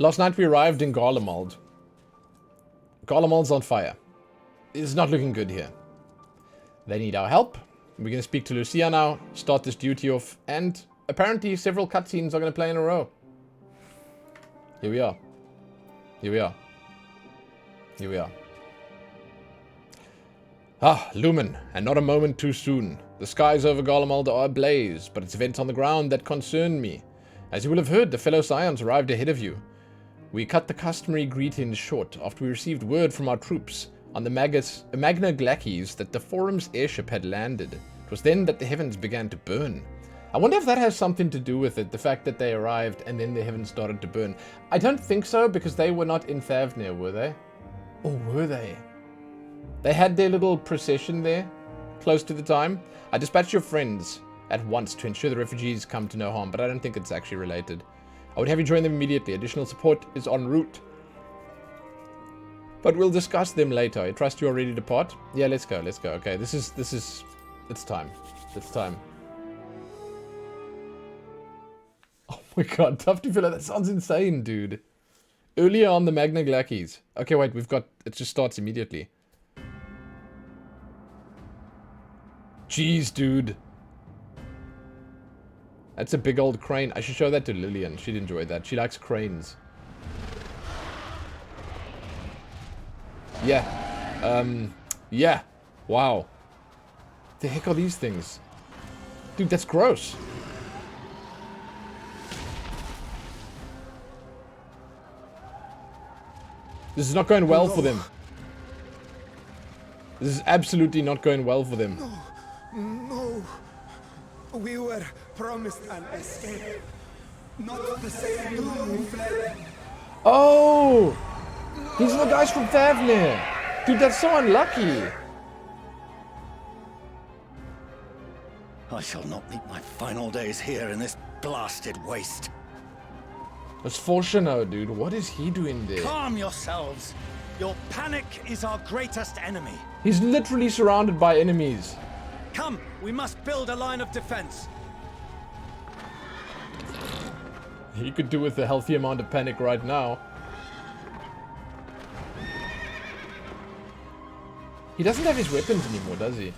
Last night we arrived in Garlemald. Garlemald's on fire. It's not looking good here. They need our help. We're going to speak to Lucia now, start this duty off, and apparently several cutscenes are going to play in a row. Here we are. Here we are. Here we are. Ah, Lumen, and not a moment too soon. The skies over Garlemald are ablaze, but it's events on the ground that concern me. As you will have heard, the fellow Scions arrived ahead of you. We cut the customary greetings short after we received word from our troops on the Magna Glacies that the Forum's airship had landed. It was then that the heavens began to burn. I wonder if that has something to do with it, the fact that they arrived and then the heavens started to burn. I don't think so, because they were not in Thavnir, were they? Or were they? They had their little procession there, close to the time. I dispatched your friends at once to ensure the refugees come to no harm, but I don't think it's actually related. I would have you join them immediately. Additional support is en route. But we'll discuss them later. I trust you are ready to depart. Yeah, let's go, let's go. Okay, this is, it's time. It's time. Oh my god, tough to fill out. That sounds insane, dude. Earlier on the Magna Glacies. Okay, wait, we've got, it just starts immediately. Jeez, dude. That's a big old crane. I should show that to Lillian. She'd enjoy that. She likes cranes. Yeah. Yeah. Wow. The heck are these things? Dude, that's gross. This is not going well for them. This is absolutely not going well for them. No. We were promised an escape. Not the same room we fled. Oh! These are the guys from Thavnir! Dude, that's so unlucky! I shall not meet my final days here in this blasted waste. That's Fortuno, dude. What is he doing there? Calm yourselves. Your panic is our greatest enemy. He's literally surrounded by enemies. Come, we must build a line of defense. He could do with a healthy amount of panic right now. He doesn't have his weapons anymore, does he?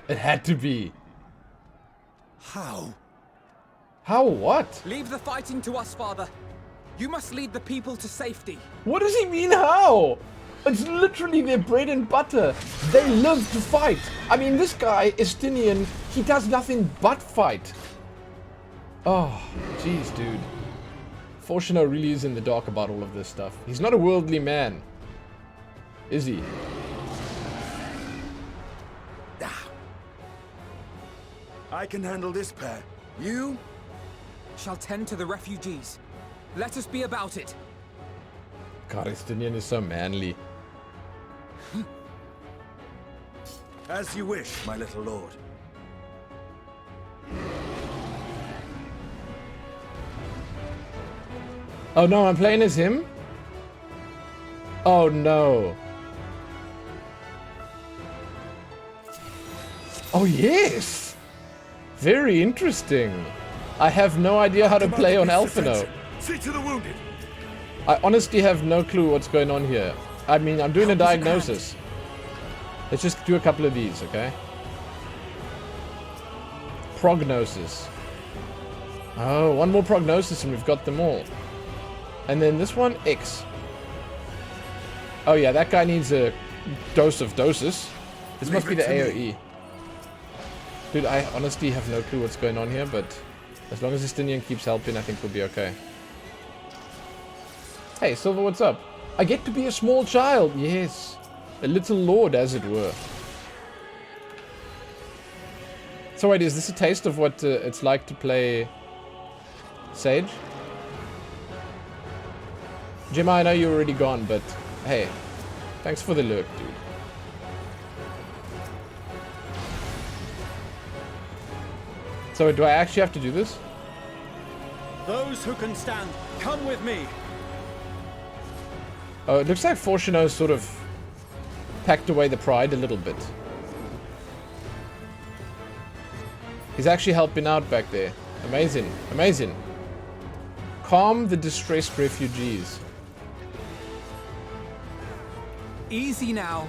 It had to be. How? How what? Leave the fighting to us, Father. You must lead the people to safety. What does he mean, how? It's literally their bread and butter. They live to fight. I mean, this guy, Estinian, he does nothing but fight. Oh, jeez, dude. Fortuno really is in the dark about all of this stuff. He's not a worldly man. Is he? I can handle this pair. You? Shall tend to the refugees. Let us be about it. God, Estinian is so manly. As you wish, my little lord. Oh no, I'm playing as him? Oh no. Oh yes! Very interesting. I have no idea how to play on Alphino. See to the wounded. I honestly have no clue what's going on here. I mean, I'm doing a diagnosis. Let's just do a couple of these, okay? Prognosis. Oh, one more prognosis and we've got them all. And then this one, X. Oh yeah, that guy needs a dose of doses. This must be the AoE. Dude, I honestly have no clue what's going on here, but as long as Estinian keeps helping, I think we'll be okay. Hey, Silver, what's up? I get to be a small child, yes. A little lord, as it were. So wait, is this a taste of what it's like to play Sage? Gemma, I know you're already gone, but hey, thanks for the lurk, dude. So do I actually have to do this? Those who can stand, come with me. Oh, it looks like Fortuno's sort of packed away the pride a little bit. He's actually helping out back there. Amazing, amazing. Calm the distressed refugees. Easy now.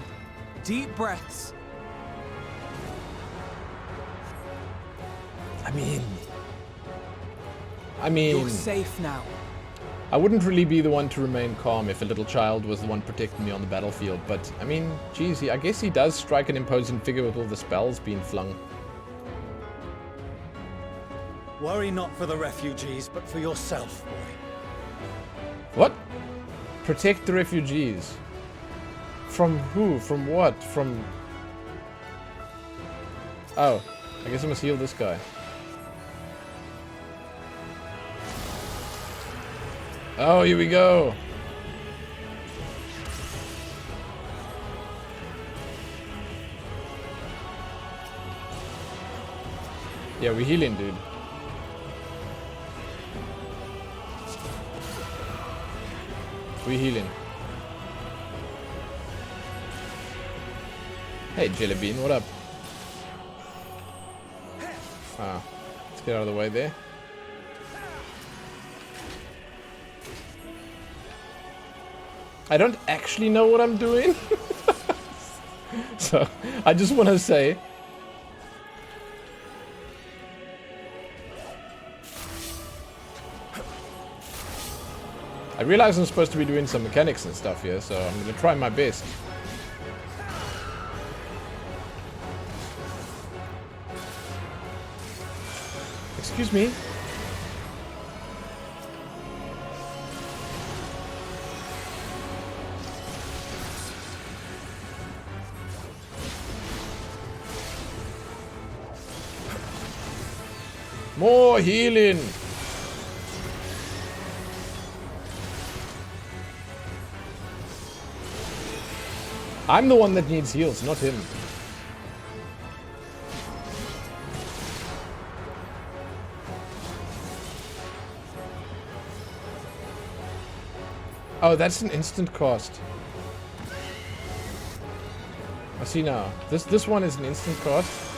Deep breaths. I mean... You're safe now. I wouldn't really be the one to remain calm if a little child was the one protecting me on the battlefield, but, I mean, geez, I guess he does strike an imposing figure with all the spells being flung. Worry not for the refugees, but for yourself, boy. What? Protect the refugees. From who? From what? From... Oh, I guess I must heal this guy. Oh, here we go. Yeah, we're healing, dude. We're healing. Hey, Jellybean, what up? Ah, let's get out of the way there. I don't actually know what I'm doing. So, I just want to say... I realize I'm supposed to be doing some mechanics and stuff here, so I'm going to try my best. Excuse me. More healing. I'm the one that needs heals, not him. Oh, that's an instant cost. I see now. This one is an instant cost.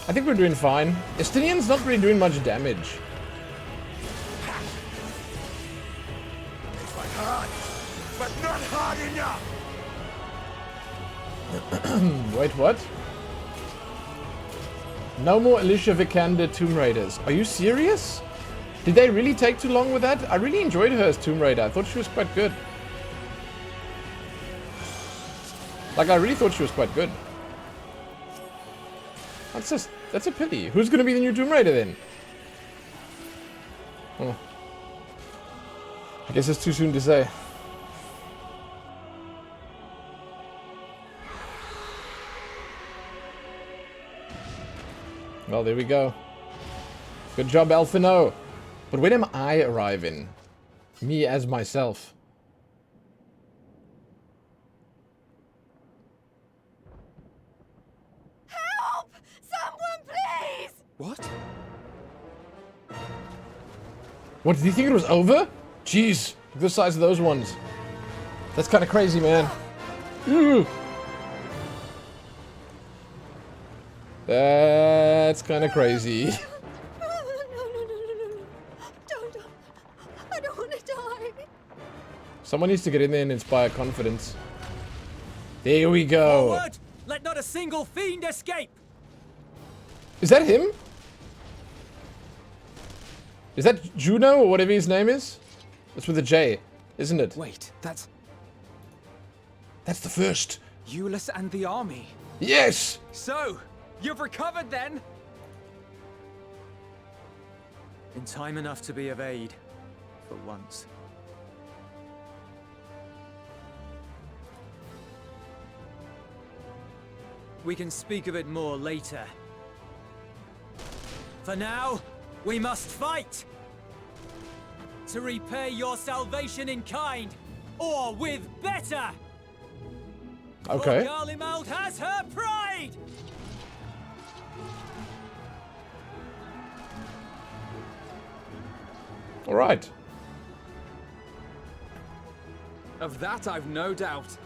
I think we're doing fine. Estinian's not really doing much damage. Hard, but not hard enough. Wait, what? No more Alicia Vikander Tomb Raiders. Are you serious? Did they really take too long with that? I really enjoyed her as Tomb Raider. I thought she was quite good. Like, I really thought she was quite good. That's a pity. Who's gonna be the new Tomb Raider then? Oh. I guess it's too soon to say. Well, there we go. Good job, Alphino. But when am I arriving? Me as myself. Help! Someone, please! What? What, did you think it was over? Jeez, look at the size of those ones. That's kind of crazy, man. Ooh. That's kind of crazy. No. Don't. I don't want to die. Someone needs to get in there and inspire confidence. There we go. Forward! Let not a single fiend escape! Is that him? Is that Juno or whatever his name is? It's with a J, isn't it? Wait, that's That's the first. Euless and the army. Yes! So, you've recovered then? In time enough to be of aid. For once. We can speak of it more later. For now, we must fight! To repay your salvation in kind, or with better! Okay. For Garlemald has her pride! Alright. Of that I've no doubt.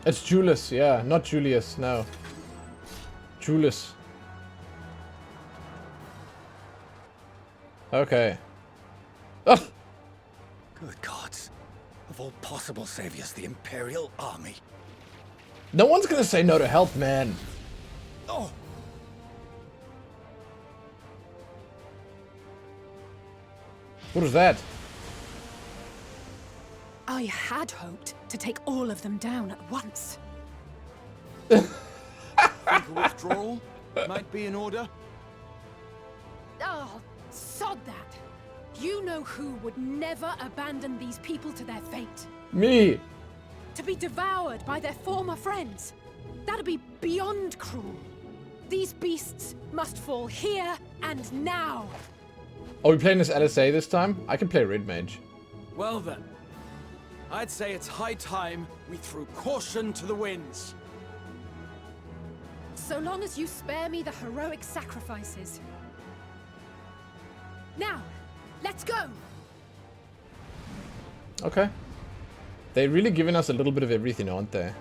It's Julius, yeah. Not Julius, no. Julius. Okay. Ugh! Good gods. Of all possible saviors, the Imperial Army. No one's gonna say no to help, man. Oh! What was that? I had hoped to take all of them down at once. Think a withdrawal might be in order? Oh, sod that. You know who would never abandon these people to their fate. Me. To be devoured by their former friends. That'd be beyond cruel. These beasts must fall here and now. Are we playing this LSA this time? I can play Red Mage. Well then, I'd say it's high time we threw caution to the winds. So long as you spare me the heroic sacrifices. Now, let's go! Okay. They're really giving us a little bit of everything, aren't they?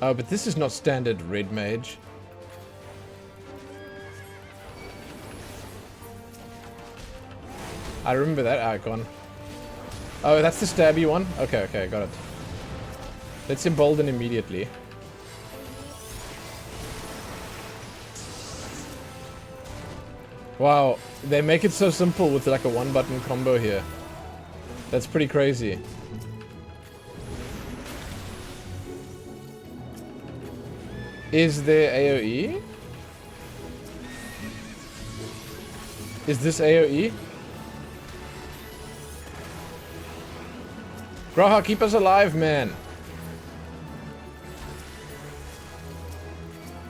Oh, but this is not standard Red Mage. I remember that icon. Oh, that's the stabby one? Okay, okay, got it. Let's embolden immediately. Wow, they make it so simple with like a one-button combo here. That's pretty crazy. Is there AoE? Is this AoE? Graha, keep us alive, man.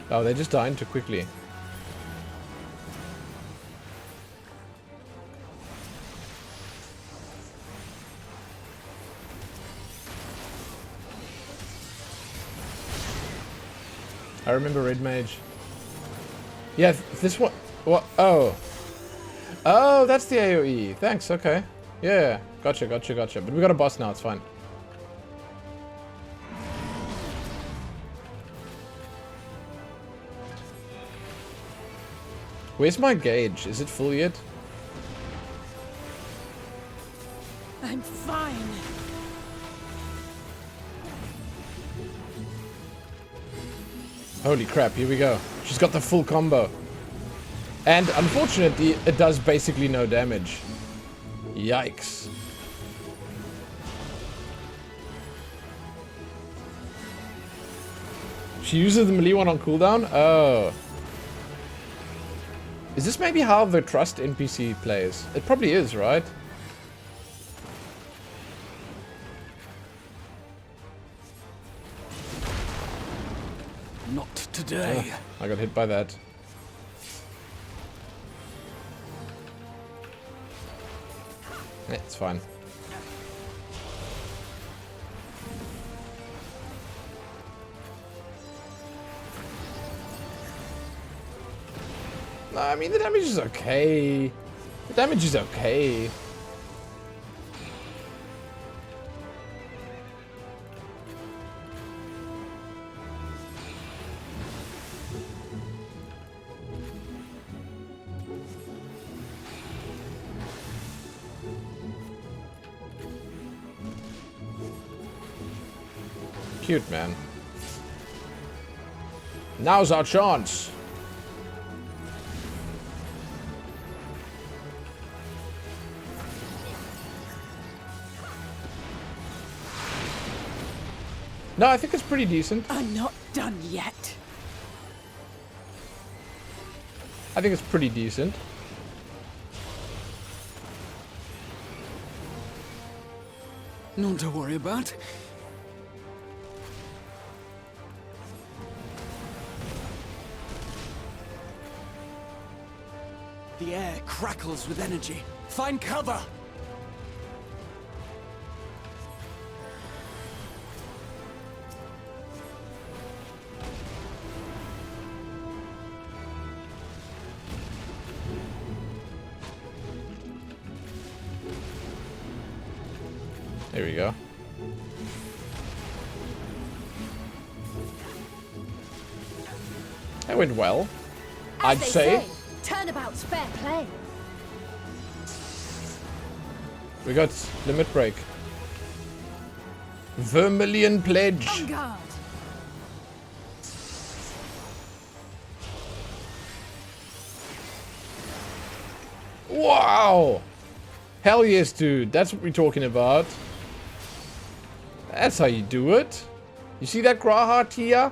Oh, they're just dying too quickly. I remember Red Mage. Yeah, this one. What? Oh. Oh, that's the AoE. Thanks, okay. Yeah, gotcha, gotcha, gotcha. But we got a boss now, it's fine. Where's my gauge? Is it full yet? I'm fine. Holy crap, here we go. She's got the full combo. And unfortunately, it does basically no damage. Yikes. She uses the melee one on cooldown? Oh. Is this maybe how the Trust NPC plays? It probably is, right? Not today. I got hit by that. Yeah, it's fine. No, I mean, the damage is okay. The damage is okay. Cute, man. Now's our chance. No, I think it's pretty decent. I'm not done yet. I think it's pretty decent. None to worry about. The air crackles with energy. Find cover! There we go. That went well. I'd say. Turnabout's fair play. We got limit break. Vermilion pledge. On guard. Wow! Hell yes, dude. That's what we're talking about. That's how you do it. You see that Graha Tia?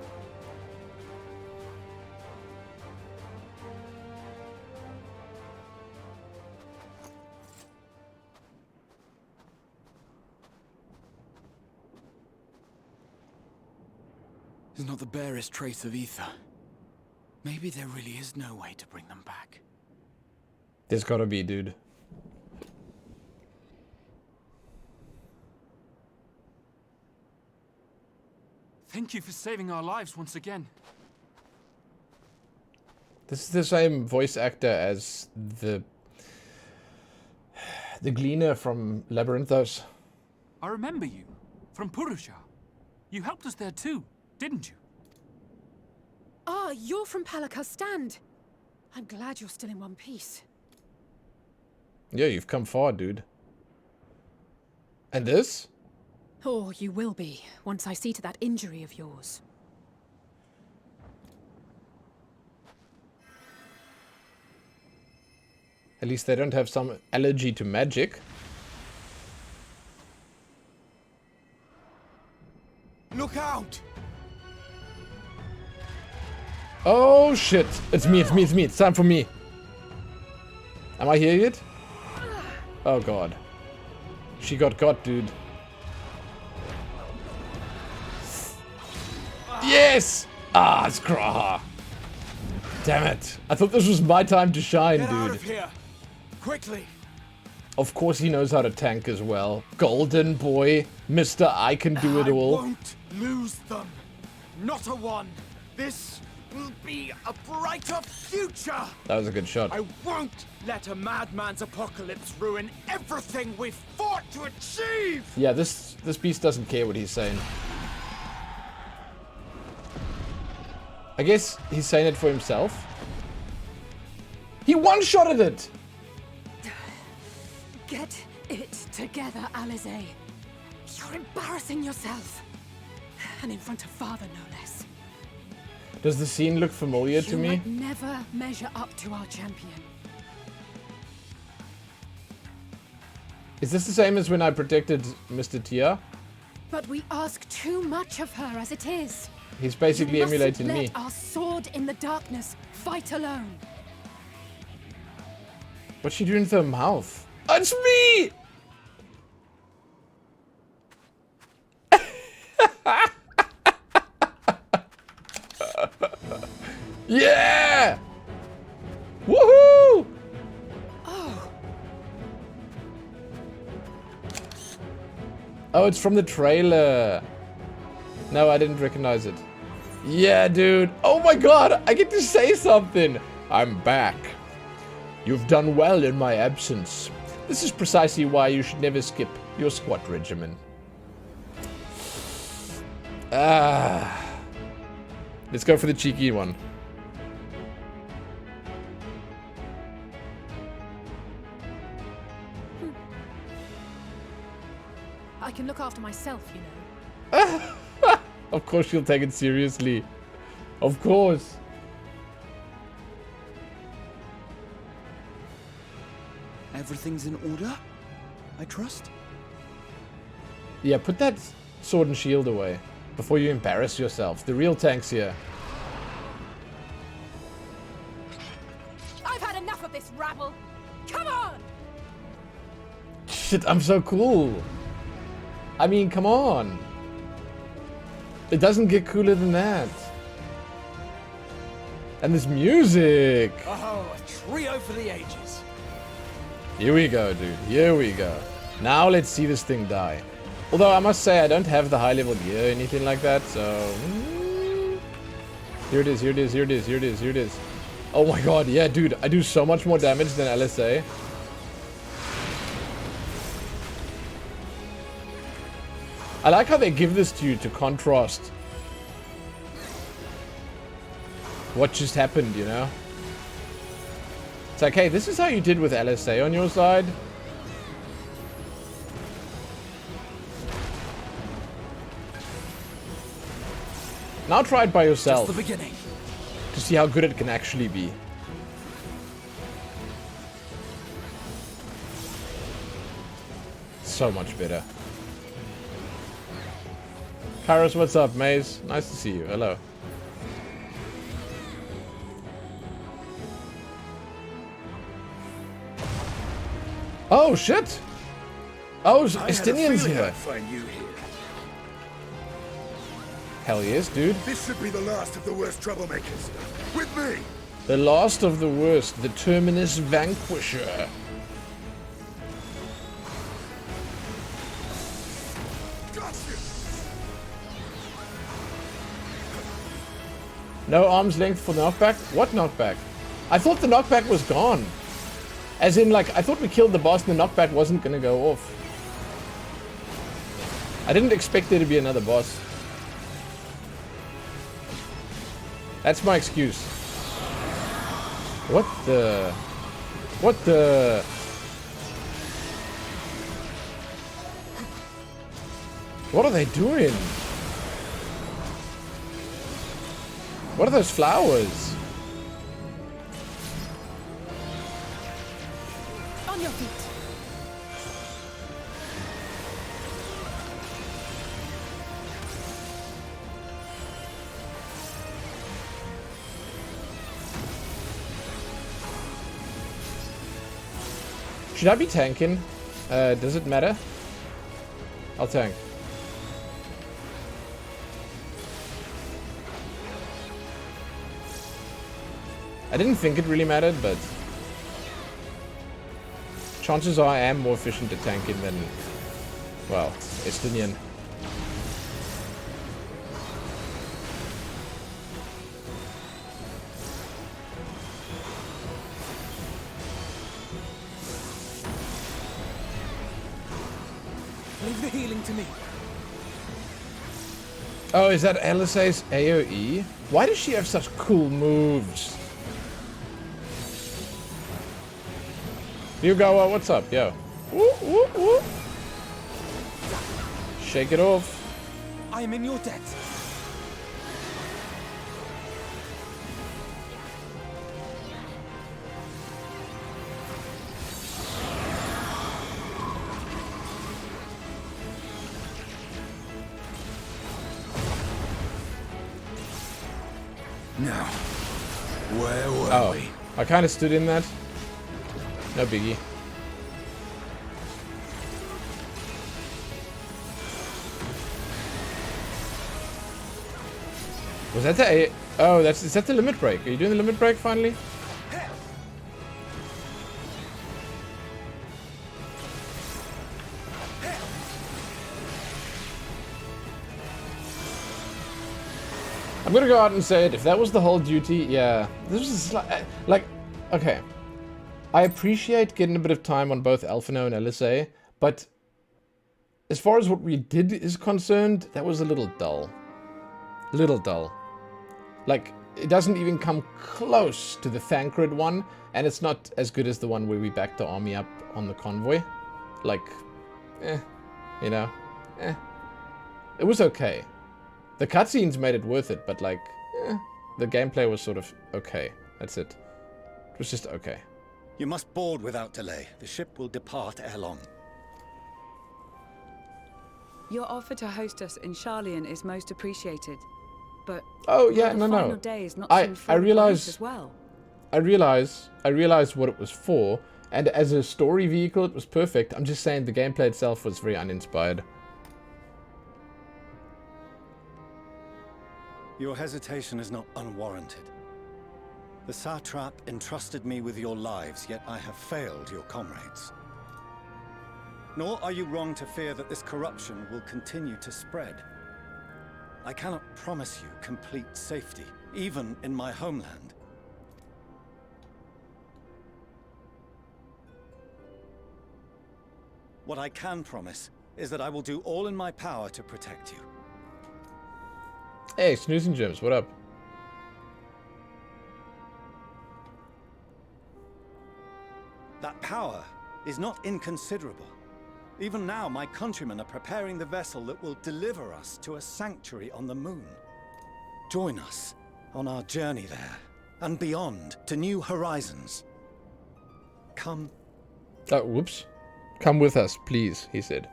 There's not the barest trace of ether. Maybe there really is no way to bring them back. There's gotta be, dude. Thank you for saving our lives once again. This is the same voice actor as the Gleaner from Labyrinthus. I remember you from Purusha. You helped us there too, didn't you? Ah, you're from Palaka's stand. I'm glad you're still in one piece. Yeah, you've come far, dude. And this? Or you will be, once I see to that injury of yours. At least they don't have some allergy to magic. Look out! Oh shit! It's me, it's me, it's me. It's time for me. Am I here yet? Oh god. She got, dude. Yes! Ah, it's Graha. Damn it. I thought this was my time to shine, Get out dude. of here! Quickly! Of course he knows how to tank as well. Golden boy. Mr. I can do it all. I won't lose them. Not a one. This will be a brighter future. That was a good shot. I won't let a madman's apocalypse ruin everything we've fought to achieve. Yeah, this beast doesn't care what he's saying. I guess he's saying it for himself. He one-shotted it! Get it together, Alize. You're embarrassing yourself. And in front of father, no less. Does the scene look familiar to You me? might never measure up to our champion. Is this the same as when I protected Mr. Tia? But we ask too much of her as it is. He's basically You mustn't emulating let me. our sword in the darkness fight alone. What's she doing with her mouth? It's me! Yeah! Woohoo! Oh, Oh, it's from the trailer. No, I didn't recognize it. Yeah, dude. Oh my god, I get to say something. I'm back. You've done well in my absence. This is precisely why you should never skip your squat regimen. Ah. Let's go for the cheeky one. I can look after myself, you know. Of course she'll take it seriously. Of course. Everything's in order, I trust? Yeah, put that sword and shield away before you embarrass yourself. The real tank's here. I've had enough of this rabble. Come on! Shit, I'm so cool. I mean, come on. It doesn't get cooler than that. And this music. Oh, a trio for the ages. Here we go, dude. Here we go. Now let's see this thing die. Although I must say I don't have the high level gear or anything like that, so... Here it is, here it is, here it is, here it is, here it is. Oh my god, yeah, dude. I do so much more damage than LSA. I like how they give this to you to contrast what just happened, you know? It's like, hey, this is how you did with LSA on your side. Now try it by yourself. Just the beginning. To see how good it can actually be. So much better. Kairos, what's up, Maze? Nice to see you. Hello. Oh, shit! Oh, Estinian's here. Hell yes, dude. This should be the last of the worst troublemakers. With me! The last of the worst, the Terminus Vanquisher. No arm's length for the knockback? What knockback? I thought the knockback was gone. As in, like, I thought we killed the boss and the knockback wasn't gonna go off. I didn't expect there to be another boss. That's my excuse. What the... What the... What are they doing? What are those flowers? On your feet. Should I be tanking? Does it matter? I'll tank. I didn't think it really mattered, but chances are I am more efficient at tanking than, well, Estinian. Leave the healing to me. Oh, is that LSA's AoE? Why does she have such cool moves? Ryugawa, what's up? Yo. Woo, woo, woo. Shake it off. I am in your debt. Now, where were we? I kind of stood in that. No biggie. Was that the A? Oh, is that the limit break? Are you doing the limit break finally? I'm gonna go out and say it. If that was the whole duty, yeah. This was like, okay. I appreciate getting a bit of time on both Alphino and LSA, but as far as what we did is concerned, that was a little dull. Little dull. Like, it doesn't even come close to the Thancred one, and it's not as good as the one where we backed the army up on the convoy. Like, you know, It was okay. The cutscenes made it worth it, but like, the gameplay was sort of okay. That's it. It was just okay. You must board without delay. The ship will depart ere long. Your offer to host us in Garlean is most appreciated, but oh yeah, the no. final day is not I realize as well. I realized what it was for, and as a story vehicle, it was perfect. I'm just saying the gameplay itself was very uninspired. Your hesitation is not unwarranted. The satrap entrusted me with your lives, yet I have failed your comrades. Nor are you wrong to fear that this corruption will continue to spread. I cannot promise you complete safety, even in my homeland. What I can promise is that I will do all in my power to protect you. Hey, Snoozing Gems, what up? That power is not inconsiderable. Even now, my countrymen are preparing the vessel that will deliver us to a sanctuary on the moon. Join us on our journey there, and beyond, to new horizons. Come. Whoops. Come with us, please, he said.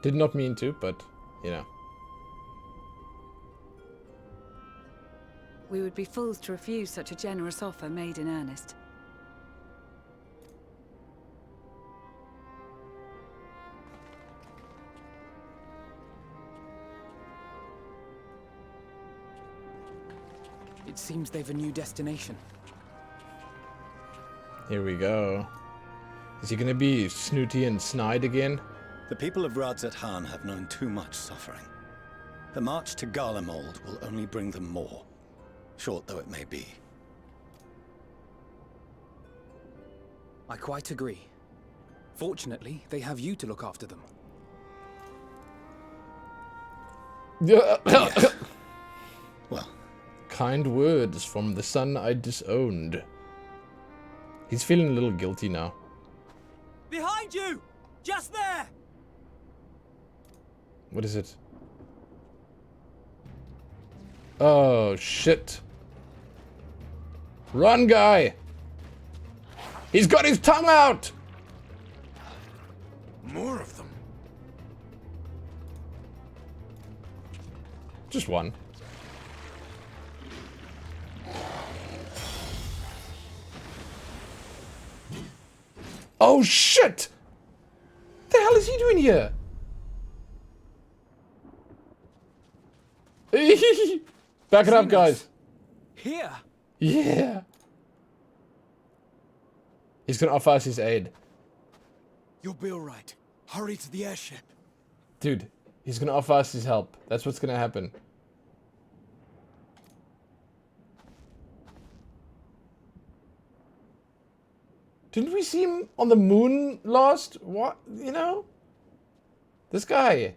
Did not mean to, but, you know. We would be fools to refuse such a generous offer made in earnest. It seems they've a new destination. Here we go. Is he gonna be snooty and snide again? The people of Radzat-Han have known too much suffering. The march to Garlemald will only bring them more, short though it may be. I quite agree. Fortunately, they have you to look after them. Yes. Well, kind words from the son I disowned. He's feeling a little guilty now. Behind you! Just there! What is it? Oh, shit. Run, guy! He's got his tongue out! More of them. Just one. Oh, shit! What the hell is he doing here? Back it up, guys. Here? Yeah. He's gonna offer us his aid. You'll be alright. Hurry to the airship. Dude, he's gonna offer us his help. That's what's gonna happen. Didn't we see him on the moon last? What? You know? This guy.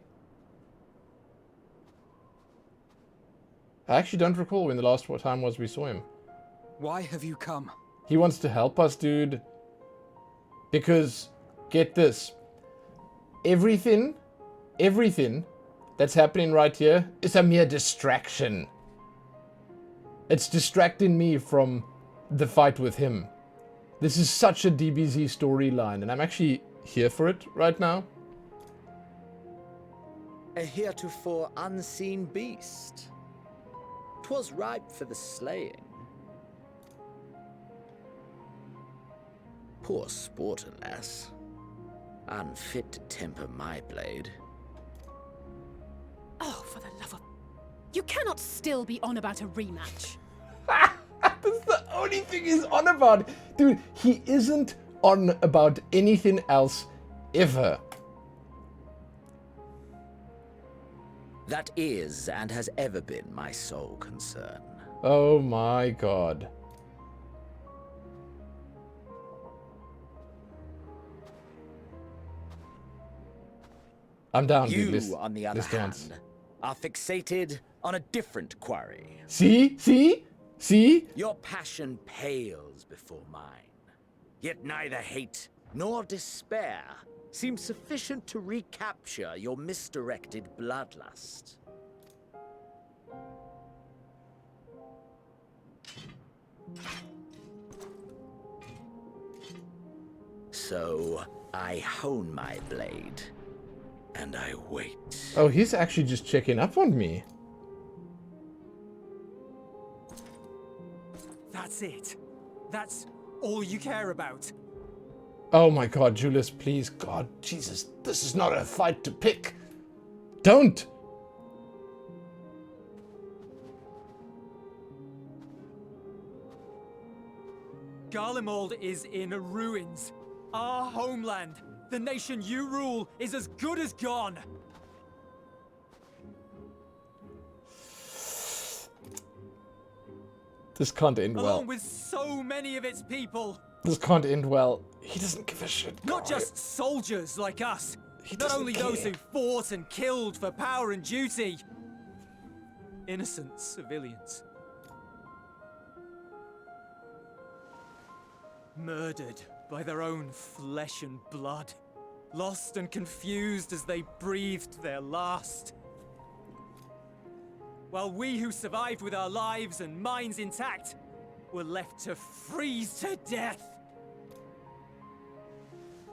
I actually don't recall when the last time was we saw him. Why have you come? He wants to help us, dude. Because, get this. Everything that's happening right here is a mere distraction. It's distracting me from the fight with him. This is such a DBZ storyline, and I'm actually here for it right now. A heretofore unseen beast. 'Twas ripe for the slaying. Poor sport, alas. Unfit to temper my blade. Oh, for the love of... You cannot still be on about a rematch. That's the only thing he's on about. Dude, he isn't on about anything else ever. That is and has ever been my sole concern. Oh my god. I'm down, you, dude. on the other hand, are fixated on a different quarry. See? See? See? Your passion pales before mine. Yet neither hate nor despair seems sufficient to recapture your misdirected bloodlust. So, I hone my blade, and I wait. Oh, he's actually just checking up on me. That's it. That's all you care about. Oh my god, Julius, please. God, Jesus, this is not a fight to pick. Don't! Garlemald is in ruins. Our homeland, the nation you rule, is as good as gone. This can't end well. Along with so many of its people. This can't end well. He doesn't give a shit. Not just soldiers like us. Not only those who fought and killed for power and duty. Innocent civilians. Murdered by their own flesh and blood. Lost and confused as they breathed their last. While we who survived with our lives and minds intact were left to freeze to death.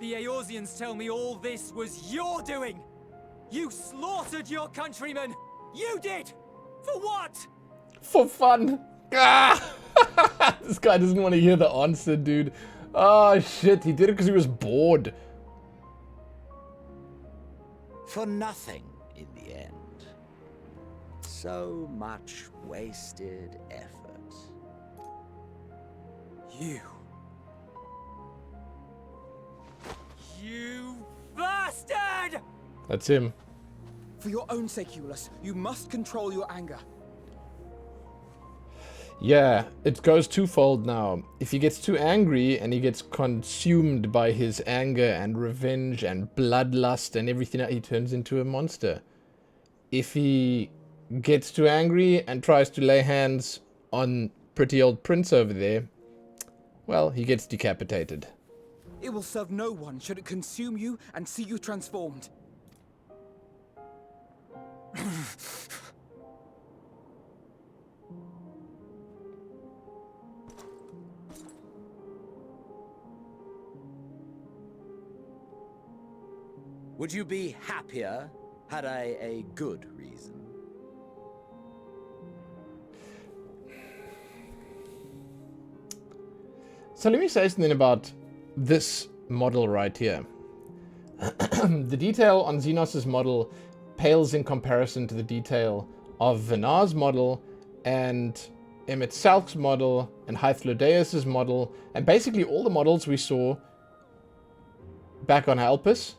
The Eorzeans tell me all this was your doing! You slaughtered your countrymen! You did! For what? For fun! Ah! This guy doesn't want to hear the answer, dude. Oh shit, he did it because he was bored. For nothing in the end. So much wasted effort. You bastard! That's him. For your own sake, Euless, you must control your anger. Yeah, it goes twofold now. If he gets too angry and he gets consumed by his anger and revenge and bloodlust and everything, he turns into a monster. If he gets too angry and tries to lay hands on pretty old Prince over there, well, he gets decapitated. It will serve no one should it consume you and see you transformed. Would you be happier had I a good reason? So let me say something about this model right here. The detail on Xenos' model pales in comparison to the detail of Venar's model and Emmett Salk's model and Hythlodeus' model and basically all the models we saw back on Alpus.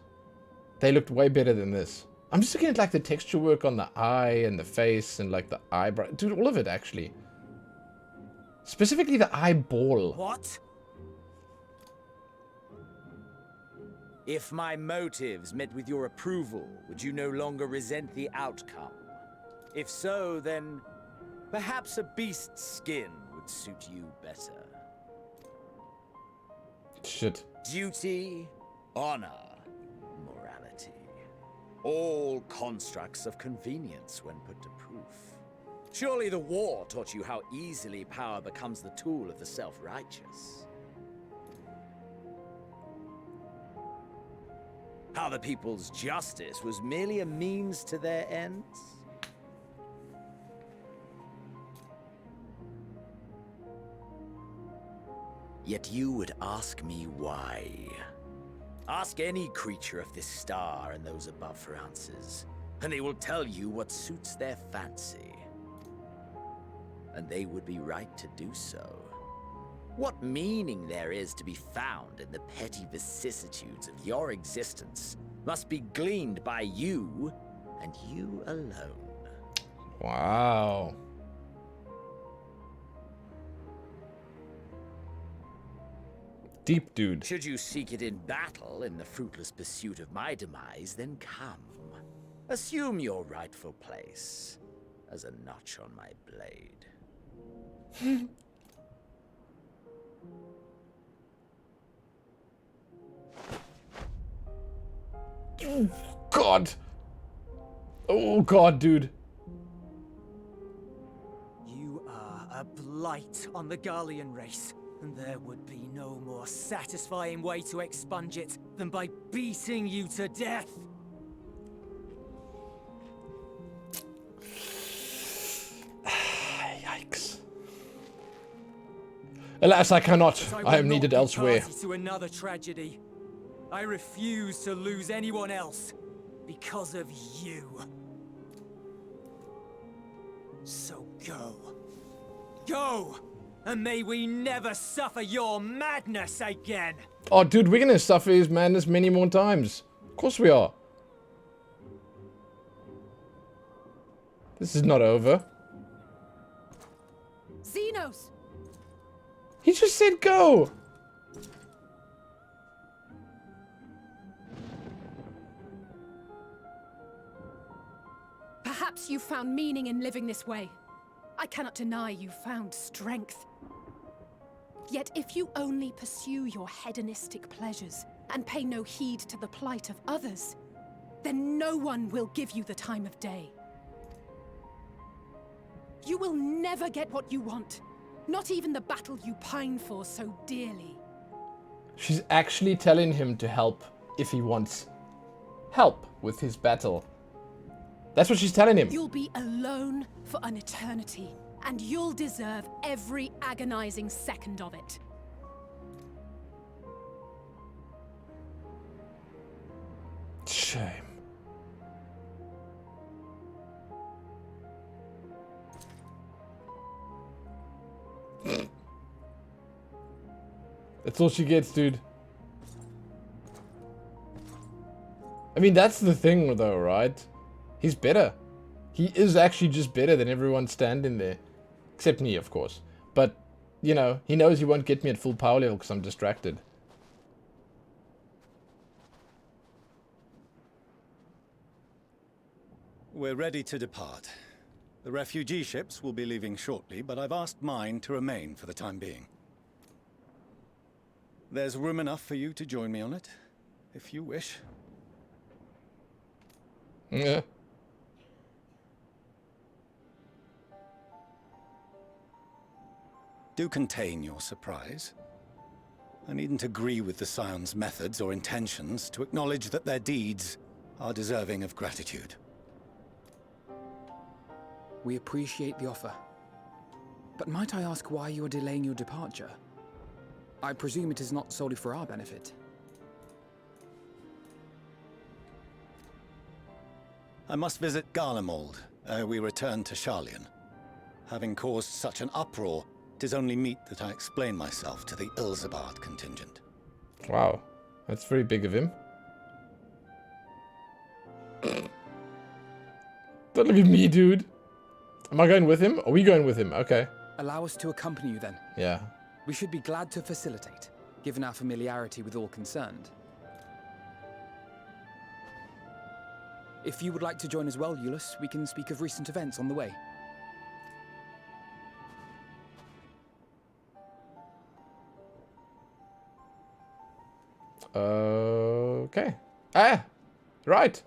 They looked way better than this. I'm just looking at like the texture work on the eye and the face and like the eyebrow. Dude, all of it actually. Specifically the eyeball. What? If my motives met with your approval, would you no longer resent the outcome? If so, then perhaps a beast's skin would suit you better. Shit. Duty, honor, morality. All constructs of convenience when put to proof. Surely the war taught you how easily power becomes the tool of the self-righteous. How the people's justice was merely a means to their ends? Yet you would ask me why. Ask any creature of this star and those above for answers, and they will tell you what suits their fancy. And they would be right to do so. What meaning there is to be found in the petty vicissitudes of your existence must be gleaned by you, and you alone. Wow. Deep, dude. Should you seek it in battle in the fruitless pursuit of my demise, then come. Assume your rightful place as a notch on my blade. Oh, God. Oh, God, dude. You are a blight on the Garlean race, and there would be no more satisfying way to expunge it than by beating you to death. Yikes. Alas, I cannot. I am needed elsewhere. To another tragedy. I refuse to lose anyone else because of you. So go. Go! And may we never suffer your madness again! Oh, dude, we're gonna suffer his madness many more times. Of course we are. This is not over. Xenos! He just said go! Perhaps you found meaning in living this way. I cannot deny you found strength. Yet if you only pursue your hedonistic pleasures and pay no heed to the plight of others, then no one will give you the time of day. You will never get what you want, not even the battle you pine for so dearly. She's actually telling him to help if he wants help with his battle. That's what she's telling him. You'll be alone for an eternity, and you'll deserve every agonizing second of it. Shame. That's all she gets, dude. I mean, that's the thing, though, right? He's better. He is actually just better than everyone standing there. Except me, of course. But, you know, he knows he won't get me at full power level because I'm distracted. We're ready to depart. The refugee ships will be leaving shortly, but I've asked mine to remain for the time being. There's room enough for you to join me on it, if you wish. Yeah. Do contain your surprise. I needn't agree with the Scion's methods or intentions to acknowledge that their deeds are deserving of gratitude. We appreciate the offer. But might I ask why you are delaying your departure? I presume it is not solely for our benefit. I must visit Garlemald ere we return to Sharlayan. Having caused such an uproar, it is only meet that I explain myself to the Eorzea contingent. Wow, that's very big of him. Don't look at me, dude. Am I going with him? Are we going with him? Okay. Allow us to accompany you then. Yeah. We should be glad to facilitate, given our familiarity with all concerned. If you would like to join as well, Euless, we can speak of recent events on the way. Okay. Ah! Right.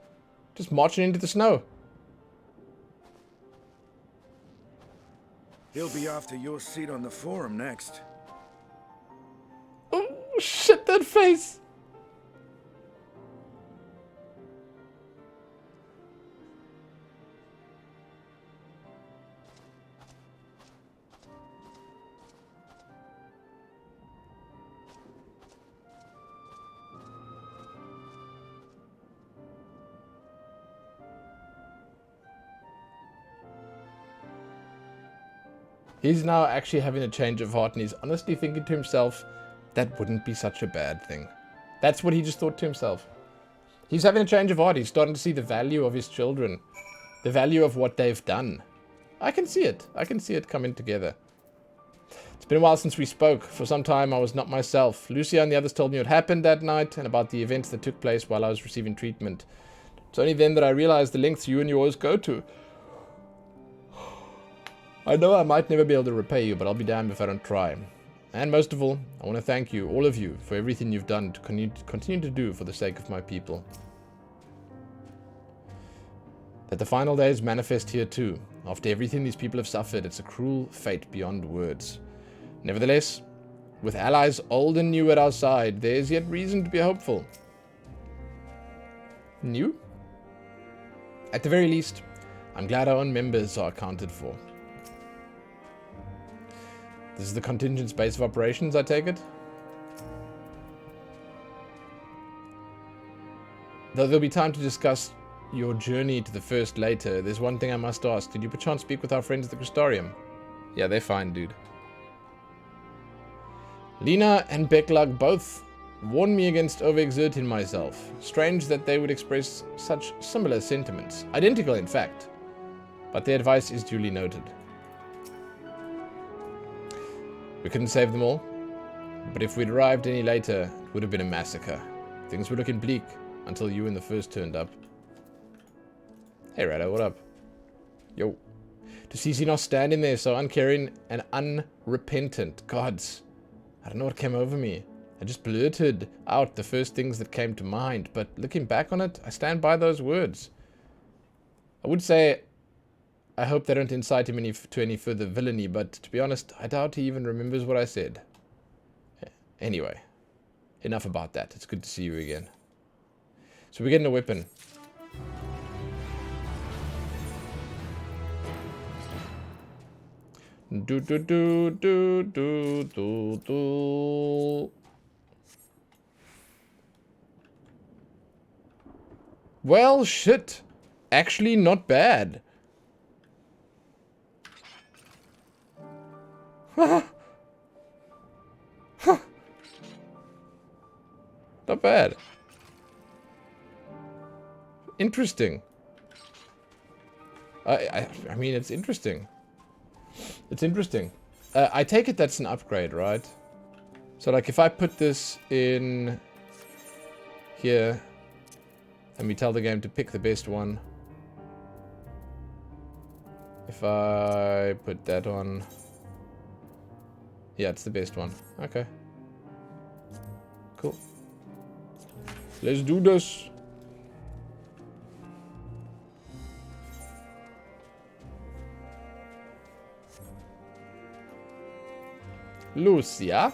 Just marching into the snow. He'll be after your seat on the forum next. Oh, shit, that face! He's now actually having a change of heart, and he's honestly thinking to himself, that wouldn't be such a bad thing. That's what he just thought to himself. He's having a change of heart. He's starting to see the value of his children. The value of what they've done. I can see it. I can see it coming together. It's been a while since we spoke. For some time, I was not myself. Lucia and the others told me what happened that night and about the events that took place while I was receiving treatment. It's only then that I realized the lengths you and yours go to. I know I might never be able to repay you, but I'll be damned if I don't try. And most of all, I want to thank you, all of you, for everything you've done to continue to do for the sake of my people. That the final days manifest here too. After everything these people have suffered, it's a cruel fate beyond words. Nevertheless, with allies old and new at our side, there is yet reason to be hopeful. New? At the very least, I'm glad our own members are accounted for. This is the contingent's base of operations, I take it? Though there'll be time to discuss your journey to the First later, there's one thing I must ask. Did you perchance speak with our friends at the Crystarium? Yeah, they're fine, dude. Lena and Beklag both warned me against overexerting myself. Strange that they would express such similar sentiments. Identical, in fact. But their advice is duly noted. We couldn't save them all, but if we'd arrived any later, it would have been a massacre. Things were looking bleak until you and the First turned up. Hey, Rado, what up? Yo. To see Xenos standing there so uncaring and unrepentant. Gods. I don't know what came over me. I just blurted out the first things that came to mind, but looking back on it, I stand by those words. I would say I hope they don't incite him to any further villainy, but to be honest, I doubt he even remembers what I said. Anyway, enough about that. It's good to see you again. So we're getting a weapon. Do do do do do do do. Well, shit. Actually, not bad. Not bad. Interesting. I mean, it's interesting. It's interesting. I take it that's an upgrade, right? So, like, if I put this in here, and we tell the game to pick the best one. If I put that on... Yeah, it's the best one. Okay. Cool. Let's do this. Lucia.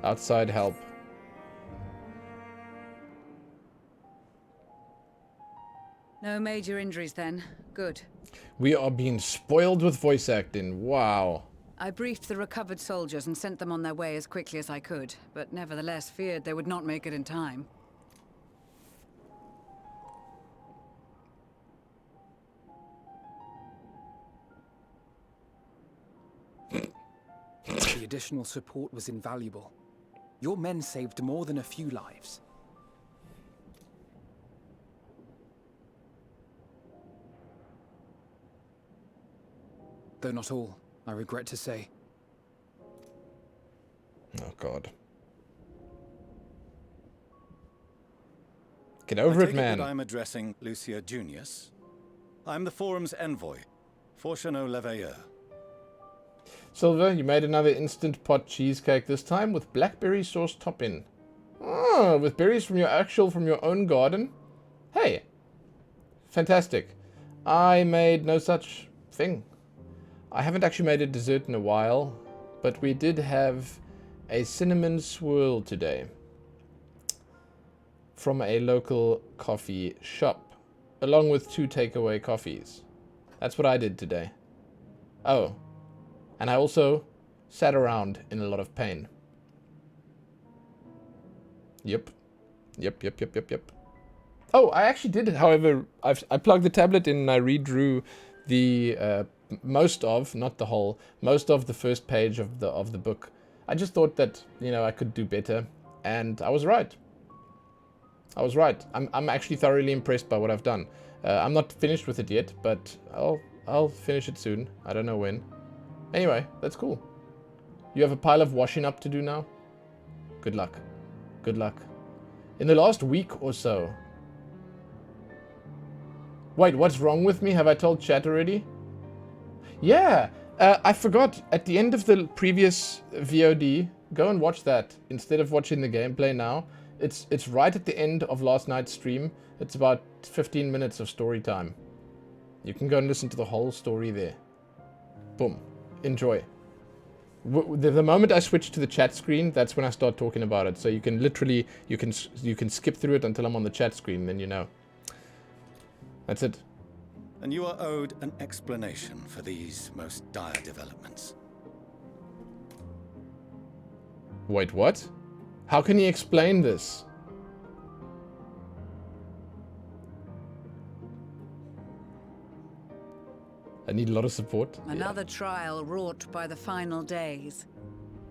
Outside help. No major injuries then. Good. We are being spoiled with voice acting. Wow. I briefed the recovered soldiers and sent them on their way as quickly as I could, but nevertheless feared they would not make it in time. The additional support was invaluable. Your men saved more than a few lives. Though not all, I regret to say. Oh, God. Get over it, man. I'm addressing Lucia Junius. I'm the forum's envoy, Fortuno Leveilleur. Silver, you made another instant pot cheesecake, this time with blackberry sauce topping. Oh, with berries from your own garden? Hey. Fantastic. I made no such thing. I haven't actually made a dessert in a while, but we did have a cinnamon swirl today from a local coffee shop, along with 2 takeaway coffees. That's what I did today. Oh, and I also sat around in a lot of pain. Yep. Yep. Oh, I actually did it, however, I plugged the tablet in and I redrew the... most of, not the whole, most of the first page of the book. I just thought that, you know, I could do better, and I was right. I'm actually thoroughly impressed by what I've done. I'm not finished with it yet, but I'll finish it soon. I don't know when. Anyway, that's cool. You have a pile of washing up to do now? Good luck. Good luck. In the last week or so. Wait, what's wrong with me? Have I told chat already? Yeah, I forgot. At the end of the previous VOD, go and watch that instead of watching the gameplay now. It's right at the end of last night's stream. It's about 15 minutes of story time. You can go and listen to the whole story there. Boom. Enjoy. The moment I switch to the chat screen, that's when I start talking about it. So you can literally, you can skip through it until I'm on the chat screen, then you know. That's it. And you are owed an explanation for these most dire developments. Wait, what? How can he explain this? I need a lot of support. Another trial wrought by the final days.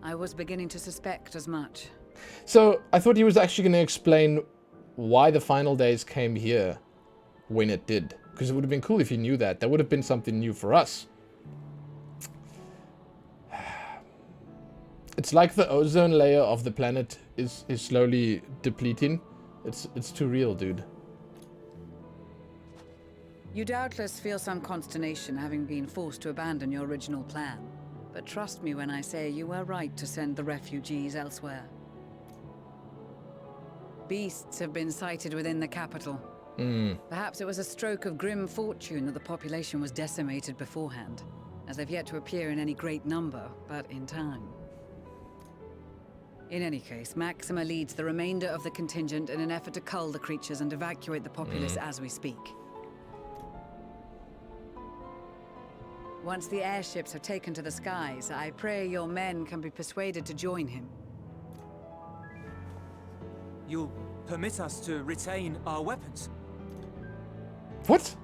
I was beginning to suspect as much. So, I thought he was actually going to explain why the final days came here when it did. Because it would have been cool if he knew that. That would have been something new for us. It's like the ozone layer of the planet is slowly depleting. It's too real, dude. You doubtless feel some consternation having been forced to abandon your original plan. But trust me when I say you were right to send the refugees elsewhere. Beasts have been sighted within the capital. Perhaps it was a stroke of grim fortune that the population was decimated beforehand, as they've yet to appear in any great number, but in time. In any case, Maxima leads the remainder of the contingent in an effort to cull the creatures and evacuate the populace as we speak. Once the airships have taken to the skies, I pray your men can be persuaded to join him. You'll permit us to retain our weapons? What?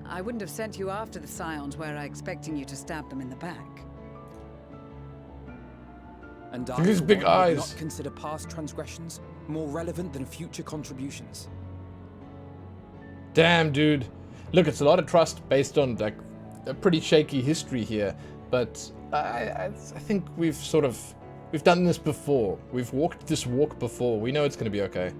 I wouldn't have sent you after the Scions were I expecting you to stab them in the back. And Look at his big eyes. Not consider past transgressions more relevant than future contributions. Damn, dude. Look, it's a lot of trust based on like a pretty shaky history here, but I think we've done this before. We've walked this walk before. We know it's going to be okay.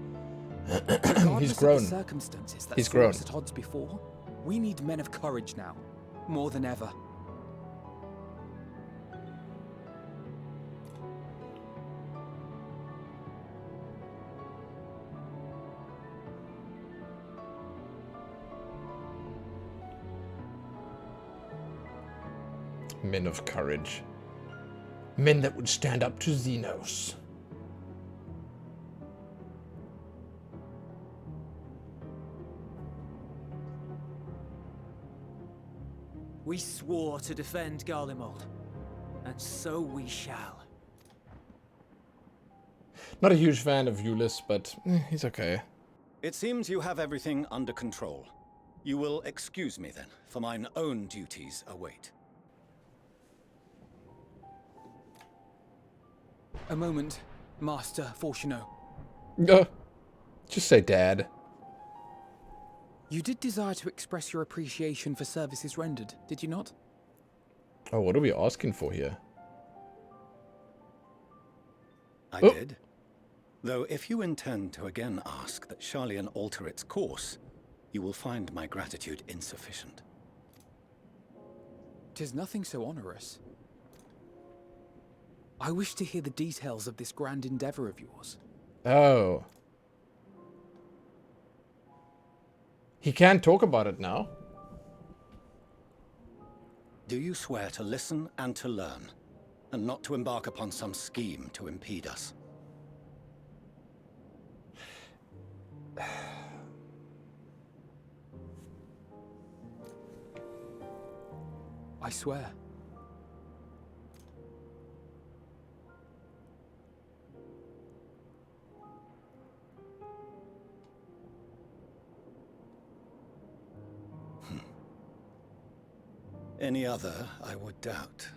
He's grown. Of the circumstances that He's saw grown. us at odds before, we need men of courage now, more than ever. Men of courage. Men that would stand up to Xenos. We swore to defend Garlemald, and so we shall. Not a huge fan of Ulyss, but he's okay. It seems you have everything under control. You will excuse me then, for mine own duties await. A moment, Master Fortuno. Just say Dad. You did desire to express your appreciation for services rendered, did you not? Oh, what are we asking for here? I did. Though if you intend to again ask that Sharlayan alter its course, you will find my gratitude insufficient. 'Tis nothing so onerous. I wish to hear the details of this grand endeavor of yours. Oh. He can talk about it now. Do you swear to listen and to learn, and not to embark upon some scheme to impede us? I swear. Any other I would doubt,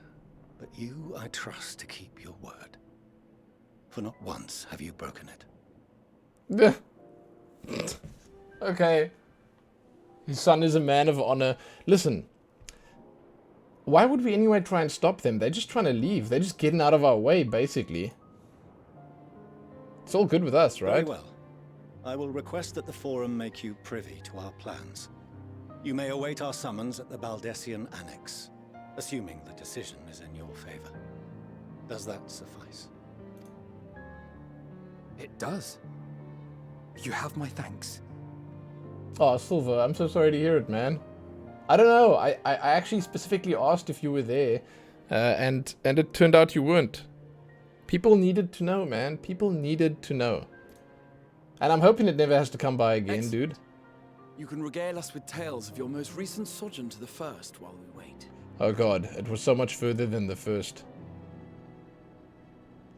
but you I trust to keep your word. For not once have you broken it. Okay. His son is a man of honor. Listen. Why would we anyway try and stop them? They're just trying to leave. They're just getting out of our way, basically. It's all good with us, right? Very well. I will request that the Forum make you privy to our plans. You may await our summons at the Baldessian Annex, assuming the decision is in your favor. Does that suffice? It does. You have my thanks. Oh, Silver, I'm so sorry to hear it, man. I don't know. I actually specifically asked if you were there, and it turned out you weren't. People needed to know, man. People needed to know. And I'm hoping it never has to come by again, dude. You can regale us with tales of your most recent sojourn to the First while we wait. Oh god, it was so much further than the First.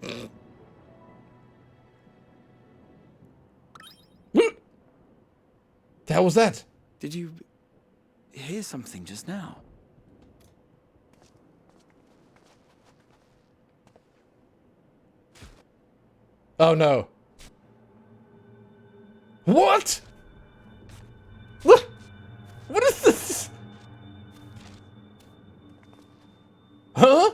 The hell was that? Did you hear something just now? Oh no. What? What is this? Huh?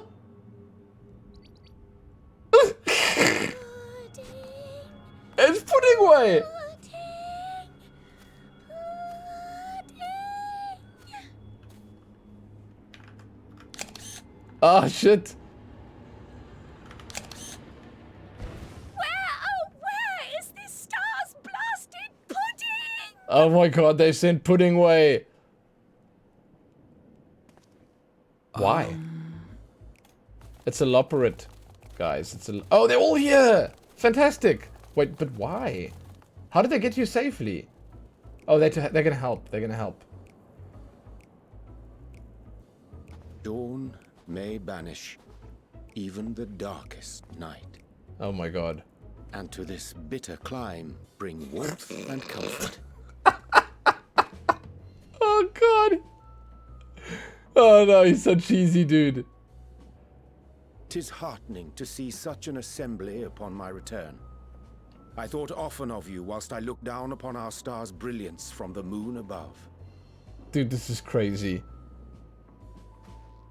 It's pudding way. Oh, shit. Where is this star's blasted pudding? Oh my god, they sent pudding away. Why? It's a Labyrinthus, guys. It's a... Oh, they're all here! Fantastic! Wait, but why? How did they get you safely? Oh, they're gonna help. They're gonna help. Dawn may banish even the darkest night. Oh my god. And to this bitter clime bring warmth and comfort. Oh god. Oh no, he's so cheesy, dude. 'Tis heartening to see such an assembly upon my return. I thought often of you whilst I looked down upon our star's brilliance from the moon above. Dude, this is crazy.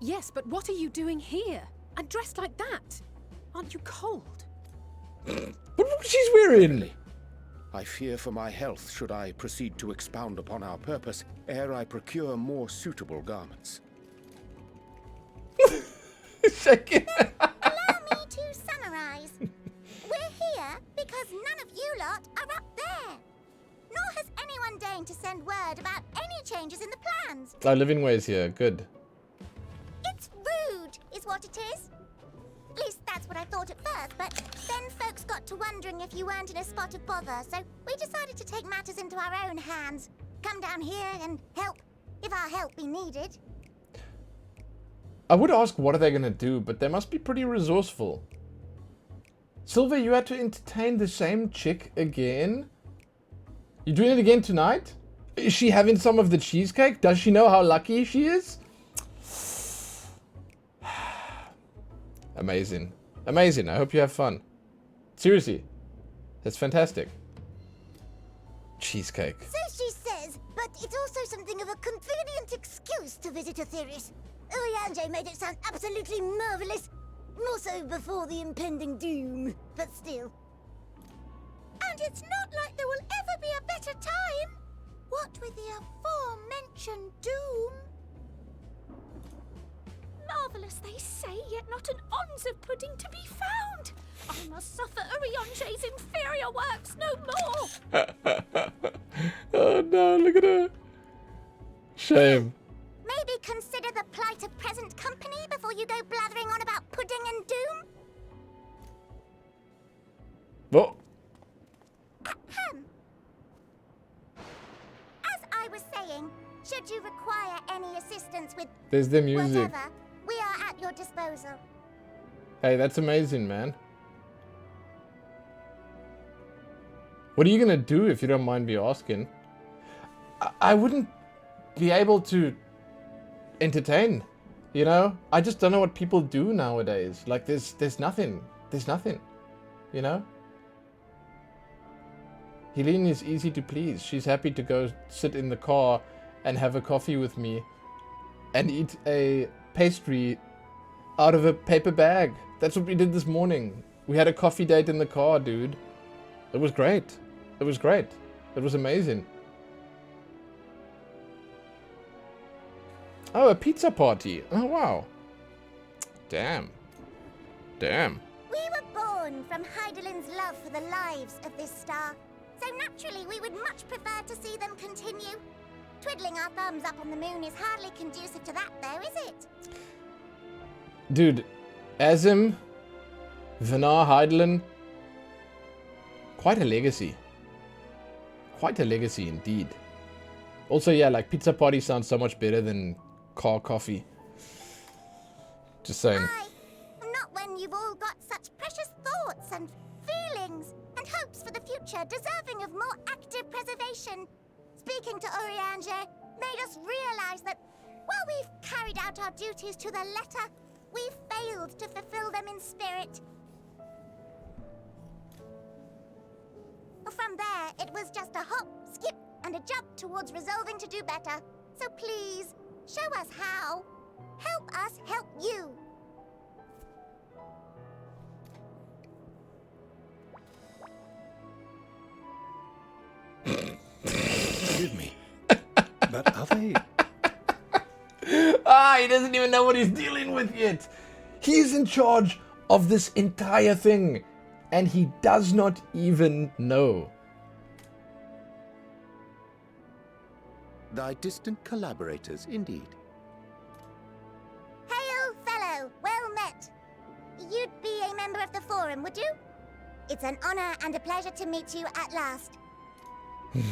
Yes, but what are you doing here? And dressed like that? Aren't you cold? What she's wearing? I fear for my health should I proceed to expound upon our purpose ere I procure more suitable garments. Allow me to summarize. We're here because none of you lot are up there. Nor has anyone deigned to send word about any changes in the plans. Our living ways here, good. It's rude, is what it is. At least that's what I thought at first, but then folks got to wondering if you weren't in a spot of bother, so we decided to take matters into our own hands. Come down here and help, if our help be needed. I would ask what are they gonna do, but they must be pretty resourceful. Silver, you had to entertain the same chick again? You doing it again tonight? Is she having some of the cheesecake? Does she know how lucky she is? Amazing. Amazing. I hope you have fun. Seriously. That's fantastic. Cheesecake. So she says, but it's also something of a convenient excuse to visit Aetherius. Urianger made it sound absolutely marvelous. More so before the impending doom, but still. And it's not like there will ever be a better time. What with the aforementioned doom? Marvellous, they say, yet not an ounce of pudding to be found. I must suffer Urianger's inferior works no more. Oh no, look at her. Shame. Maybe consider the plight of present company before you go blathering on about pudding and doom? What? Ahem. As I was saying, should you require any assistance with There's the music. whatever, we are at your disposal. Hey, that's amazing, man. What are you gonna do if you don't mind me asking? I wouldn't be able to entertain, you know? I just don't know what people do nowadays. Like, there's nothing. There's nothing, you know? Helene is easy to please. She's happy to go sit in the car and have a coffee with me and eat a pastry out of a paper bag. That's what we did this morning. We had a coffee date in the car, dude. It was great. It was great. It was amazing. Oh, a pizza party. Oh, wow. Damn. Damn. We were born from Hydaelyn's love for the lives of this star. So naturally, we would much prefer to see them continue. Twiddling our thumbs up on the moon is hardly conducive to that, though, is it? Dude, Azim, Vanar, Hydaelyn. Quite a legacy. Quite a legacy indeed. Also, yeah, like pizza party sounds so much better than car coffee. Just saying. Not when you've all got such precious thoughts and feelings and hopes for the future deserving of more active preservation. Speaking to Urianger made us realize that while we've carried out our duties to the letter, we've failed to fulfill them in spirit. From there, it was just a hop, skip, and a jump towards resolving to do better. So please, show us how. Help us help you. Forgive me. But are they... Ah, he doesn't even know what he's dealing with yet. He is in charge of this entire thing, and he does not even know. Thy distant collaborators, indeed. Hail, fellow! Well met! You'd be a member of the Forum, would you? It's an honor and a pleasure to meet you at last. I'm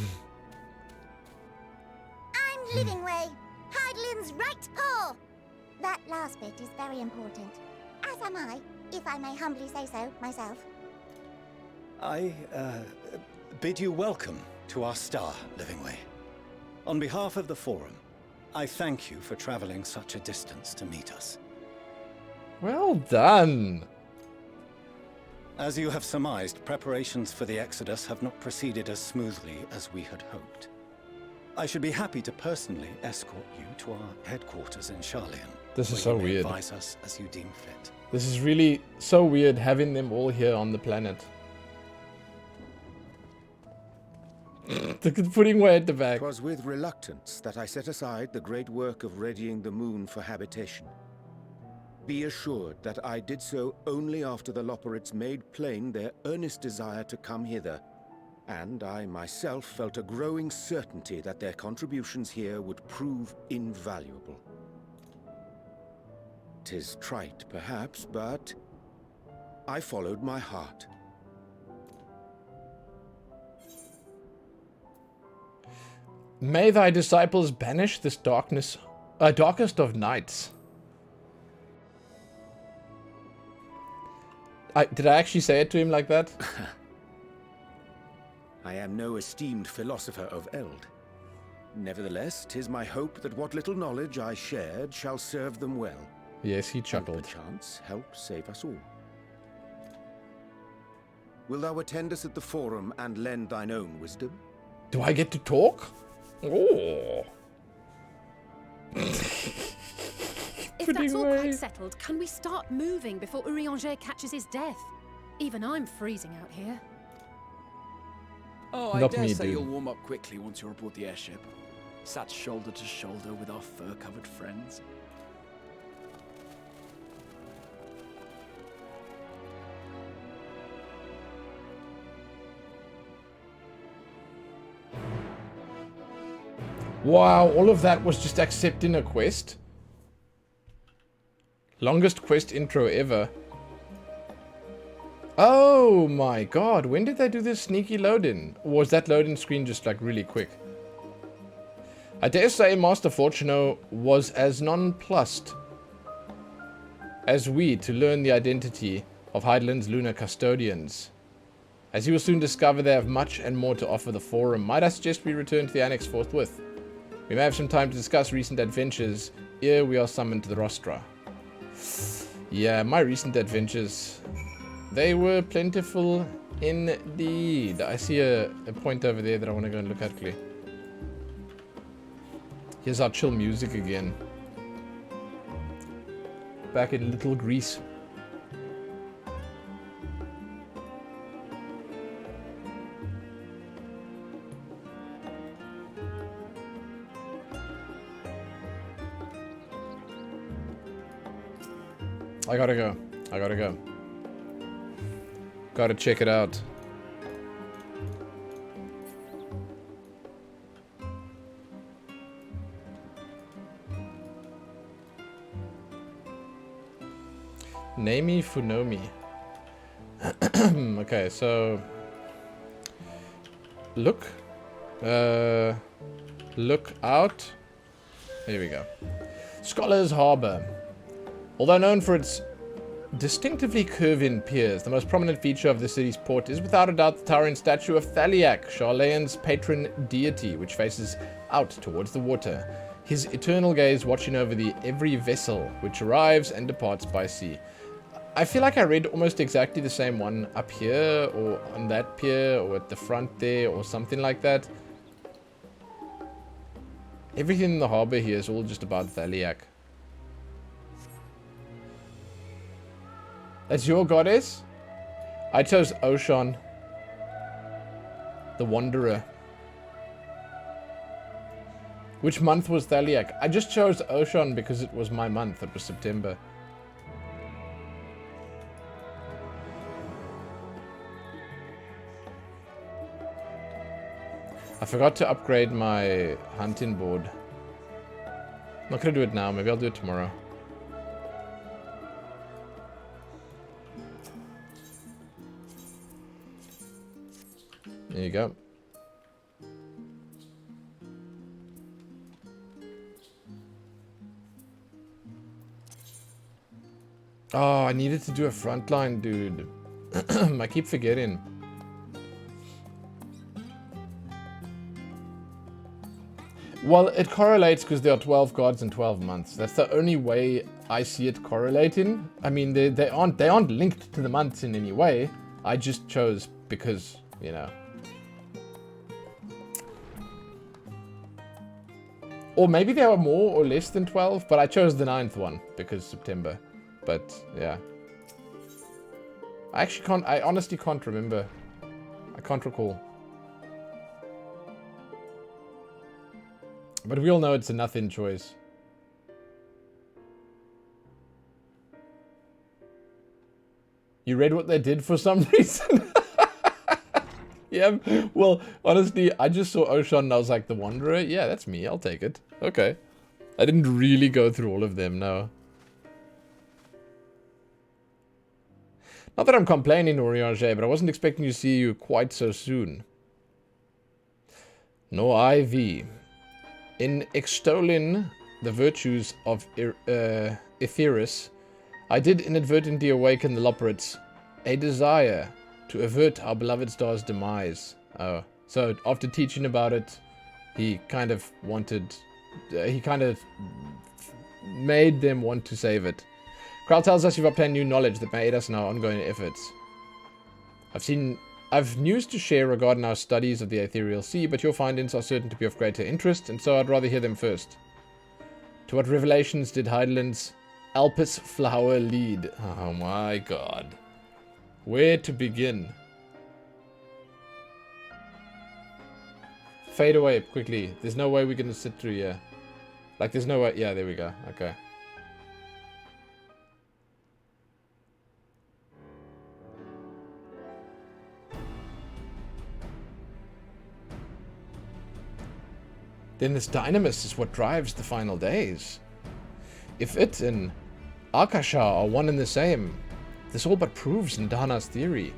Livingway, Hydaelyn's right paw! That last bit is very important. As am I, if I may humbly say so myself. I, bid you welcome to our star, Livingway. On behalf of the Forum, I thank you for traveling such a distance to meet us. Well done. As you have surmised, preparations for the Exodus have not proceeded as smoothly as we had hoped. I should be happy to personally escort you to our headquarters in Garlean. This is so weird. Advise us as you deem fit. This is really so weird having them all here on the planet. Putting way at the back. 'Twas with reluctance that I set aside the great work of readying the moon for habitation. Be assured that I did so only after the Loporrits made plain their earnest desire to come hither, and I myself felt a growing certainty that their contributions here would prove invaluable. 'Tis trite, perhaps, but I followed my heart. May thy disciples banish this darkness, darkest of nights. Did I actually say it to him like that? I am no esteemed philosopher of Eld. Nevertheless, 'tis my hope that what little knowledge I shared shall serve them well. Yes, he chuckled. And perchance help save us all. Will thou attend us at the Forum and lend thine own wisdom? Do I get to talk? Oh. If that's all quite settled, can we start moving before Eorzea catches his death? Even I'm freezing out here. Oh, I Not dare me, say dude. you'll warm up quickly once you're aboard the airship. Sat shoulder to shoulder with our fur-covered friends. Wow, all of that was just accepting a quest. Longest quest intro ever. Oh my god, when did they do this sneaky load-in? Or was that load-in screen just like really quick? I dare say Master Fortuno was as nonplussed as we to learn the identity of Hydaelyn's lunar custodians. As he will soon discover, they have much and more to offer the Forum. Might I suggest we return to the Annex forthwith? We may have some time to discuss recent adventures ere we are summoned to the Rostra. Yeah, my recent adventures, they were plentiful indeed. I see a point over there that I want to go and look at quickly. Here's our chill music again. Back in Little Greece. I gotta go. I gotta go. Gotta check it out. Nami Funomi. Okay, so look out. Here we go. Scholar's Harbour. Although known for its distinctively curving piers, the most prominent feature of the city's port is without a doubt the towering statue of Thaliak, Garlean's patron deity, which faces out towards the water, his eternal gaze watching over every vessel which arrives and departs by sea. I feel like I read almost exactly the same one up here, or on that pier, or at the front there, or something like that. Everything in the harbour here is all just about Thaliak. That's your goddess? I chose Ocean, the Wanderer. Which month was Thaliak? I just chose Ocean because it was my month. It was September. forgot to upgrade my hunting board. Not gonna do it now, maybe I'll do it tomorrow. There you go. Oh, I needed to do a frontline, dude. I keep forgetting. Well, it correlates because there are 12 gods in 12 months. That's the only way I see it correlating. I mean, they aren't linked to the months in any way. I just chose because, you know. Or maybe there were more or less than 12, but I chose the 9th one because September. But, yeah. I honestly can't remember. I can't recall. But we all know it's a nothing choice. You read what they did for some reason? Yeah, well, honestly, I just saw Oshan and I was like, the Wanderer? Yeah, that's me, I'll take it. Okay. I didn't really go through all of them, no. Not that I'm complaining, Eorzea, but I wasn't expecting to see you quite so soon. Nor IV. In extolling the virtues of Aetheris, I did inadvertently awaken the Labyrinthus, a desire to avert our beloved star's demise. Oh, so after teaching about it, he kind of wanted... he kind of made them want to save it. Kral tells us you've obtained new knowledge that may aid us in our ongoing efforts. I've news to share regarding our studies of the ethereal sea, but your findings are certain to be of greater interest, and so I'd rather hear them first. To what revelations did Heideland's Alpus flower lead? Oh my god. Where to begin? Fade away quickly. There's no way we're gonna sit through here. Like, there's no way. Yeah, there we go. Okay. Then this dynamis is what drives the final days. If it and Akasha are one and the same, this all but proves Ndana's theory.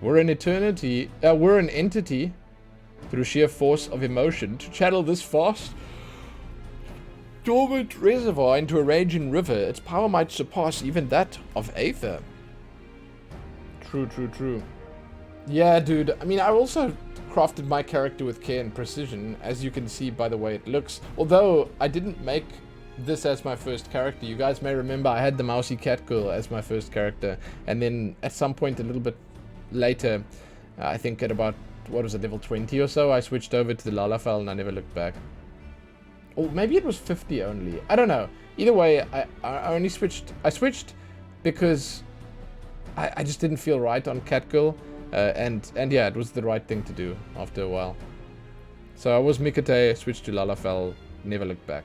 We're an entity through sheer force of emotion to channel this vast, dormant reservoir into a raging river. Its power might surpass even that of Aether. True, true, true. Yeah, dude. I mean, I also crafted my character with care and precision, as you can see by the way it looks. Although I didn't make this as my first character. You guys may remember I had the mousy cat girl as my first character, and then at some point a little bit later, I think at about, what was it, level 20 or so, I switched over to the Lalafell and I never looked back. Or maybe it was 50 only. I don't know. Either way, I only switched. I switched because I just didn't feel right on Catgirl. And yeah, it was the right thing to do after a while. So I was Mikate, switched to Lalafell, never looked back.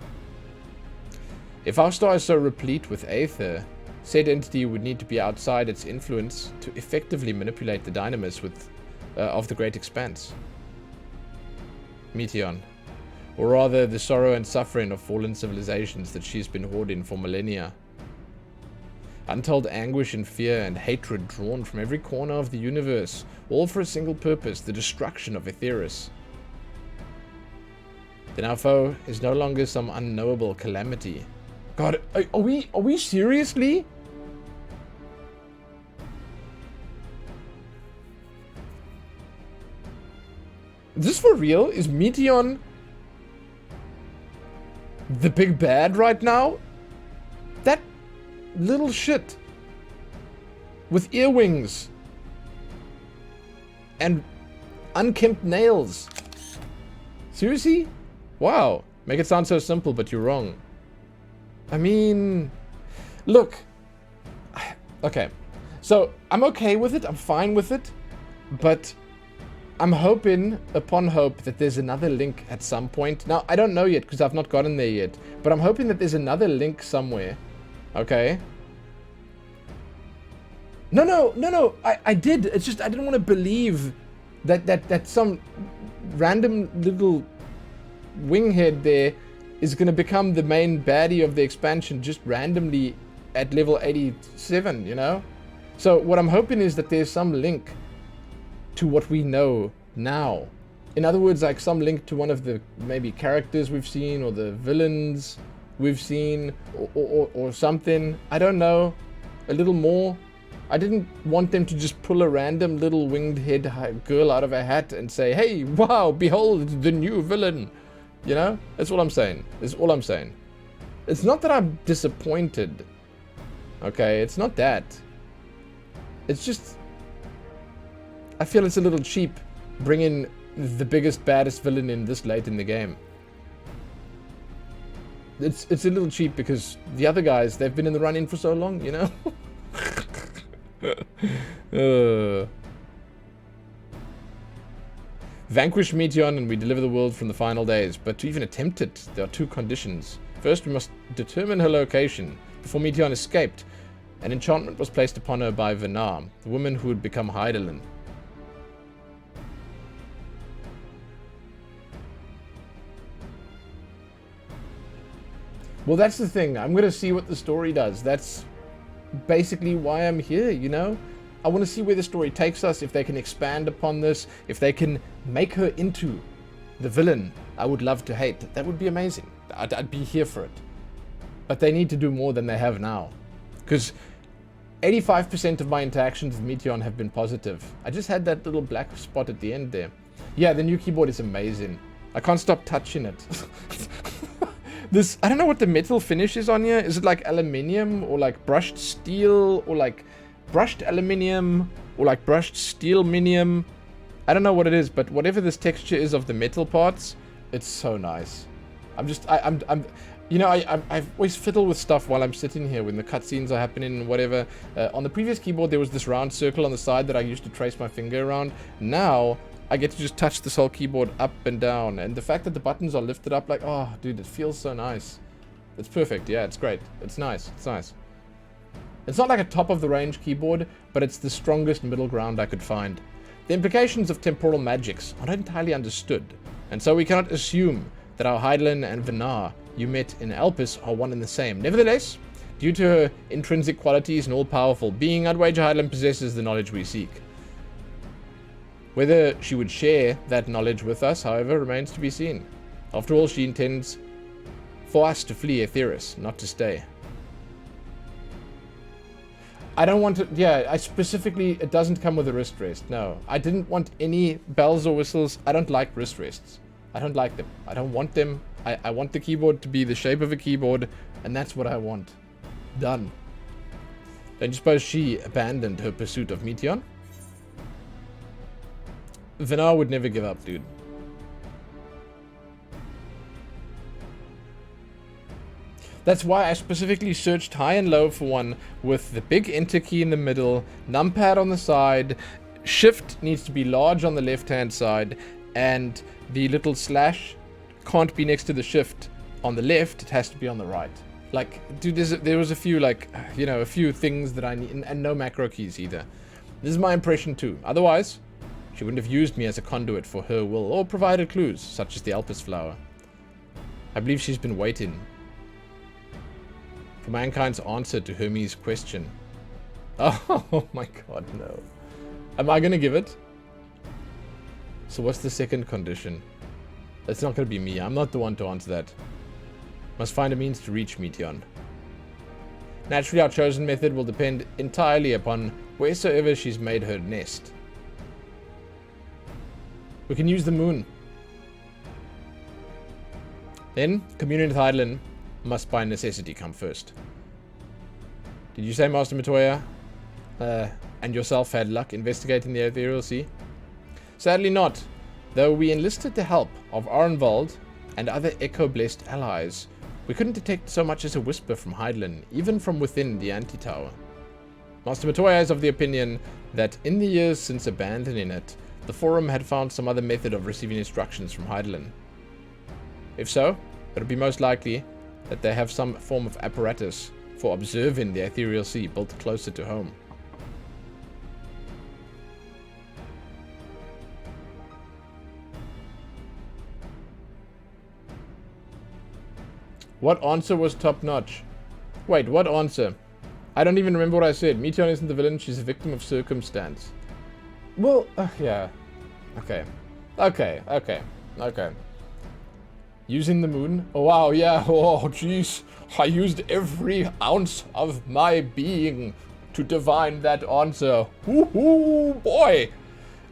If our star is so replete with Aether, said entity would need to be outside its influence to effectively manipulate the dynamis of the Great Expanse. Meteon. Or rather, the sorrow and suffering of fallen civilizations that she's been hoarding for millennia. Untold anguish and fear and hatred drawn from every corner of the universe, all for a single purpose, the destruction of Aetheris. Then our foe is no longer some unknowable calamity. God, are we seriously? Is this for real? Is Meteon the big bad right now? That little shit with earwings and unkempt nails. Seriously? Wow. Make it sound so simple, but you're wrong. I mean, look. Okay. So, I'm okay with it. I'm fine with it. But I'm hoping, upon hope, that there's another link at some point. Now, I don't know yet because I've not gotten there yet. But I'm hoping that there's another link somewhere. Okay? No. I did. It's just I didn't want to believe that some random little winghead there is going to become the main baddie of the expansion just randomly at level 87, you know? So what I'm hoping is that there's some link to what we know now. In other words, like some link to one of the maybe characters we've seen or the villains we've seen or something. I don't know. A little more. I didn't want them to just pull a random little winged head girl out of a hat and say, hey, wow, behold the new villain. You know? That's all I'm saying. That's all I'm saying. It's not that I'm disappointed. Okay, it's not that. It's just, I feel it's a little cheap bringing the biggest, baddest villain in this late in the game. It's a little cheap because the other guys, they've been in the run-in for so long, you know? Vanquish Meteon and we deliver the world from the final days. But to even attempt it, there are two conditions. First, we must determine her location. Before Meteon escaped, an enchantment was placed upon her by Venar, the woman who would become Hydaelyn. Well, that's the thing. I'm going to see what the story does. That's basically why I'm here, you know? I want to see where the story takes us, if they can expand upon this, if they can make her into the villain I would love to hate. That would be amazing. I'd be here for it. But they need to do more than they have now. Because 85% of my interactions with Meteon have been positive. I just had that little black spot at the end there. Yeah, the new keyboard is amazing. I can't stop touching it. This, I don't know what the metal finish is on here. Is it like aluminium or like brushed steel or like brushed aluminium or like brushed steel-minium? I don't know what it is, but whatever this texture is of the metal parts, it's so nice. You know, I always fiddle with stuff while I'm sitting here when the cutscenes are happening and whatever. On the previous keyboard, there was this round circle on the side that I used to trace my finger around. Now, I get to just touch this whole keyboard up and down. And the fact that the buttons are lifted up, like, oh, dude, it feels so nice. It's perfect. Yeah, it's great. It's nice. It's nice. It's not like a top-of-the-range keyboard, but it's the strongest middle ground I could find. The implications of temporal magics are not entirely understood, and so we cannot assume that our Hydaelyn and Venar you met in Elpis are one and the same. Nevertheless, due to her intrinsic qualities and all-powerful being, I'd wager Hydaelyn possesses the knowledge we seek. Whether she would share that knowledge with us, however, remains to be seen. After all, she intends for us to flee Aetheris, not to stay. I don't want to, yeah, I specifically, it doesn't come with a wrist rest, no. I didn't want any bells or whistles. I don't like wrist rests. I don't like them. I don't want them. I want the keyboard to be the shape of a keyboard, and that's what I want. Done. Don't you suppose she abandoned her pursuit of Meteon? Venar would never give up, dude. That's why I specifically searched high and low for one with the big enter key in the middle, numpad on the side, shift needs to be large on the left-hand side, and the little slash can't be next to the shift on the left, it has to be on the right. Like, dude, there was a few, like, you know, a few things that I need, and no macro keys either. This is my impression too. Otherwise, she wouldn't have used me as a conduit for her will, or provided clues, such as the Elpis flower. I believe she's been waiting for mankind's answer to Hermes' question. Oh my god, no. Am I gonna give it? So what's the second condition? It's not gonna be me. I'm not the one to answer that. Must find a means to reach Meteon. Naturally, our chosen method will depend entirely upon wheresoever she's made her nest. We can use the moon. Then, communion with Hydaelyn must by necessity come first. Did you say Master Matoya and yourself had luck investigating the Ethereal Sea? Sadly not, though we enlisted the help of Arenvald and other echo-blessed allies. We couldn't detect so much as a whisper from Hydaelyn, even from within the Antitower. Master Matoya is of the opinion that in the years since abandoning it, the Forum had found some other method of receiving instructions from Hydaelyn. If so, it would be most likely that they have some form of apparatus for observing the Ethereal Sea built closer to home. What answer was top-notch? Wait, what answer? I don't even remember what I said. Meteon isn't the villain, she's a victim of circumstance. Well, yeah. Okay. Using the moon? Oh, wow, yeah. Oh, jeez. I used every ounce of my being to divine that answer. Woohoo, boy.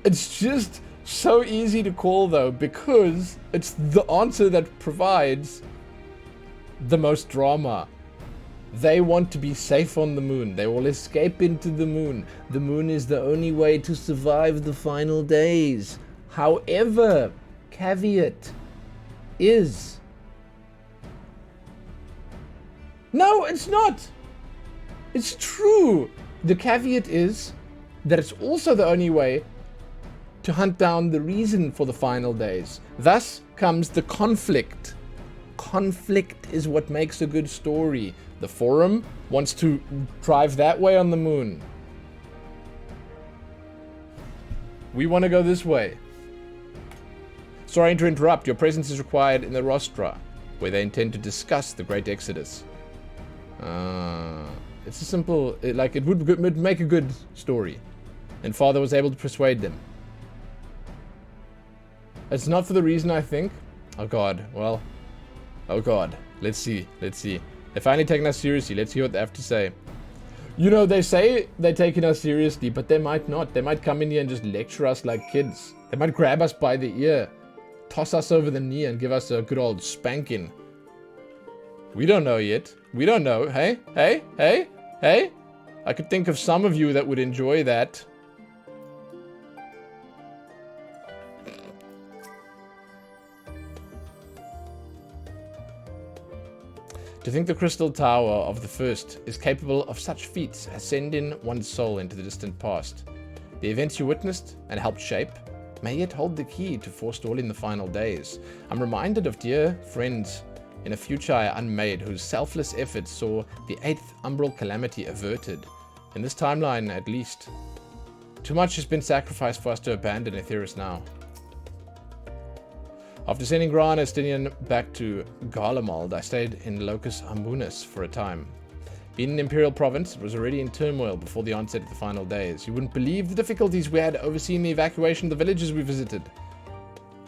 It's just so easy to call, though, because it's the answer that provides the most drama. They want to be safe on the moon. They will escape into the moon. The moon is the only way to survive the final days. However, caveat is... No, it's not. It's true. The caveat is that it's also the only way to hunt down the reason for the final days. Thus comes the conflict. Conflict is what makes a good story. The Forum wants to drive that way on the moon. We want to go this way. Sorry to interrupt. Your presence is required in the Rostra, where they intend to discuss the Great Exodus. It's a simple... it would make a good story. And Father was able to persuade them. It's not for the reason I think. Oh god, well... Oh god, let's see. They're finally taking us seriously. Let's hear what they have to say. You know, they say they're taking us seriously, but they might not. They might come in here and just lecture us like kids. They might grab us by the ear, toss us over the knee, and give us a good old spanking. We don't know yet. We don't know. Hey? I could think of some of you that would enjoy that. To think the Crystal Tower of the First is capable of such feats as sending one's soul into the distant past. The events you witnessed and helped shape may yet hold the key to forestalling the final days. I'm reminded of dear friends in a future unmade whose selfless efforts saw the 8th umbral calamity averted. In this timeline, at least. Too much has been sacrificed for us to abandon Aetheris now. After sending Gran Estinian back to Garlemald, I stayed in Locus Ambunus for a time. Being an imperial province, it was already in turmoil before the onset of the final days. You wouldn't believe the difficulties we had overseeing the evacuation of the villages we visited.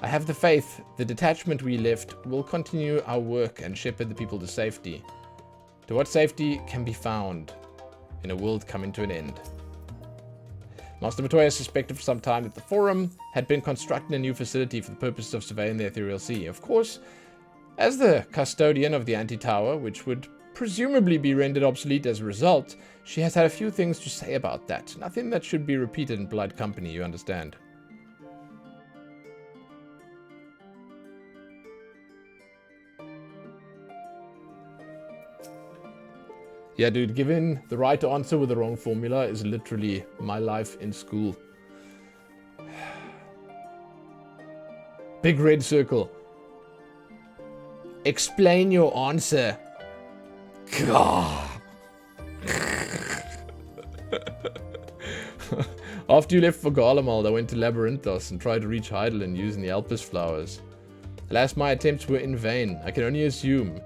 I have the faith the detachment we left will continue our work and shepherd the people to safety. To what safety can be found in a world coming to an end. Master Matoya suspected for some time that the Forum had been constructing a new facility for the purpose of surveying the Ethereal Sea. Of course, as the custodian of the Anti-Tower, which would presumably be rendered obsolete as a result, she has had a few things to say about that. Nothing that should be repeated in polite company, you understand. Yeah, dude, giving the right answer with the wrong formula is literally my life in school. Big red circle. Explain your answer. God. After you left for Garlemald, I went to Labyrinthus and tried to reach Heidelin using the Elpis flowers. Alas, my attempts were in vain. I can only assume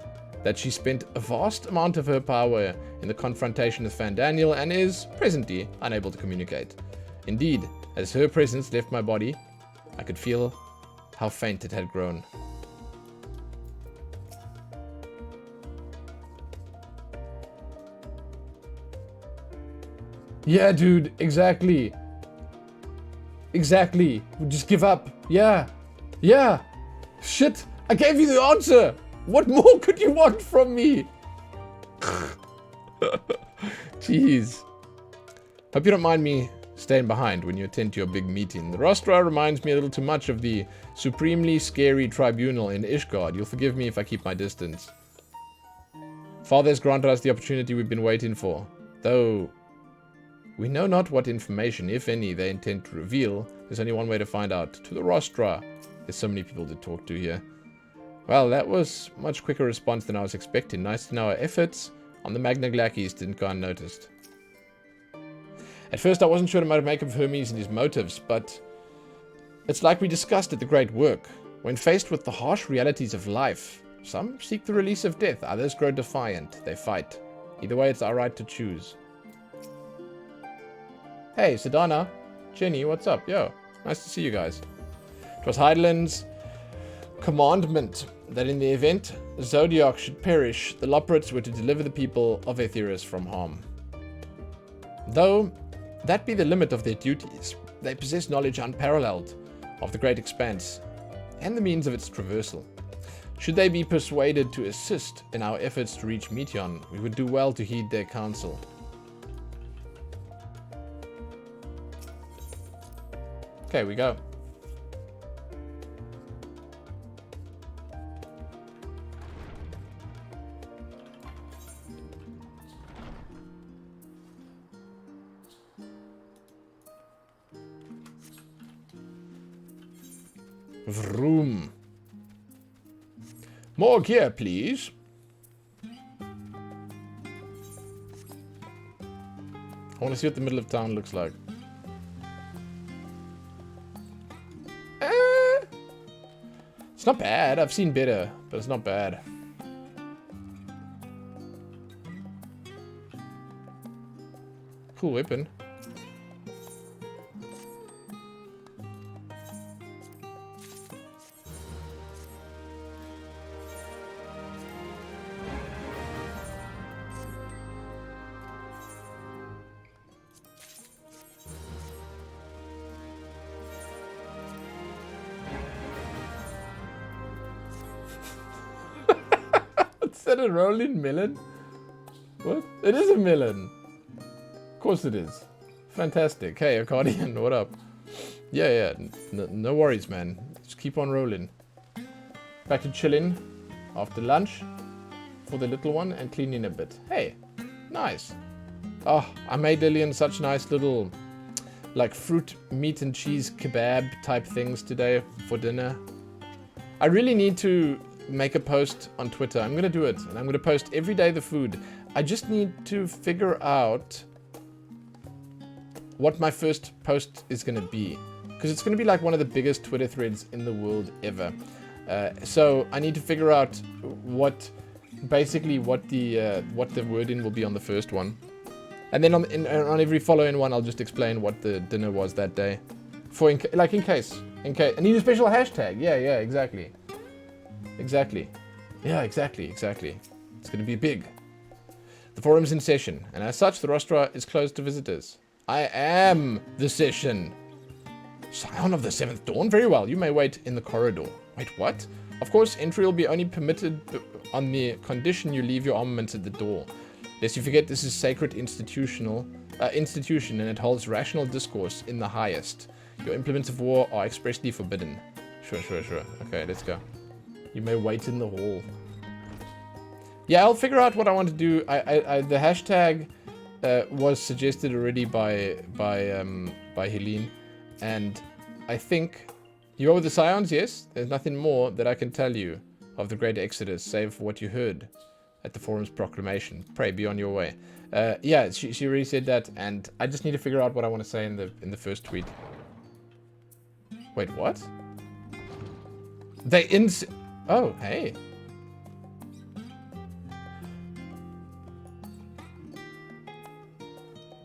that she spent a vast amount of her power in the confrontation with Fandaniel and is, presently, unable to communicate. Indeed, as her presence left my body, I could feel how faint it had grown. Yeah, dude, exactly. Exactly. Just give up. Yeah. Shit, I gave you the answer. What more could you want from me? Jeez. Hope you don't mind me staying behind when you attend to your big meeting. The Rostra reminds me a little too much of the supremely scary tribunal in Ishgard. You'll forgive me if I keep my distance. Father has granted us the opportunity we've been waiting for. Though we know not what information, if any, they intend to reveal. There's only one way to find out. To the Rostra. There's so many people to talk to here. Well, that was a much quicker response than I was expecting. Nice to know our efforts on the Magna Glacies didn't go unnoticed. At first I wasn't sure to make of Hermes and his motives, but it's like we discussed at the Great Work. When faced with the harsh realities of life, Some seek the release of death, others grow defiant. They fight. Either way, it's our right to choose. Hey, Sedana, Jenny, what's up? Yo, nice to see you guys. It was Heideland's commandment that in the event Zodiac should perish, the Loporrits were to deliver the people of Aetheris from harm. Though that be the limit of their duties, they possess knowledge unparalleled of the great expanse and the means of its traversal. Should they be persuaded to assist in our efforts to reach Meteion, we would do well to heed their counsel. Okay, we go. Vroom. More gear, please. I want to see what the middle of town looks like. It's not bad. I've seen better, but it's not bad. Cool weapon. Is that a rolling melon? What? It is a melon. Of course it is. Fantastic. Hey, Accordion, what up? Yeah. No worries, man. Just keep on rolling. Back to chilling after lunch for the little one and cleaning a bit. Hey, nice. Oh, I made Lillian such nice little, like, fruit, meat and cheese kebab type things today for dinner. I really need to make a post on Twitter. I'm gonna do it, and I'm gonna post every day the food. I just need to figure out what my first post is gonna be, because it's gonna be like one of the biggest Twitter threads in the world ever. So I need to figure out what the wording will be on the first one, and then on every following one I'll just explain what the dinner was that day, for in case I need a special hashtag. Yeah, exactly. Yeah, exactly. It's gonna be big. The forum's in session, and as such, the rostra is closed to visitors. I am the session. Scion of the Seventh Dawn? Very well, you may wait in the corridor. Wait, what? Of course, entry will be only permitted on the condition you leave your armaments at the door. Lest you forget, this is sacred institution, and it holds rational discourse in the highest. Your implements of war are expressly forbidden. Sure. Okay, let's go. You may wait in the hall. Yeah, I'll figure out what I want to do. The hashtag was suggested already by Helene, and I think you are with the Scions. Yes, there's nothing more that I can tell you of the Great Exodus, save for what you heard at the forum's proclamation. Pray, be on your way. Yeah, she already said that, and I just need to figure out what I want to say in the first tweet. Wait, what? Oh, hey.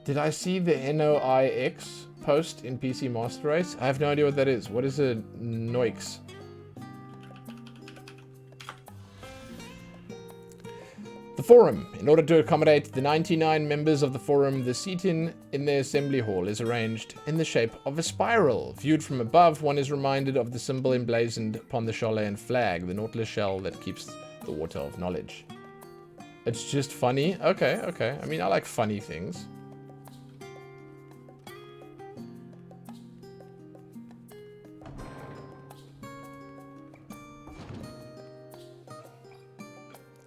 Did I see the NOIX post in PC Master Race? I have no idea what that is. What is a NOIX? The forum. In order to accommodate the 99 members of the forum, the seating in the assembly hall is arranged in the shape of a spiral. Viewed from above, one is reminded of the symbol emblazoned upon the Sharlayan flag, the nautilus shell that keeps the water of knowledge. It's just funny? Okay. I mean, I like funny things.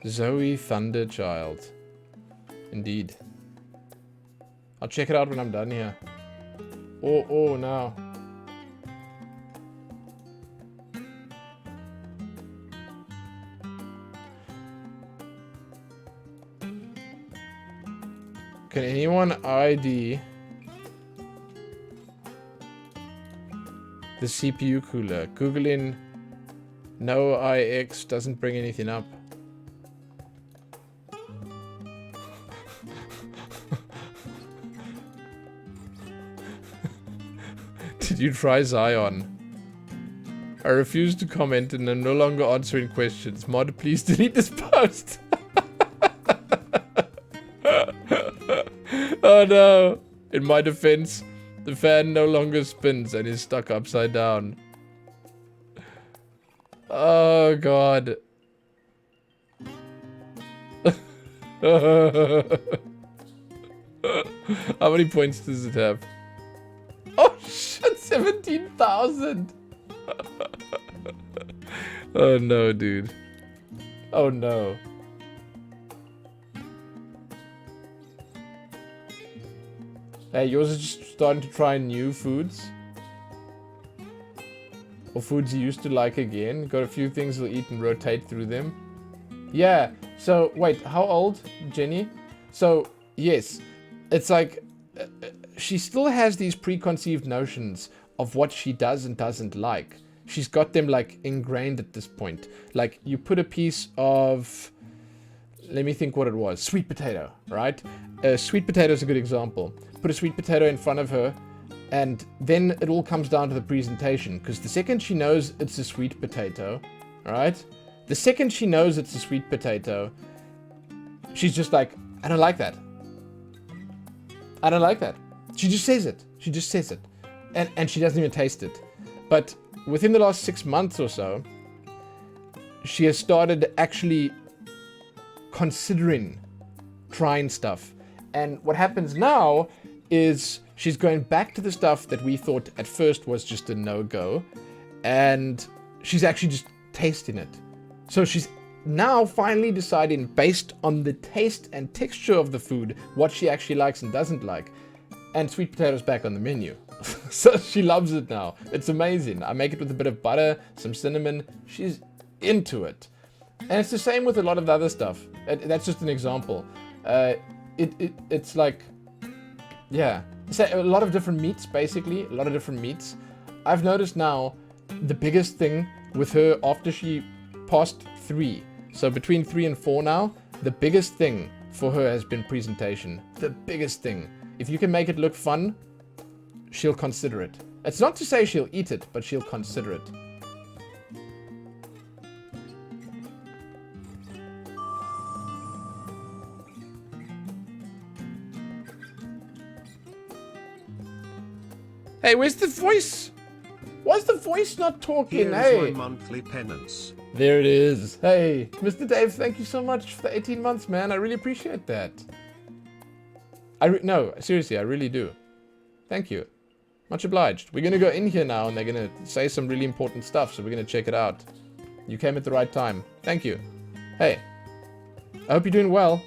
Zoe Thunderchild. Indeed. I'll check it out when I'm done here. Oh, no. Can anyone ID the CPU cooler? Googling No IX doesn't bring anything up. Did you try Zion? I refuse to comment and I'm no longer answering questions. Mod, please delete this post. Oh no. In my defense, the fan no longer spins and is stuck upside down. Oh god. How many points does it have? Oh shit, 17,000! Oh no, dude. Oh no. Hey, yours is just starting to try new foods? Or foods you used to like again? Got a few things you'll eat and rotate through them? Yeah, so, wait, how old, Jenny? So, yes, it's like, she still has these preconceived notions of what she does and doesn't like. She's got them, like, ingrained at this point. Like, you put a piece of, let me think what it was, sweet potato, right? Sweet potato is a good example. Put a sweet potato in front of her, and then it all comes down to the presentation, because the second she knows it's a sweet potato, right? The second she knows it's a sweet potato, she's just like, I don't like that. I don't like that. She just says it. She just says it. And she doesn't even taste it. But within the last 6 months or so, she has started actually considering trying stuff. And what happens now is she's going back to the stuff that we thought at first was just a no-go. And she's actually just tasting it. So she's now finally deciding, based on the taste and texture of the food, what she actually likes and doesn't like. And sweet potato's back on the menu. So she loves it now. It's amazing. I make it with a bit of butter, some cinnamon. She's into it. And it's the same with a lot of the other stuff. That's just an example. It's like, yeah. So a lot of different meats, basically. A lot of different meats. I've noticed now the biggest thing with her after she passed 3. So between 3 and 4 now, the biggest thing for her has been presentation. The biggest thing. If you can make it look fun, she'll consider it. It's not to say she'll eat it, but she'll consider it. Hey, where's the voice? Why's the voice not talking? Hey, my monthly penance. There it is. Hey, Mr. Dave, thank you so much for the 18 months, man. I really appreciate that. No, seriously, I really do. Thank you. Much obliged. We're gonna go in here now and they're gonna say some really important stuff, so we're gonna check it out. You came at the right time. Thank you. Hey, I hope you're doing well.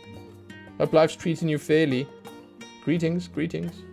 Hope life's treating you fairly. Greetings, greetings.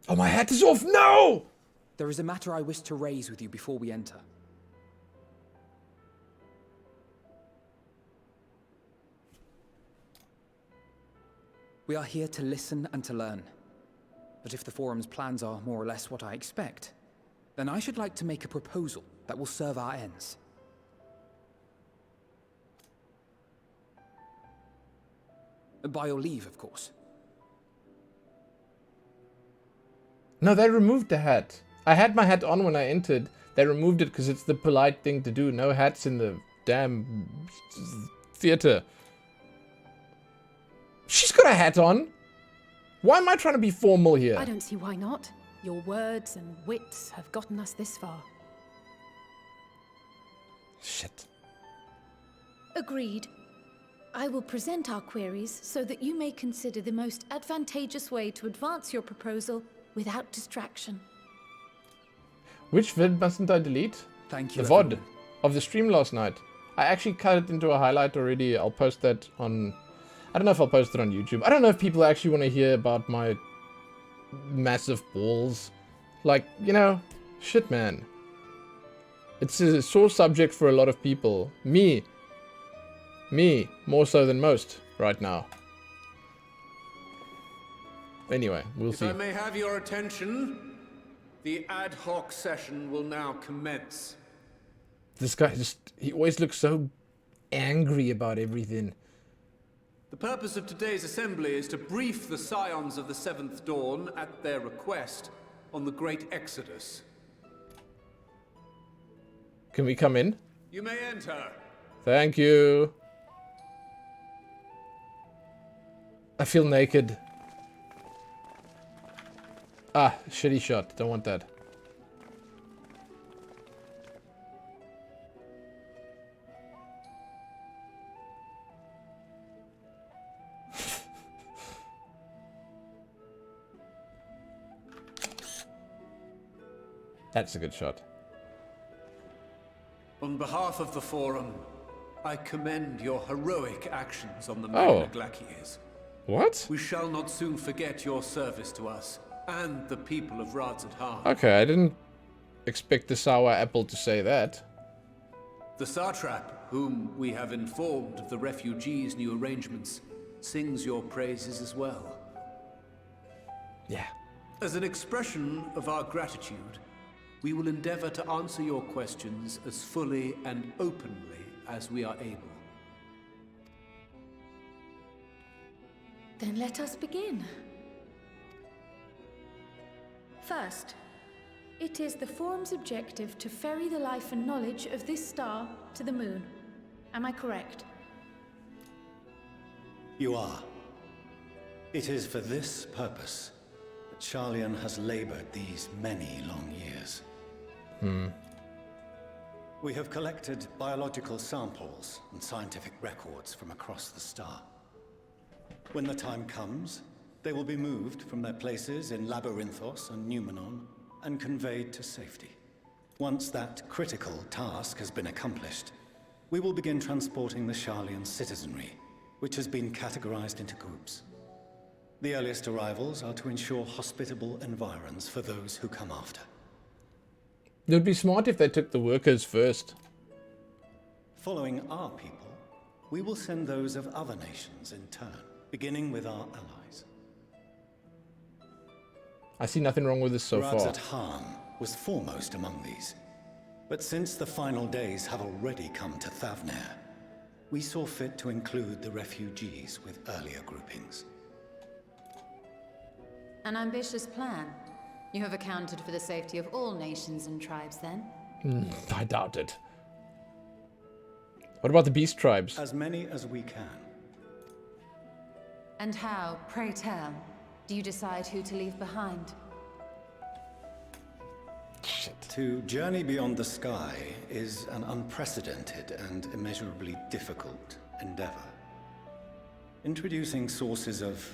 Oh, my hat is off! No! There is a matter I wish to raise with you before we enter. We are here to listen and to learn. But if the forum's plans are more or less what I expect, then I should like to make a proposal that will serve our ends. By your leave, of course. No, they removed the hat. I had my hat on when I entered. They removed it because it's the polite thing to do. No hats in the damn theater. She's got a hat on. Why am I trying to be formal here? I don't see why not. Your words and wits have gotten us this far. Shit. Agreed. I will present our queries so that you may consider the most advantageous way to advance your proposal without distraction. Which vid mustn't I delete? Thank you. The VOD of the stream last night. I actually cut it into a highlight already. I'll post that on... I don't know if I'll post it on YouTube. I don't know if people actually want to hear about my massive balls. Like, you know, shit, man. It's a sore subject for a lot of people. Me, more so than most right now. Anyway, we'll see. If I may have your attention, the ad hoc session will now commence. This guy he always looks so angry about everything. The purpose of today's assembly is to brief the Scions of the Seventh Dawn at their request on the Great Exodus. Can we come in? You may enter. Thank you. I feel naked. Ah, shitty shot. Don't want that. That's a good shot. On behalf of the Forum, I commend your heroic actions on the Magna Glaciers. What? We shall not soon forget your service to us and the people of Radzadhan. Okay, I didn't expect the sour apple to say that. The satrap, whom we have informed of the refugees' new arrangements, sings your praises as well. Yeah. As an expression of our gratitude, we will endeavor to answer your questions as fully and openly as we are able. Then let us begin. First, it is the Forum's objective to ferry the life and knowledge of this star to the moon. Am I correct? You are. It is for this purpose that Garlean has labored these many long years. We have collected biological samples and scientific records from across the star. When the time comes, they will be moved from their places in Labyrinthus and Numenon and conveyed to safety. Once that critical task has been accomplished, we will begin transporting the Garlean citizenry, which has been categorized into groups. The earliest arrivals are to ensure hospitable environs for those who come after. It would be smart if they took the workers first. Following our people, we will send those of other nations in turn, beginning with our allies. I see nothing wrong with this so far. Radzadhan was foremost among these. But since the final days have already come to Thavnair, we saw fit to include the refugees with earlier groupings. An ambitious plan. You have accounted for the safety of all nations and tribes, then? I doubt it. What about the beast tribes? As many as we can. And how, pray tell, do you decide who to leave behind? Shit. To journey beyond the sky is an unprecedented and immeasurably difficult endeavor. Introducing sources of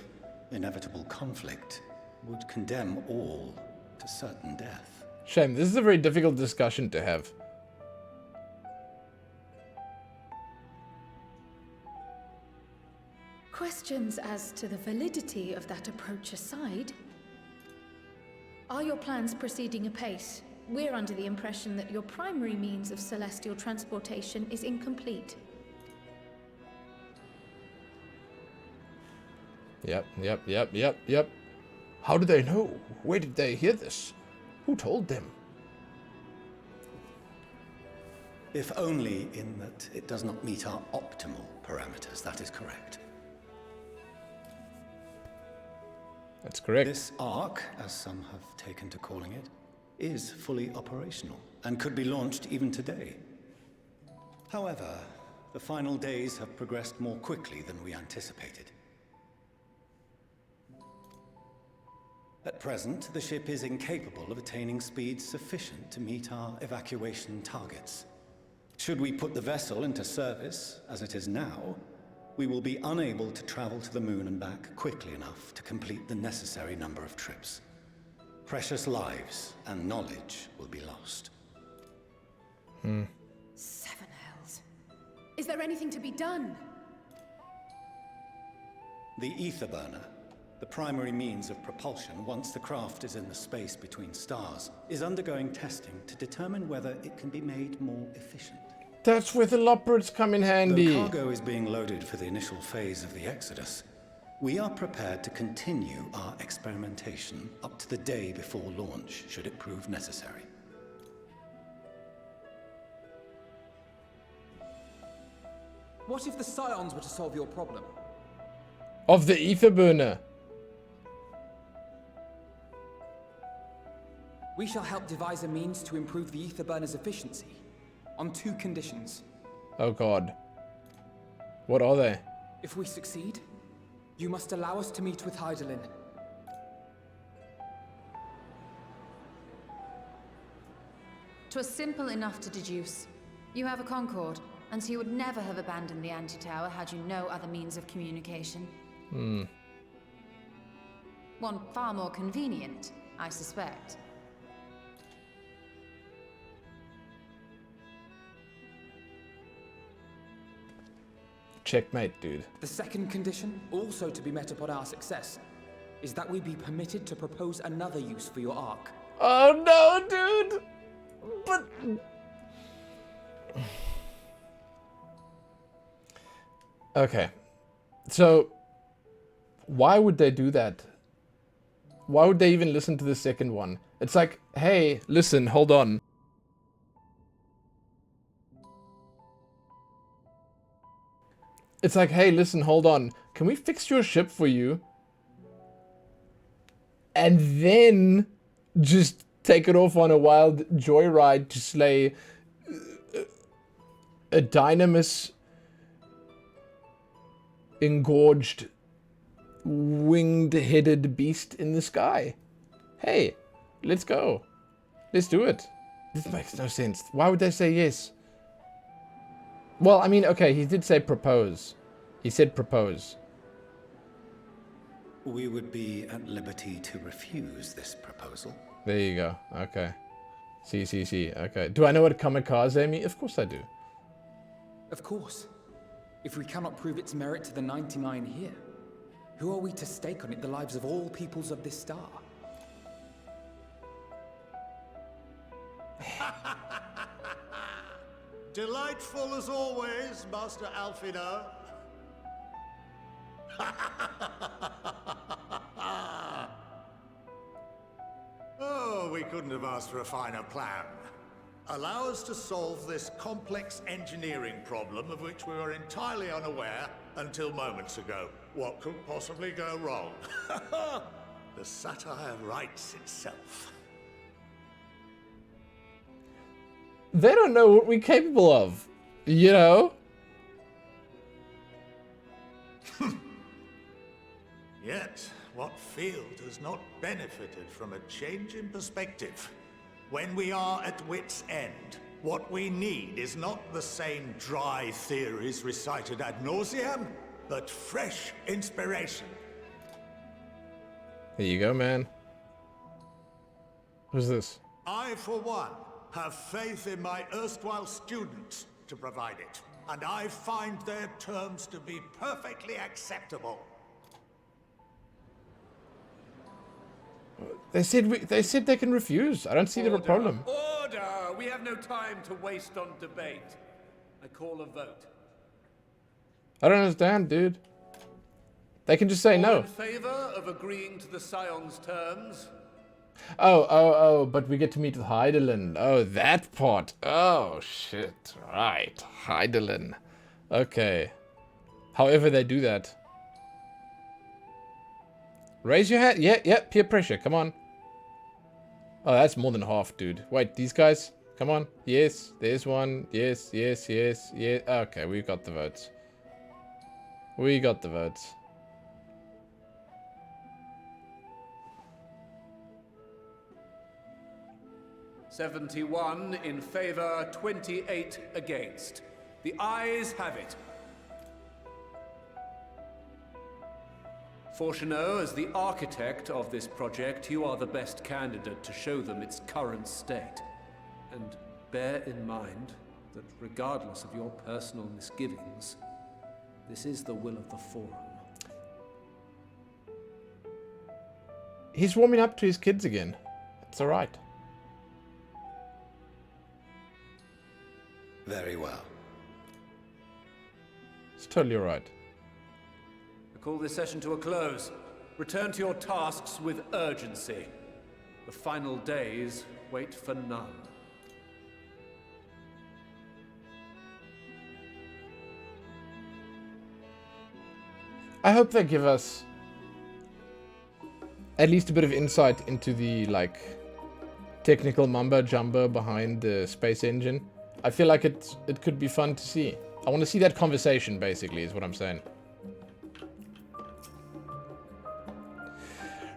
inevitable conflict would condemn all to certain death. Shame, this is a very difficult discussion to have. Questions as to the validity of that approach aside, are your plans proceeding apace? We're under the impression that your primary means of celestial transportation is incomplete. Yep. How do they know? Where did they hear this? Who told them? If only in that it does not meet our optimal parameters, that is correct. That's correct. This Ark, as some have taken to calling it, is fully operational and could be launched even today. However, the final days have progressed more quickly than we anticipated. At present, the ship is incapable of attaining speeds sufficient to meet our evacuation targets. Should we put the vessel into service, as it is now, we will be unable to travel to the moon and back quickly enough to complete the necessary number of trips. Precious lives and knowledge will be lost. 7 hells. Is there anything to be done? The ether burner, the primary means of propulsion once the craft is in the space between stars, is undergoing testing to determine whether it can be made more efficient. That's where the Loppers come in handy. The cargo is being loaded for the initial phase of the Exodus. We are prepared to continue our experimentation up to the day before launch, should it prove necessary. What if the Scions were to solve your problem? Of the ether burner. We shall help devise a means to improve the ether burner's efficiency, on 2 conditions. Oh god. What are they? If we succeed, you must allow us to meet with Hydaelyn. 'Twas simple enough to deduce. You have a Concord, and so you would never have abandoned the anti-tower had you no other means of communication. One far more convenient, I suspect. Checkmate, dude. The second condition, also to be met upon our success, is that we be permitted to propose another use for your Ark. Oh no, dude! But... Okay. So, why would they do that? Why would they even listen to the second one? It's like, hey, listen, hold on. It's like, hey, listen, hold on. Can we fix your ship for you? And then just take it off on a wild joyride to slay a dynamis engorged winged-headed beast in the sky. Hey, let's go. Let's do it. This makes no sense. Why would they say yes? Well, I mean, okay, he did say propose. He said propose. We would be at liberty to refuse this proposal. There you go. Okay. See. Okay. Do I know what kamikaze means? Of course I do. Of course. If we cannot prove its merit to the 99 here, who are we to stake on it the lives of all peoples of this star? Delightful as always, Master Alfino. Oh, we couldn't have asked for a finer plan. Allow us to solve this complex engineering problem of which we were entirely unaware until moments ago. What could possibly go wrong? The satire writes itself. They don't know what we're capable of, you know? Yet, what field has not benefited from a change in perspective? When we are at wit's end, what we need is not the same dry theories recited ad nauseam, but fresh inspiration. There you go, man. Who's this? I, for one, have faith in my erstwhile students to provide it, and I find their terms to be perfectly acceptable. They said they can refuse. I don't see the problem. Order! We have no time to waste on debate. I call a vote. I don't understand, dude. They can just say no. In favor of agreeing to the Scion's terms? Oh, but we get to meet with Hydaelyn. Oh, that part. Oh, shit. Right. Hydaelyn. Okay. However they do that. Raise your hand. Yeah, peer pressure. Come on. Oh, that's more than half, dude. Wait, these guys? Come on. Yes, there's one. Yes. Okay, we've got the votes. We got the votes. "71 in favor, 28 against. The ayes have it. Fortuneau, as the architect of this project, you are the best candidate to show them its current state. And bear in mind that regardless of your personal misgivings, this is the will of the Forum. He's warming up to his kids again. It's alright. Very well. It's totally alright. I call this session to a close. Return to your tasks with urgency. The final days wait for none. I hope they give us at least a bit of insight into the, like, technical mumbo-jumbo behind the space engine. I feel like it could be fun to see. I want to see that conversation, basically, is what I'm saying.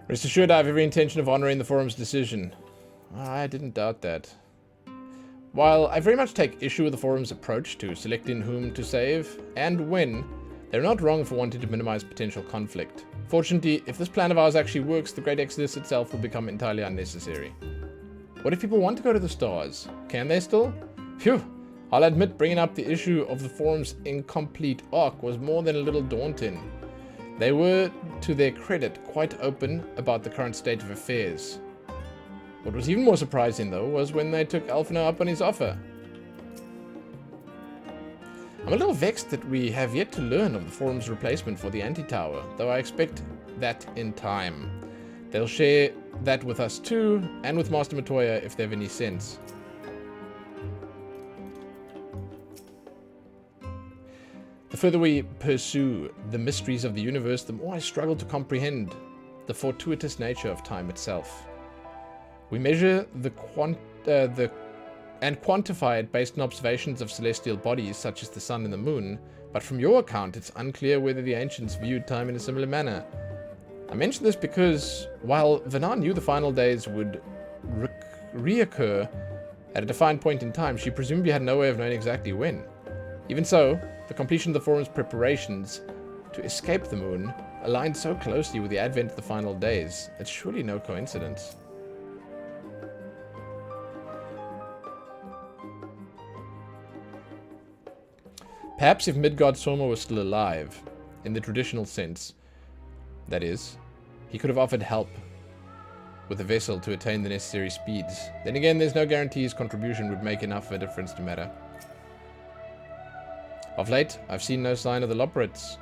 Rest assured, I have every intention of honoring the Forum's decision. I didn't doubt that. While I very much take issue with the Forum's approach to selecting whom to save and when, they're not wrong for wanting to minimize potential conflict. Fortunately, if this plan of ours actually works, the Great Exodus itself will become entirely unnecessary. What if people want to go to the stars? Can they still? Phew! I'll admit bringing up the issue of the Forum's incomplete arc was more than a little daunting. They were, to their credit, quite open about the current state of affairs. What was even more surprising, though, was when they took Alphino up on his offer. I'm a little vexed that we have yet to learn of the Forum's replacement for the Anti-Tower, though I expect that in time. They'll share that with us too, and with Master Matoya if they have any sense. The further we pursue the mysteries of the universe, the more I struggle to comprehend the fortuitous nature of time itself. We measure and quantify it based on observations of celestial bodies such as the sun and the moon, but from your account it's unclear whether the ancients viewed time in a similar manner. I mention this because, while Vanar knew the final days would reoccur at a defined point in time, she presumably had no way of knowing exactly when. Even so, the completion of the Forum's preparations to escape the moon aligned so closely with the advent of the final days. It's surely no coincidence. Perhaps if Midgard Soma was still alive, in the traditional sense, that is, he could have offered help with a vessel to attain the necessary speeds. Then again, there's no guarantee his contribution would make enough of a difference to matter. Of late, I've seen no sign of the Labyrinthus.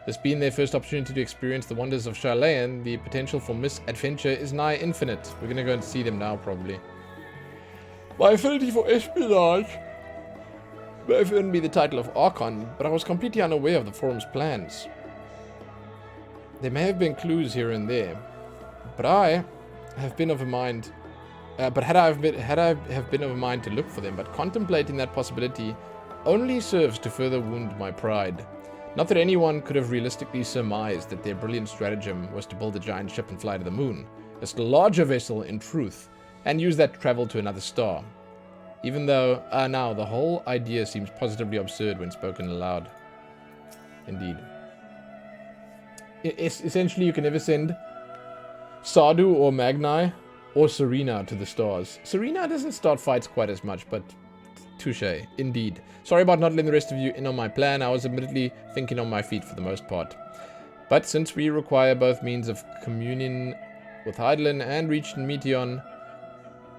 This being their first opportunity to experience the wonders of Garlean, the potential for misadventure is nigh infinite. We're gonna go and see them now, probably. My affinity for espionage may have earned me the title of Archon, but I was completely unaware of the Forum's plans. There may have been clues here and there, but I have been of a mind. But had I been of a mind to look for them, but contemplating that possibility only serves to further wound my pride. Not that anyone could have realistically surmised that their brilliant stratagem was to build a giant ship and fly to the moon, a still larger vessel in truth, and use that to travel to another star. Even though, now, the whole idea seems positively absurd when spoken aloud. Indeed. Essentially, you can never send Sardu or Magni or Serena to the stars. Serena doesn't start fights quite as much, but touche, indeed. Sorry about not letting the rest of you in on my plan. I was admittedly thinking on my feet for the most part. But since we require both means of communion with Hydaelyn and reaching Meteon,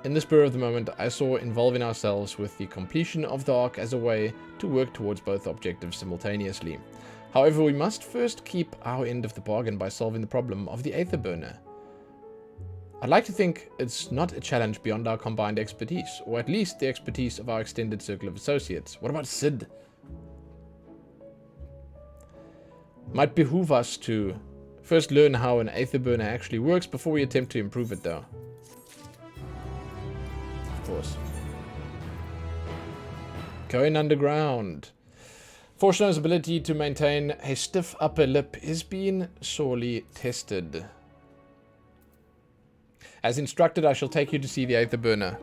in the spur of the moment, I saw involving ourselves with the completion of the Ark as a way to work towards both objectives simultaneously. However, we must first keep our end of the bargain by solving the problem of the Aether Burner. I'd like to think it's not a challenge beyond our combined expertise, or at least the expertise of our extended circle of associates. What about Sid? Might behoove us to first learn how an Aether Burner actually works before we attempt to improve it, though. Of course. Going underground. Fortuneau's ability to maintain a stiff upper lip is being sorely tested. As instructed, I shall take you to see the Aether Burner.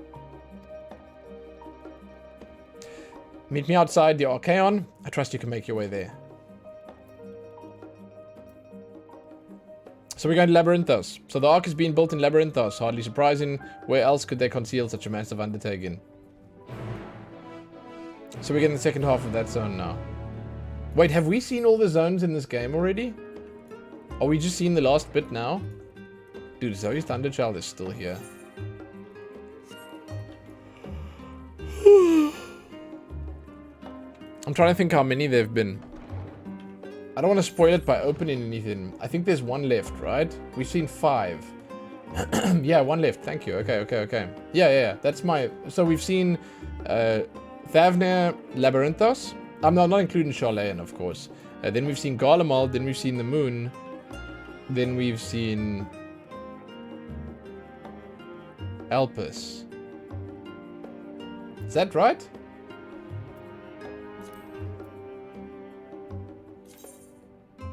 Meet me outside the Archaon. I trust you can make your way there. So we're going to Labyrinthus. So the Ark is being built in Labyrinthus. Hardly surprising. Where else could they conceal such a massive undertaking? So we're getting the second half of that zone now. Wait, have we seen all the zones in this game already? Are we just seeing the last bit now? Dude, Zoe's Thunderchild is still here. I'm trying to think how many there've been. I don't want to spoil it by opening anything. I think there's one left, right? We've seen 5. Yeah, one left. Thank you. Okay. Yeah. That's my... So we've seen Thavnir, Labyrinthus. I'm not including Garlean, of course. Then we've seen Garlemald. Then we've seen the Moon. Then we've seen... Elpis. Is that right?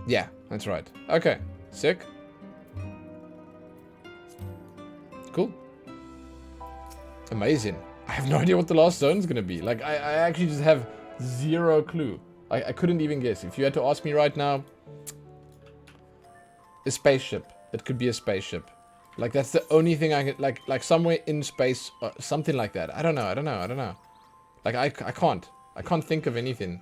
Yeah, that's right. Okay, sick. Cool. Amazing. I have no idea what the last zone's gonna be. Like, I actually just have zero clue. I couldn't even guess. If you had to ask me right now, a spaceship. It could be a spaceship. Like, that's the only thing I could, like somewhere in space, or something like that. I don't know. Like, I can't think of anything.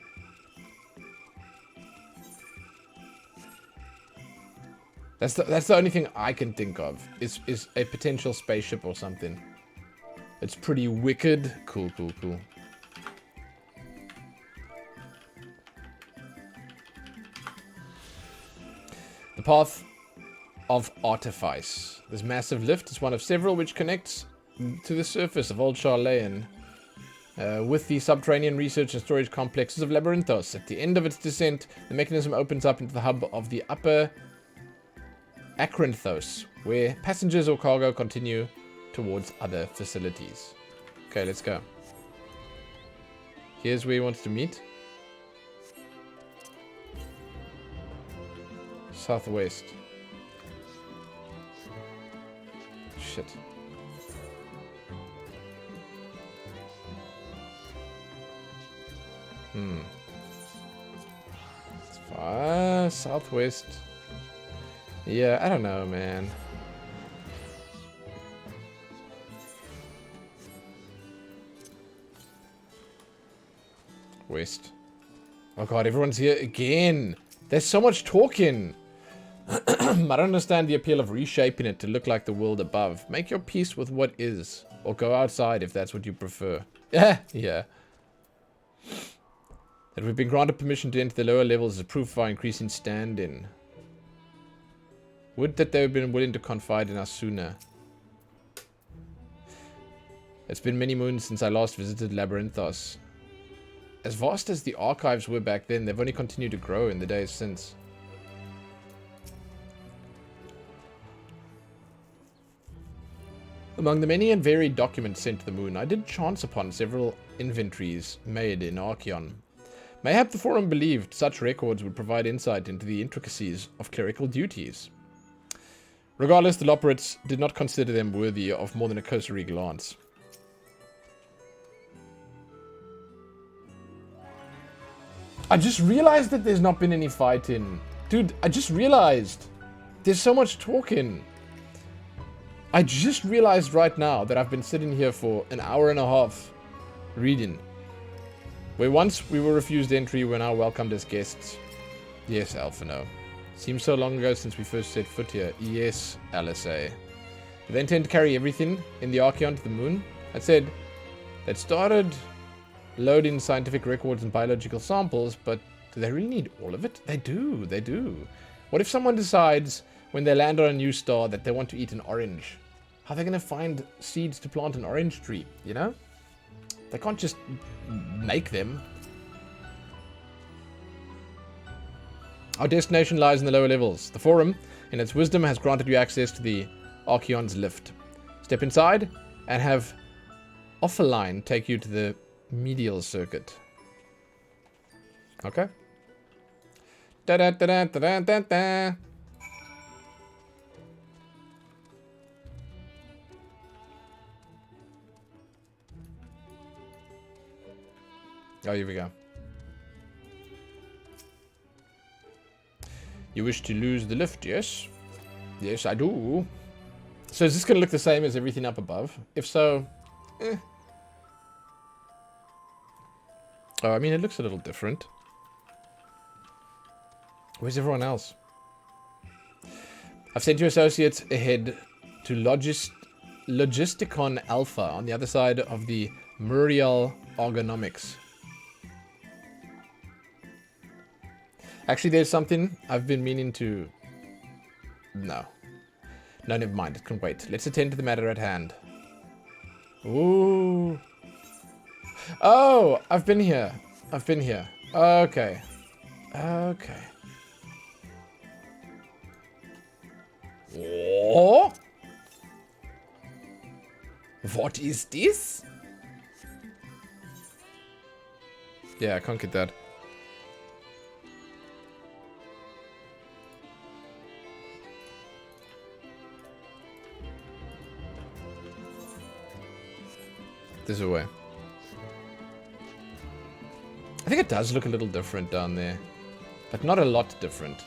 That's the only thing I can think of, is a potential spaceship or something. It's pretty wicked. Cool. The Path of Artifice. This massive lift is one of several which connects to the surface of Old Garlean with the subterranean research and storage complexes of Labyrinthus. At the end of its descent, the mechanism opens up into the hub of the upper Acranthos, where passengers or cargo continue towards other facilities. Okay, let's go. Here's where he wants to meet. Southwest. Shit. It's far southwest. Yeah, I don't know, man. West. Oh god, everyone's here again. There's so much talking. I don't understand the appeal of reshaping it to look like the world above. Make your peace with what is. Or go outside if that's what you prefer. Yeah. That we've been granted permission to enter the lower levels is proof of our increasing standing. Would that they had been willing to confide in us sooner. It's been many moons since I last visited Labyrinthus. As vast as the archives were back then, they've only continued to grow in the days since. Among the many and varied documents sent to the moon, I did chance upon several inventories made in Archeon. Mayhap the Forum believed such records would provide insight into the intricacies of clerical duties. Regardless, the Loporits did not consider them worthy of more than a cursory glance. I just realized that there's not been any fighting. Dude, I just realized. There's so much talking. I just realized right now that I've been sitting here for an hour and a half reading. Where once we were refused entry, we're now welcomed as guests. Yes, Alphino. Seems so long ago since we first set foot here. Yes, LSA. Do they intend to carry everything in the Archeon to the moon? I said, they'd started loading scientific records and biological samples, but do they really need all of it? They do. What if someone decides when they land on a new star that they want to eat an orange? How are they going to find seeds to plant an orange tree, you know? They can't just make them. Our destination lies in the lower levels. The Forum, in its wisdom, has granted you access to the Archeon's lift. Step inside and have Offaline take you to the medial circuit. Okay. Da-da-da-da-da-da-da. Oh, here we go. You wish to lose the lift, yes? Yes, I do. So is this going to look the same as everything up above? If so, eh. Oh, I mean, it looks a little different. Where's everyone else? I've sent your associates ahead to Logisticon Alpha on the other side of the Muriel Ergonomics. Actually, there's something I've been meaning to... No, never mind. It can wait. Let's attend to the matter at hand. Ooh. Oh, I've been here. Okay. Okay. Oh? What is this? Yeah, I can't get that. This way. I think it does look a little different down there, but not a lot different.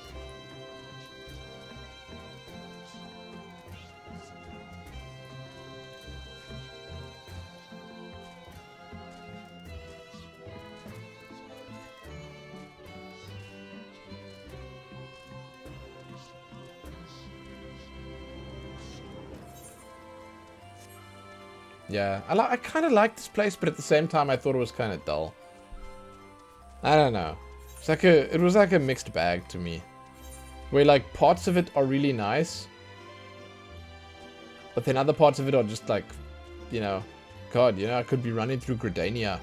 Yeah, I kind of like this place, but at the same time, I thought it was kind of dull. I don't know. It's like it was like a mixed bag to me, where like parts of it are really nice, but then other parts of it are just like, you know, God, you know, I could be running through Gridania.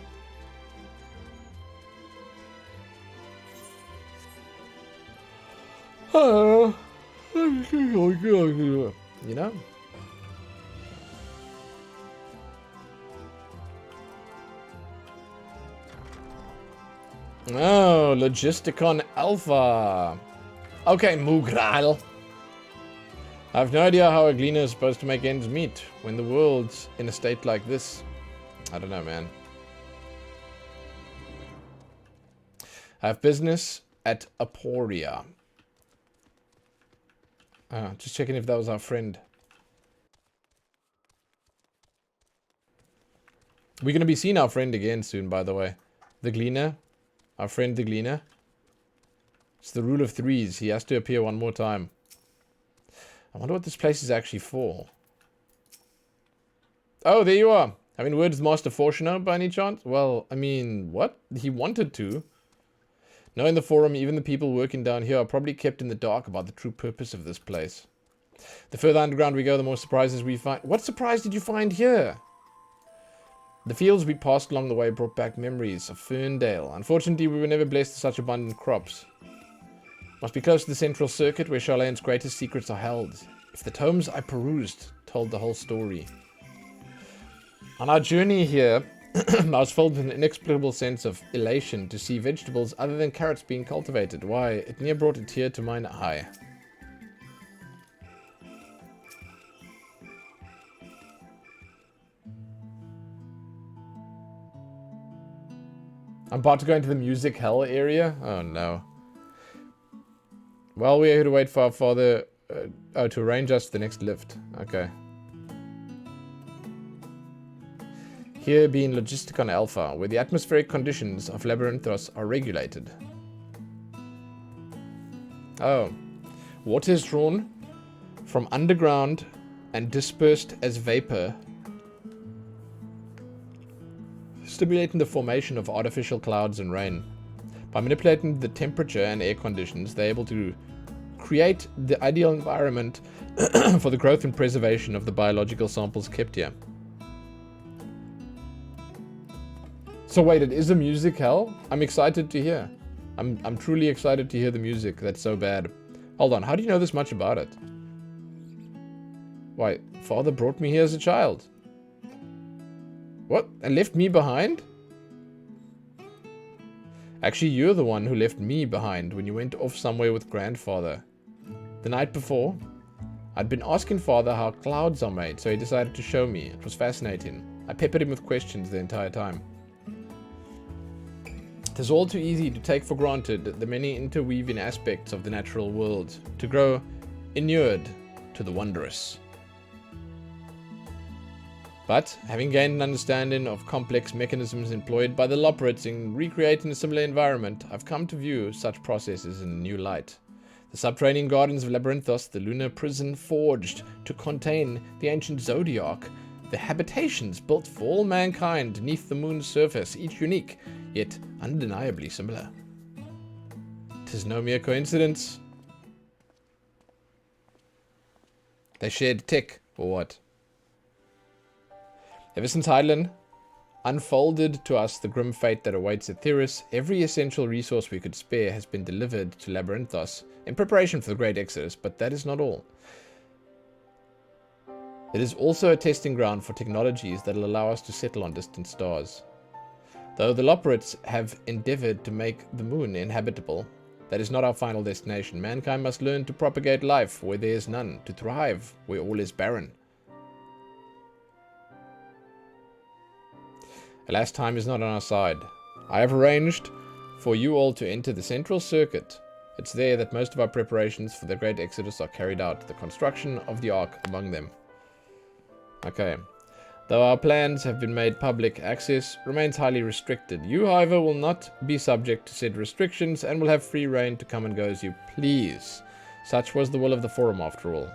Oh, you know. Oh, Logisticon Alpha. Okay, Mugral. I have no idea how a gleaner is supposed to make ends meet when the world's in a state like this. I don't know, man. I have business at Aporia. Just checking if that was our friend. We're going to be seeing our friend again soon, by the way. The Gleaner. Our friend the Gleaner. It's the rule of threes. He has to appear one more time. I wonder what this place is actually for. Oh, there you are. Having words with Master Fortuner by any chance? Well, I mean, what? He wanted to. Knowing the forum, even the people working down here are probably kept in the dark about the true purpose of this place. The further underground we go, the more surprises we find. What surprise did you find here? The fields we passed along the way brought back memories of Ferndale. Unfortunately, we were never blessed with such abundant crops. Must be close to the central circuit where Charlane's greatest secrets are held. If the tomes I perused told the whole story. On our journey here, I was filled with an inexplicable sense of elation to see vegetables other than carrots being cultivated. Why, it near brought a tear to mine eye. I'm about to go into the music hell area. Oh no. Well, we're here to wait for our father to arrange us the next lift. Okay. Here being Logisticon Alpha, where the atmospheric conditions of Labyrinthus are regulated. Oh. Water is drawn from underground and dispersed as vapor, stimulating the formation of artificial clouds and rain. By manipulating the temperature and air conditions, they're able to create the ideal environment for the growth and preservation of the biological samples kept here. So wait, it is a music hell? I'm excited to hear. I'm truly excited to hear the music. That's so bad. Hold on, how do you know this much about it? Why, father brought me here as a child. What? And left me behind? Actually, you're the one who left me behind when you went off somewhere with grandfather. The night before, I'd been asking father how clouds are made, so he decided to show me. It was fascinating. I peppered him with questions the entire time. It is all too easy to take for granted the many interweaving aspects of the natural world, to grow inured to the wondrous. But, having gained an understanding of complex mechanisms employed by the Loporrits in recreating a similar environment, I've come to view such processes in a new light. The subterranean gardens of Labyrinthus, the lunar prison forged to contain the ancient Zodiac, the habitations built for all mankind beneath the moon's surface, each unique, yet undeniably similar. 'Tis no mere coincidence. They shared tech, or what? Ever since Hydaelyn unfolded to us the grim fate that awaits Aetheris, every essential resource we could spare has been delivered to Labyrinthus in preparation for the Great Exodus, but that is not all. It is also a testing ground for technologies that will allow us to settle on distant stars. Though the Loporrits have endeavored to make the moon inhabitable, that is not our final destination. Mankind must learn to propagate life where there is none, to thrive where all is barren. Alas, time is not on our side. I have arranged for you all to enter the central circuit. It's there that most of our preparations for the Great Exodus are carried out, the construction of the Ark among them. Okay. Though our plans have been made public, access remains highly restricted. You, however, will not be subject to said restrictions and will have free reign to come and go as you please. Such was the will of the Forum, after all.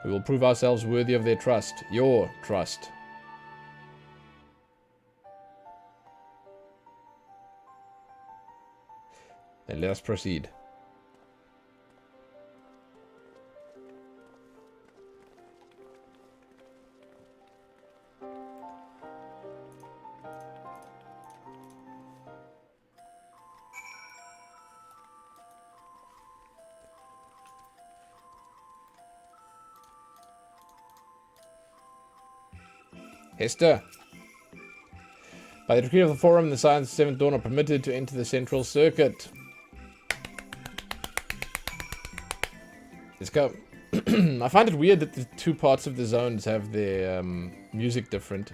We will prove ourselves worthy of their trust, your trust. Then let us proceed. Hester. By the decree of the Forum, the Scions of Seventh Dawn are permitted to enter the central circuit. Let's go. I find it weird that the two parts of the zones have their music different.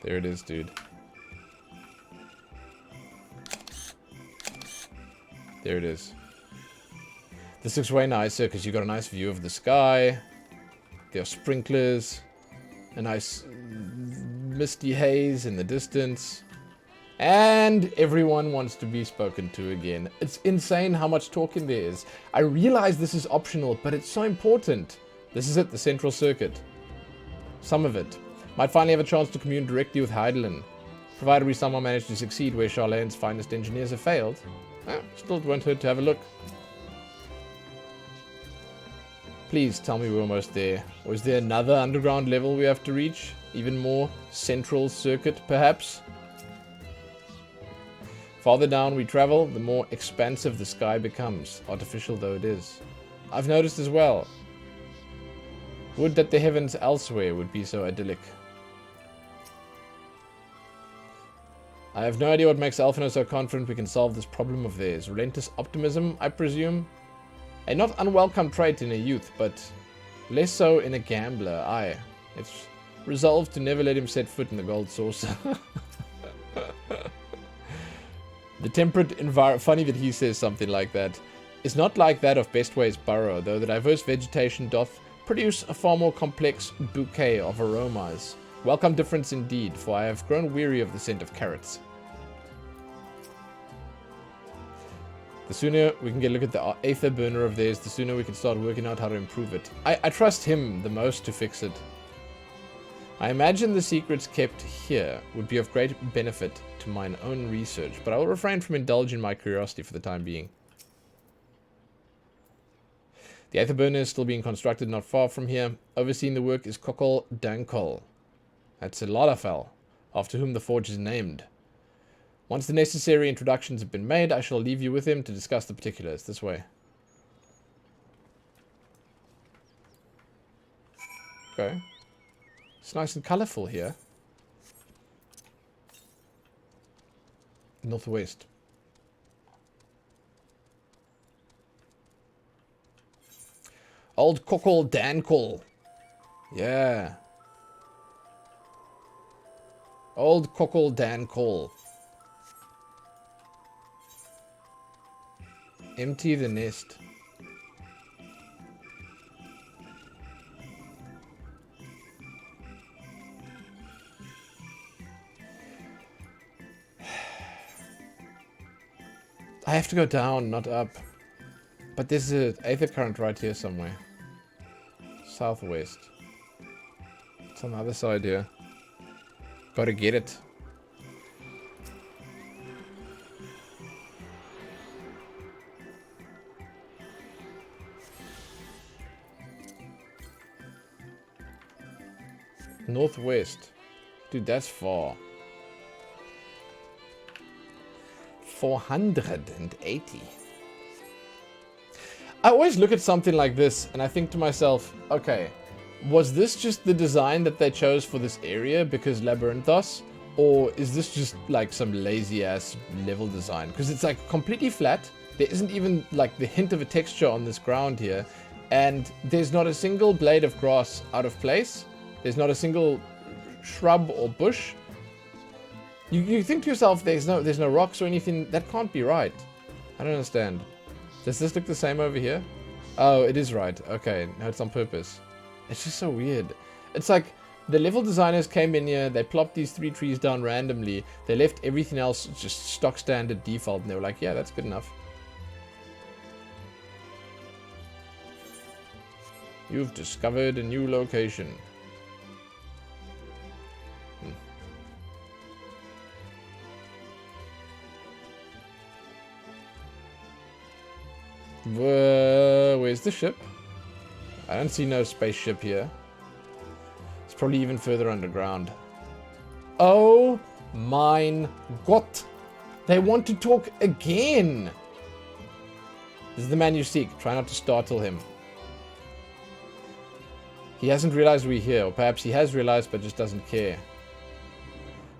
There it is, dude. There it is. This looks way nicer because you got a nice view of the sky. There are sprinklers. A nice misty haze in the distance. And everyone wants to be spoken to again. It's insane how much talking there is. I realize this is optional, but it's so important. This is it, the central circuit. Some of it. Might finally have a chance to commune directly with Hydaelyn. Provided we somehow manage to succeed where Charlane's finest engineers have failed. Still it won't hurt to have a look. Please tell me we're almost there. Or is there another underground level we have to reach? Even more central circuit, perhaps? Farther down we travel, the more expansive the sky becomes, artificial though it is. I've noticed as well. Would that the heavens elsewhere would be so idyllic. I have no idea what makes Alphinaud so confident we can solve this problem of theirs. Relentless optimism, I presume? A not unwelcome trait in a youth, but less so in a gambler. Aye, it's resolved to never let him set foot in the gold saucer. The temperate environment, funny that he says something like that, is not like that of Bestway's burrow, though the diverse vegetation doth produce a far more complex bouquet of aromas. Welcome difference indeed, for I have grown weary of the scent of carrots. The sooner we can get a look at the aether burner of theirs, the sooner we can start working out how to improve it. I trust him the most to fix it. I imagine the secrets kept here would be of great benefit to mine own research, but I will refrain from indulging my curiosity for the time being. The aether burner is still being constructed not far from here. Overseeing the work is Kokol Dankol. That's a Lalafell, after whom the forge is named. Once the necessary introductions have been made, I shall leave you with him to discuss the particulars. This way. Okay. It's nice and colourful here. Northwest. Old Kokol Dankol. Yeah. Old Kokol Dankol. Empty the nest. I have to go down, not up. But there's an aether current right here somewhere. Southwest. It's on the other side here. Gotta get it. Northwest. Dude, that's far. 480. I always look at something like this and I think to myself, okay, was this just the design that they chose for this area because Labyrinthus? Or is this just like some lazy ass level design? Because it's like completely flat. There isn't even like the hint of a texture on this ground here. And there's not a single blade of grass out of place. There's not a single shrub or bush. You think to yourself, there's no rocks or anything. That can't be right. I don't understand. Does this look the same over here? Oh, it is right. Okay, no, it's on purpose. It's just so weird. It's like the level designers came in here, they plopped these 3 trees down randomly, they left everything else just stock standard default, and they were like, yeah, that's good enough. You've discovered a new location. Where's the ship? I don't see no spaceship here. It's probably even further underground. Oh mein Gott! They want to talk again! This is the man you seek. Try not to startle him. He hasn't realized we're here, or perhaps he has realized but just doesn't care.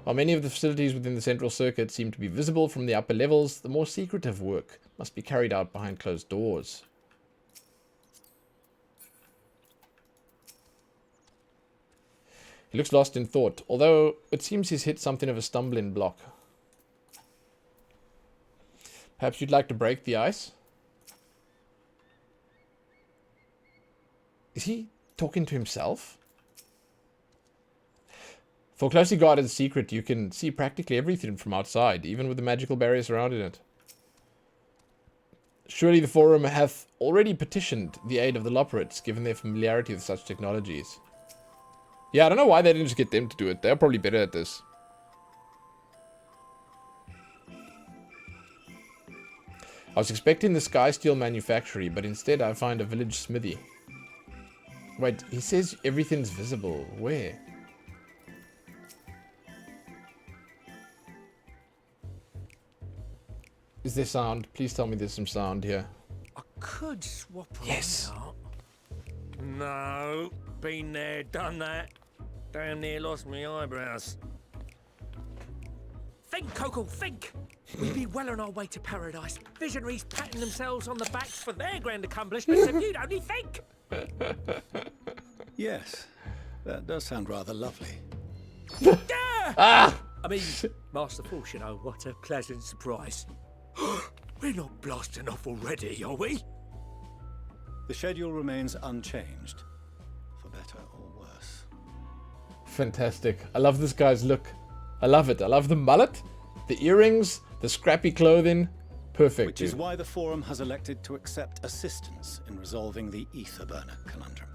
While many of the facilities within the central circuit seem to be visible from the upper levels, the more secretive work must be carried out behind closed doors. He looks lost in thought, although it seems he's hit something of a stumbling block. Perhaps you'd like to break the ice? Is he talking to himself? For a closely guarded secret, you can see practically everything from outside, even with the magical barrier surrounding it. Surely the Forum hath already petitioned the aid of the Labyrinthus, given their familiarity with such technologies. Yeah, I don't know why they didn't just get them to do it. They're probably better at this. I was expecting the Sky Steel Manufactory, but instead I find a village smithy. Wait, he says everything's visible. Where? Is there sound? Please tell me there's some sound here. I could swap yes. out. No, been there, done that. Damn near lost my eyebrows. Think, Coco, think! We'd be well on our way to paradise. Visionaries patting themselves on the backs for their grand accomplishments if you'd only think! Yes, that does sound rather lovely. I mean, masterful, you know, what a pleasant surprise. We're not blasting off already, are we? The schedule remains unchanged, for better or worse. Fantastic. I love this guy's look. I love it. I love the mullet, the earrings, the scrappy clothing. Perfect. Which is why the Forum has elected to accept assistance in resolving the ether burner conundrum.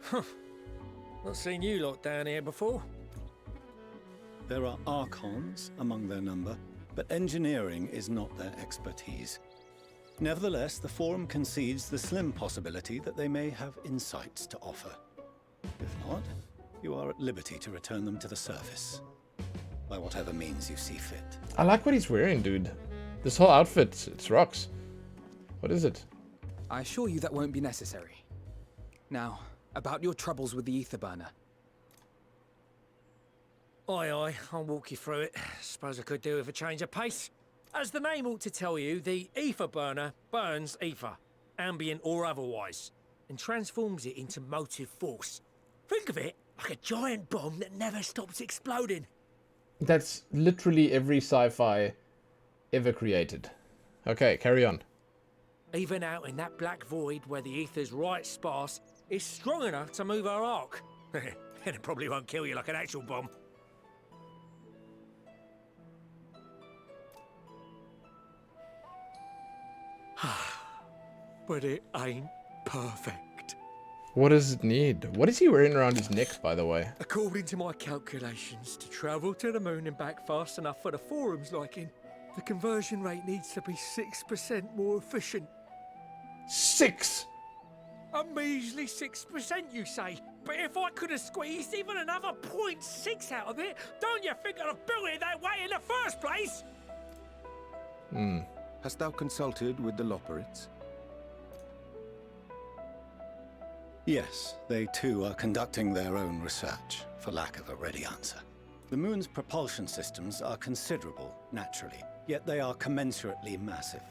Huh. Not seen you lot down here before. There are Archons among their number, but engineering is not their expertise. Nevertheless, the Forum concedes the slim possibility that they may have insights to offer. If not, you are at liberty to return them to the surface, by whatever means you see fit. I like what he's wearing, dude. This whole outfit, it's rocks. What is it? I assure you that won't be necessary. Now, about your troubles with the ether burner. Aye, aye, I'll walk you through it. Suppose I could do with a change of pace. As the name ought to tell you, the ether burner burns ether, ambient or otherwise, and transforms it into motive force. Think of it like a giant bomb that never stops exploding. That's literally every sci-fi ever created. Okay, carry on. Even out in that black void where the ether's right sparse, it's strong enough to move our arc. And it probably won't kill you like an actual bomb. But it ain't perfect. What does it need? What is he wearing around his neck, by the way? According to my calculations, to travel to the moon and back fast enough for the forum's liking, the conversion rate needs to be 6% more efficient. 6? A measly 6%, you say? But if I could have squeezed even another 0.6 out of it, don't you think I'd have built it that way in the first place? Hast thou consulted with the Labyrinthus? Yes, they too are conducting their own research, for lack of a ready answer. The moon's propulsion systems are considerable, naturally, yet they are commensurately massive.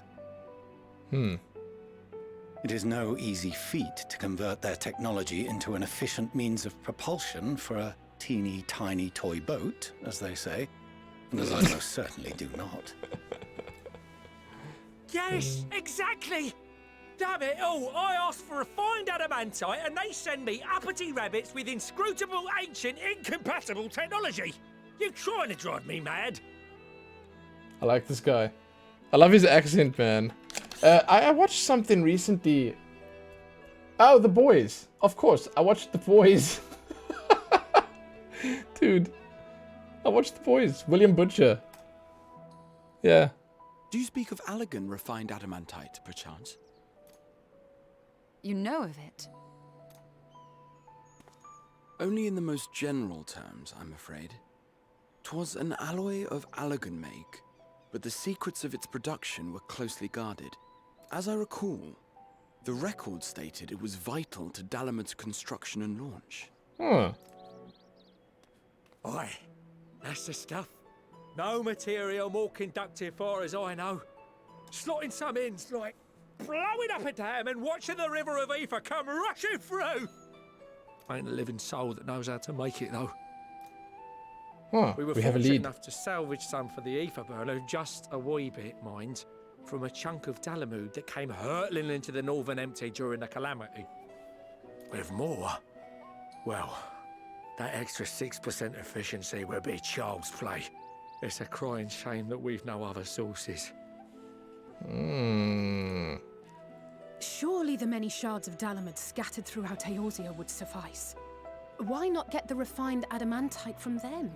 It is no easy feat to convert their technology into an efficient means of propulsion for a teeny tiny toy boat, as they say, and as I most certainly do not. Yes, exactly! Damn it all, I asked for refined adamantite and they send me uppity rabbits with inscrutable, ancient, incompatible technology! You're trying to drive me mad! I like this guy. I love his accent, man. I watched something recently. Oh, The Boys. Of course, I watched The Boys. Dude. I watched The Boys. William Butcher. Yeah. Do you speak of Allegan refined adamantite, perchance? You know of it? Only in the most general terms, I'm afraid. 'Twas an alloy of Allegan make, but the secrets of its production were closely guarded. As I recall, the record stated it was vital to Dalamud's construction and launch. Oi, that's the stuff. No material more conductive far as I know. Slotting some ends like blowing up a dam and watching the river of ether come rushing through. Ain't a living soul that knows how to make it though. We were have a fortunate lead. enough to salvage some for the ether burner, just a wee bit, mind, from a chunk of Dalamud that came hurtling into the northern empty during the calamity. With more, well, that extra 6% efficiency would be child's play. It's a crying shame that we've no other sources. Surely the many shards of Dalamud scattered throughout Eorzea would suffice. Why not get the refined adamantite from them?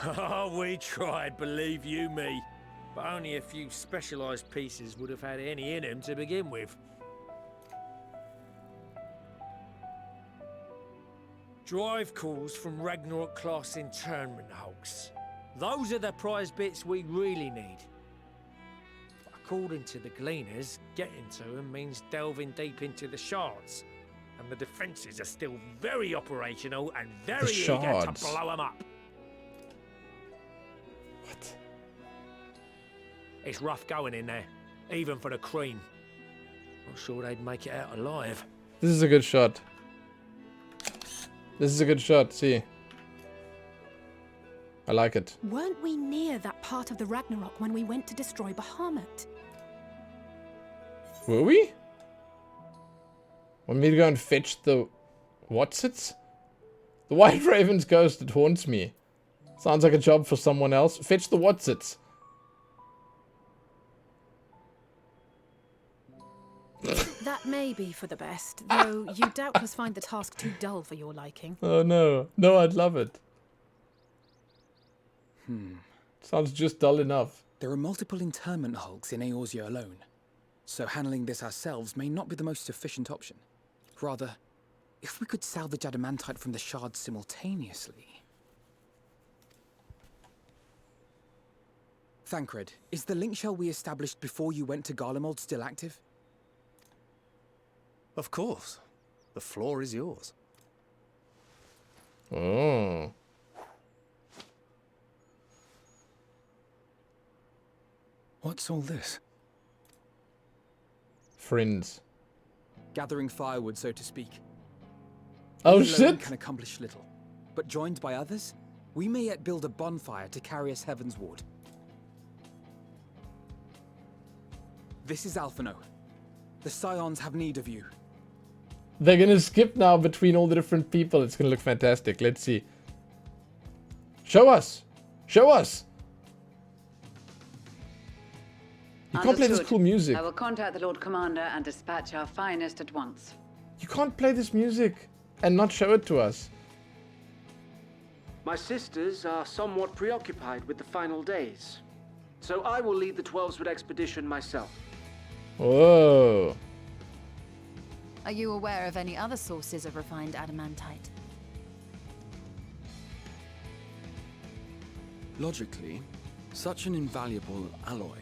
Oh, we tried, believe you me. But only a few specialised pieces would have had any in them to begin with. Drive cores from Ragnarok-class internment hulks. Those are the prize bits we really need. But according to the Gleaners, getting to them means delving deep into the shards. And the defences are still very operational and very eager to blow them up. What? It's rough going in there, even for the cream. Not sure they'd make it out alive. This is a good shot. This is a good shot, see. I like it. Weren't we near that part of the Ragnarok when we went to destroy Bahamut? Were we? Want me to go and fetch the... What's it? The White Raven's ghost that haunts me. Sounds like a job for someone else. Fetch the what's-its. That may be for the best, though you doubtless find the task too dull for your liking. Oh no. No, I'd love it. Sounds just dull enough. There are multiple internment hulks in Eorzea alone, so handling this ourselves may not be the most efficient option. Rather, if we could salvage adamantite from the shards simultaneously... Thancred, is the link shell we established before you went to Garlemald still active? Of course. The floor is yours. Oh. What's all this? Friends. Gathering firewood, so to speak. Oh Being alone shit! can accomplish little. but joined by others, we may yet build a bonfire to carry us heavenward. This is Alphino. The Scions have need of you. They're gonna skip now between all the different people. It's gonna look fantastic. Let's see. Show us! Show us! You can't play this cool music. I will contact the Lord Commander and dispatch our finest at once. You can't play this music and not show it to us. My sisters are somewhat preoccupied with the final days, so I will lead the 12-wood expedition myself. Whoa. Are you aware of any other sources of refined adamantite? Logically, such an invaluable alloy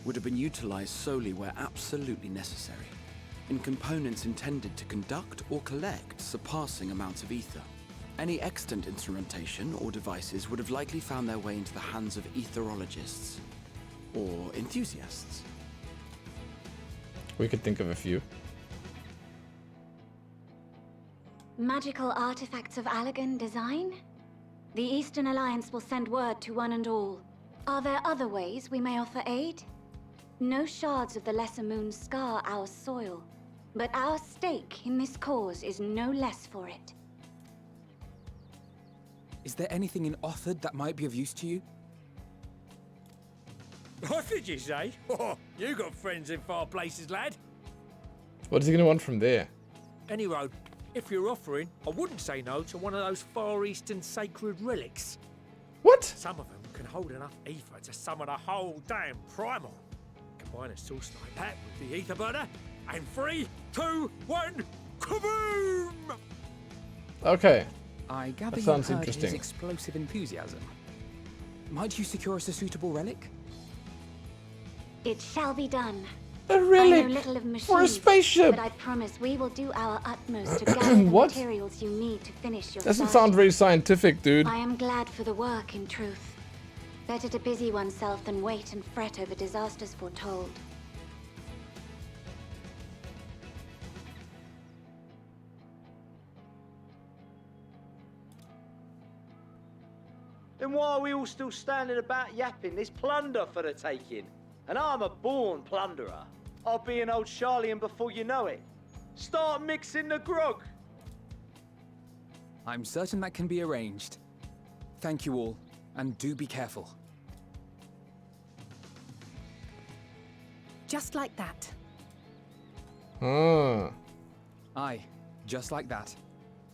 would have been utilized solely where absolutely necessary, in components intended to conduct or collect surpassing amounts of ether. Any extant instrumentation or devices would have likely found their way into the hands of etherologists or enthusiasts. We could think of a few. Magical artifacts of Allagan design? The Eastern Alliance will send word to one and all. Are there other ways we may offer aid? No shards of the Lesser Moon scar our soil, but our stake in this cause is no less for it. Is there anything in Othard that might be of use to you? What did you say? Oh, you got friends in far places, lad. What is he gonna want from there? Any road. If you're offering, I wouldn't say no to one of those Far Eastern sacred relics. What? Some of them can hold enough ether to summon a whole damn primal. Combine a source like that with the ether burner, and 3, 2, 1, kaboom! Okay. I gather that you sounds heard interesting. his explosive enthusiasm. Might you secure us a suitable relic? It shall be done. A relic I know little of machines, for a spaceship. but I promise we will do our utmost to gather the What? materials you need to finish your Doesn't search. sound very scientific, dude. I am glad for the work, in truth. Better to busy oneself than wait and fret over disasters foretold. Then why are we all still standing about yapping? There's plunder for the taking. And I'm a born plunderer. I'll be an old Charlian before you know it. Start mixing the grog. I'm certain that can be arranged. Thank you all, and do be careful. Just like that. Ah. Aye, just like that.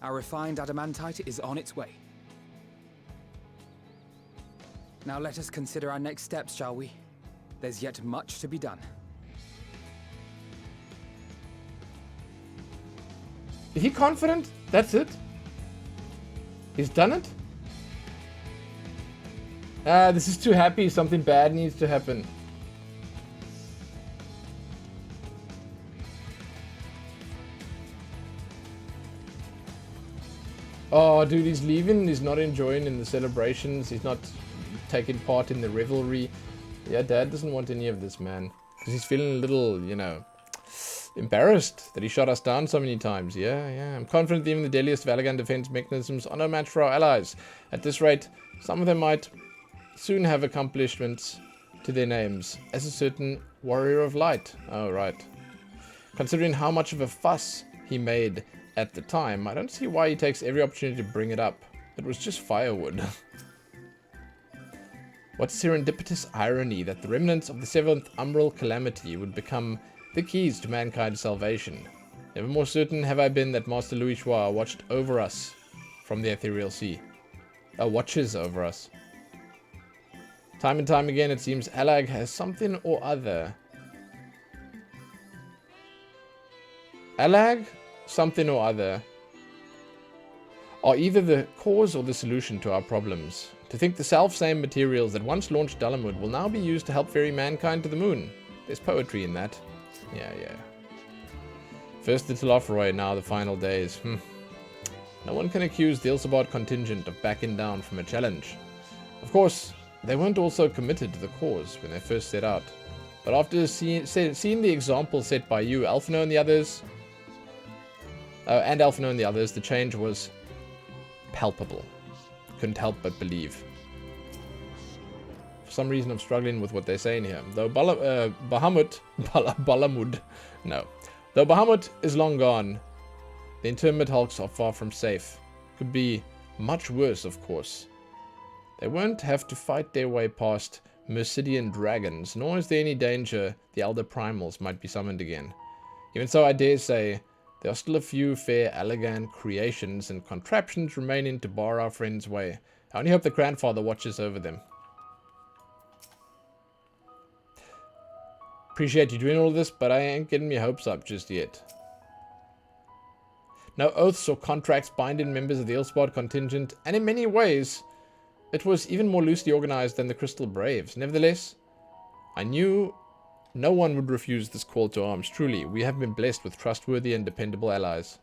Our refined adamantite is on its way. Now let us consider our next steps, shall we? There's yet much to be done. Is he confident? That's it? He's done it? This is too happy. Something bad needs to happen. Oh, dude, he's leaving. He's not enjoying in the celebrations. He's not taking part in the revelry. Yeah, Dad doesn't want any of this, man. Because he's feeling a little, you know, embarrassed that he shot us down so many times. Yeah. I'm confident that even the deadliest of Allagan defense mechanisms are no match for our allies. At this rate, some of them might soon have accomplishments to their names, as a certain warrior of light. Oh, right. Considering how much of a fuss he made at the time, I don't see why he takes every opportunity to bring it up. It was just firewood. What serendipitous irony that the remnants of the 7th Umbral Calamity would become the keys to mankind's salvation. Never more certain have I been that Master Louis Chua watched over us from the ethereal sea. Watches over us. Time and time again, it seems Allag has something or other. Allag, something or other, are either the cause or the solution to our problems. To think the self-same materials that once launched Dalamud will now be used to help ferry mankind to the moon. There's poetry in that. Yeah. First the Telofroy, now the final days. No one can accuse the Ilsabard contingent of backing down from a challenge. Of course, they weren't also committed to the cause when they first set out. But after seeing the example set by you, Alphino and the others, the change was palpable. couldn't help but believe. For some reason, I'm struggling with what they're saying here. Though Bahamut is long gone, the interment hulks are far from safe. Could be much worse, of course. They won't have to fight their way past Mercidian dragons, nor is there any danger the elder Primals might be summoned again. Even so, I dare say, there are still a few fair Allagan creations and contraptions remaining to bar our friend's way. I only hope the grandfather watches over them. Appreciate you doing all this, but I ain't getting my hopes up just yet. No oaths or contracts binding members of the Ilspard contingent, and in many ways, it was even more loosely organized than the Crystal Braves. Nevertheless, I knew no one would refuse this call to arms. Truly, we have been blessed with trustworthy and dependable allies.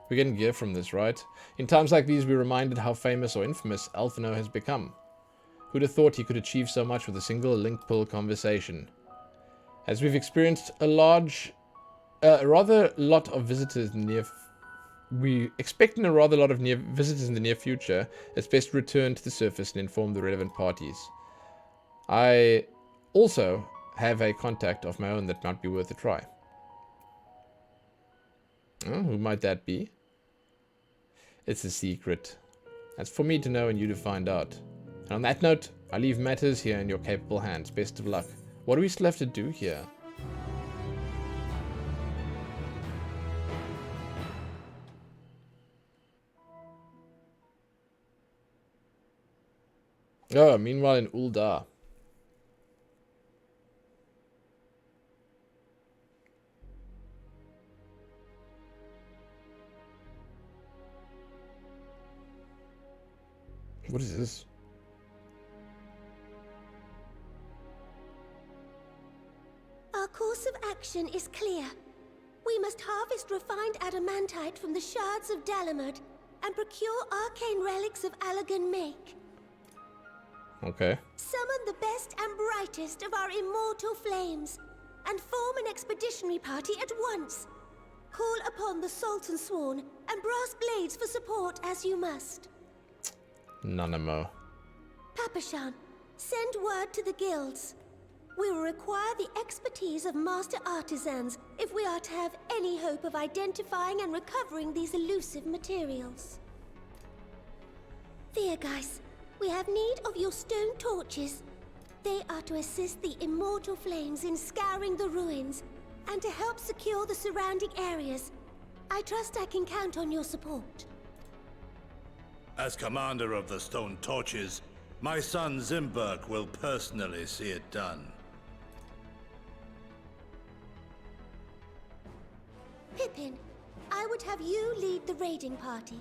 We're getting gear from this, right? In times like these, we're reminded how famous or infamous Alphino has become. Who'd have thought he could achieve so much with a single link pull conversation? As we've experienced rather lot of visitors in the near... We expecting a rather lot of visitors in the near future. It's best to return to the surface and inform the relevant parties. I also have a contact of my own that might be worth a try. Oh, who might that be? It's a secret. That's for me to know and you to find out. And on that note, I leave matters here in your capable hands. Best of luck. What do we still have to do here? Oh, meanwhile in Uldar. What is this? Our course of action is clear. We must harvest refined adamantite from the shards of Dalamud and procure arcane relics of Allagan make. Okay. Summon the best and brightest of our immortal flames and form an expeditionary party at once. Call upon the Sultan Sworn and Brass Blades for support as you must. Nanamo. Papashan, send word to the guilds. We will require the expertise of master artisans if we are to have any hope of identifying and recovering these elusive materials. Thea-guys, we have need of your stone torches. They are to assist the immortal flames in scouring the ruins and to help secure the surrounding areas. I trust I can count on your support. As commander of the Stone Torches, my son Zimberk will personally see it done. Pippin, I would have you lead the raiding party.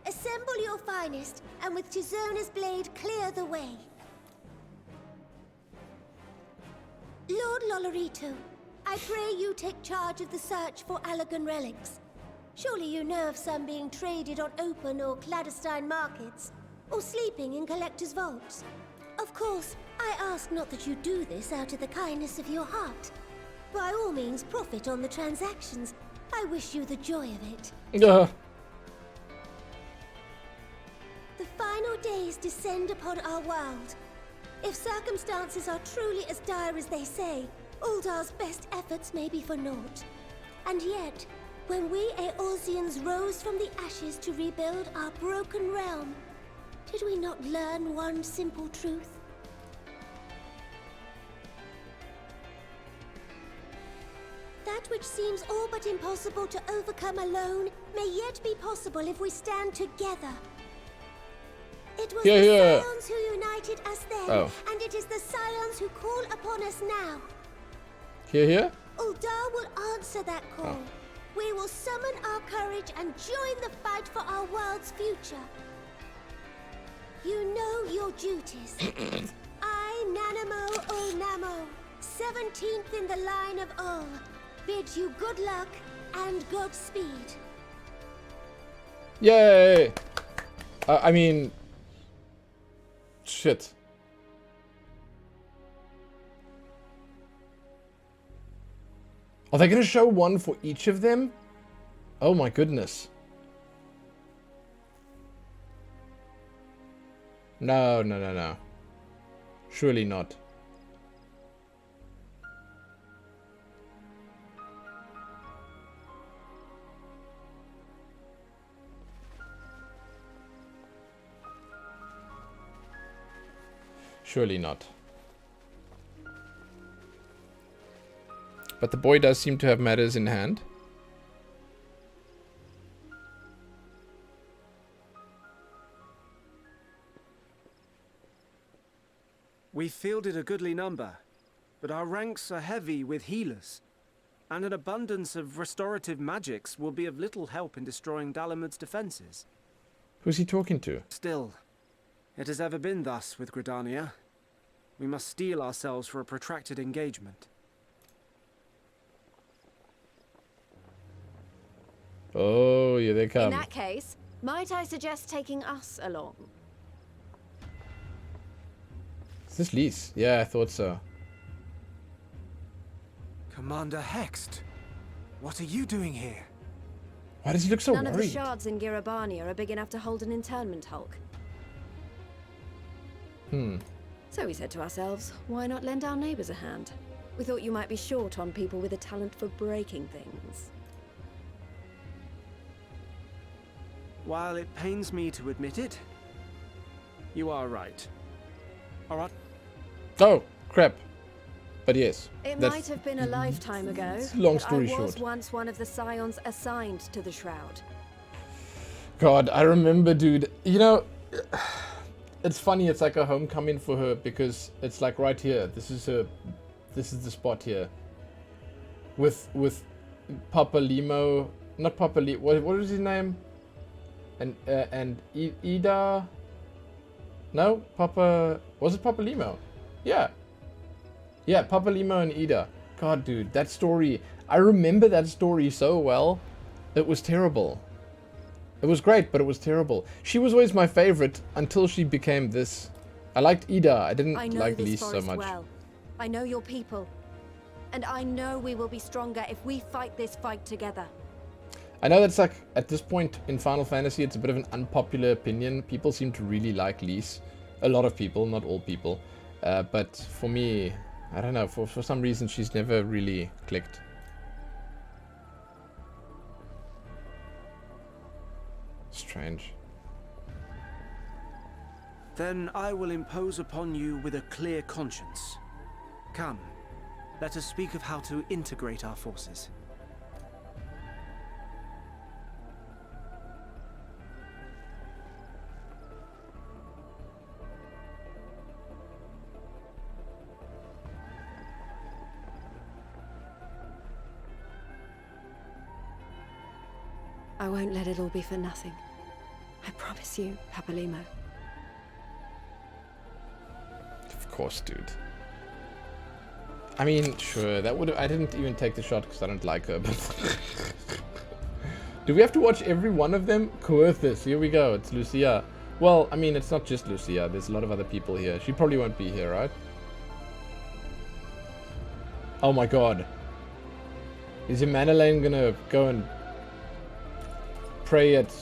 Assemble your finest, and with Chizona's blade, clear the way. Lord Lolorito, I pray you take charge of the search for Allagan relics. Surely you know of some being traded on open or clandestine markets, or sleeping in collectors' vaults. Of course, I ask not that you do this out of the kindness of your heart. By all means, profit on the transactions. I wish you the joy of it. The final days descend upon our world. If circumstances are truly as dire as they say, Uldar's best efforts may be for naught. And yet, when we Eorzeans rose from the ashes to rebuild our broken realm, did we not learn one simple truth? That which seems all but impossible to overcome alone may yet be possible if we stand together. It was the Scions who united us then, and it is the Scions who call upon us now. Here? Uldar will answer that call. We will summon our courage and join the fight for our world's future. You know your duties. I, Nanamo Namo, 17th in the line of Ol, bid you good luck and Godspeed. Yay! I mean... Shit. Are they going to show one for each of them? Oh my goodness. No, no, no, no. Surely not. Surely not. But the boy does seem to have matters in hand. We fielded a goodly number, but our ranks are heavy with healers, and an abundance of restorative magics will be of little help in destroying Dalamud's defenses. Who's he talking to? Still, it has ever been thus with Gridania. We must steel ourselves for a protracted engagement. Oh, here they come. In that case, might I suggest taking us along? Is this Lise? Yeah, I thought so. Commander Hext, what are you doing here? Why does he look so None worried? of the shards in Girabania are big enough to hold an internment hulk. So we said to ourselves, why not lend our neighbors a hand? We thought you might be short on people with a talent for breaking things. While it pains me to admit it, you are right. Alright. Oh, crap. But yes. It might have been a lifetime ago. Long but story I was short. once one of the scions assigned to the Shroud. God, I remember, dude. You know, it's funny. It's like a homecoming for her because it's like right here. This is her. This is the spot here. With Papa Limo, not Papa Limo. What is his name? And Ida. No, Papa. Was it Papa Limo? Yeah. Yeah, Papa Limo and Ida. God, dude, that story. I remember that story so well. It was terrible. It was great, but it was terrible. She was always my favorite until she became this. I liked Ida. I didn't like Lise so much. Well. I know your people. And I know we will be stronger if we fight this fight together. I know that's like, at this point in Final Fantasy, it's a bit of an unpopular opinion. People seem to really like Lise. A lot of people, not all people. But for me, I don't know, for some reason she's never really clicked. Strange. Then I will impose upon you with a clear conscience. Come, let us speak of how to integrate our forces. I won't let it all be for nothing. I promise you, Papa Limo. Of course, dude. I mean, sure, that would. I didn't even take the shot because I don't like her. But do we have to watch every one of them? Coerthus, here we go. It's Lucia. Well, I mean, it's not just Lucia. There's a lot of other people here. She probably won't be here, right? Oh my god. Is Emanelaine gonna go and pray at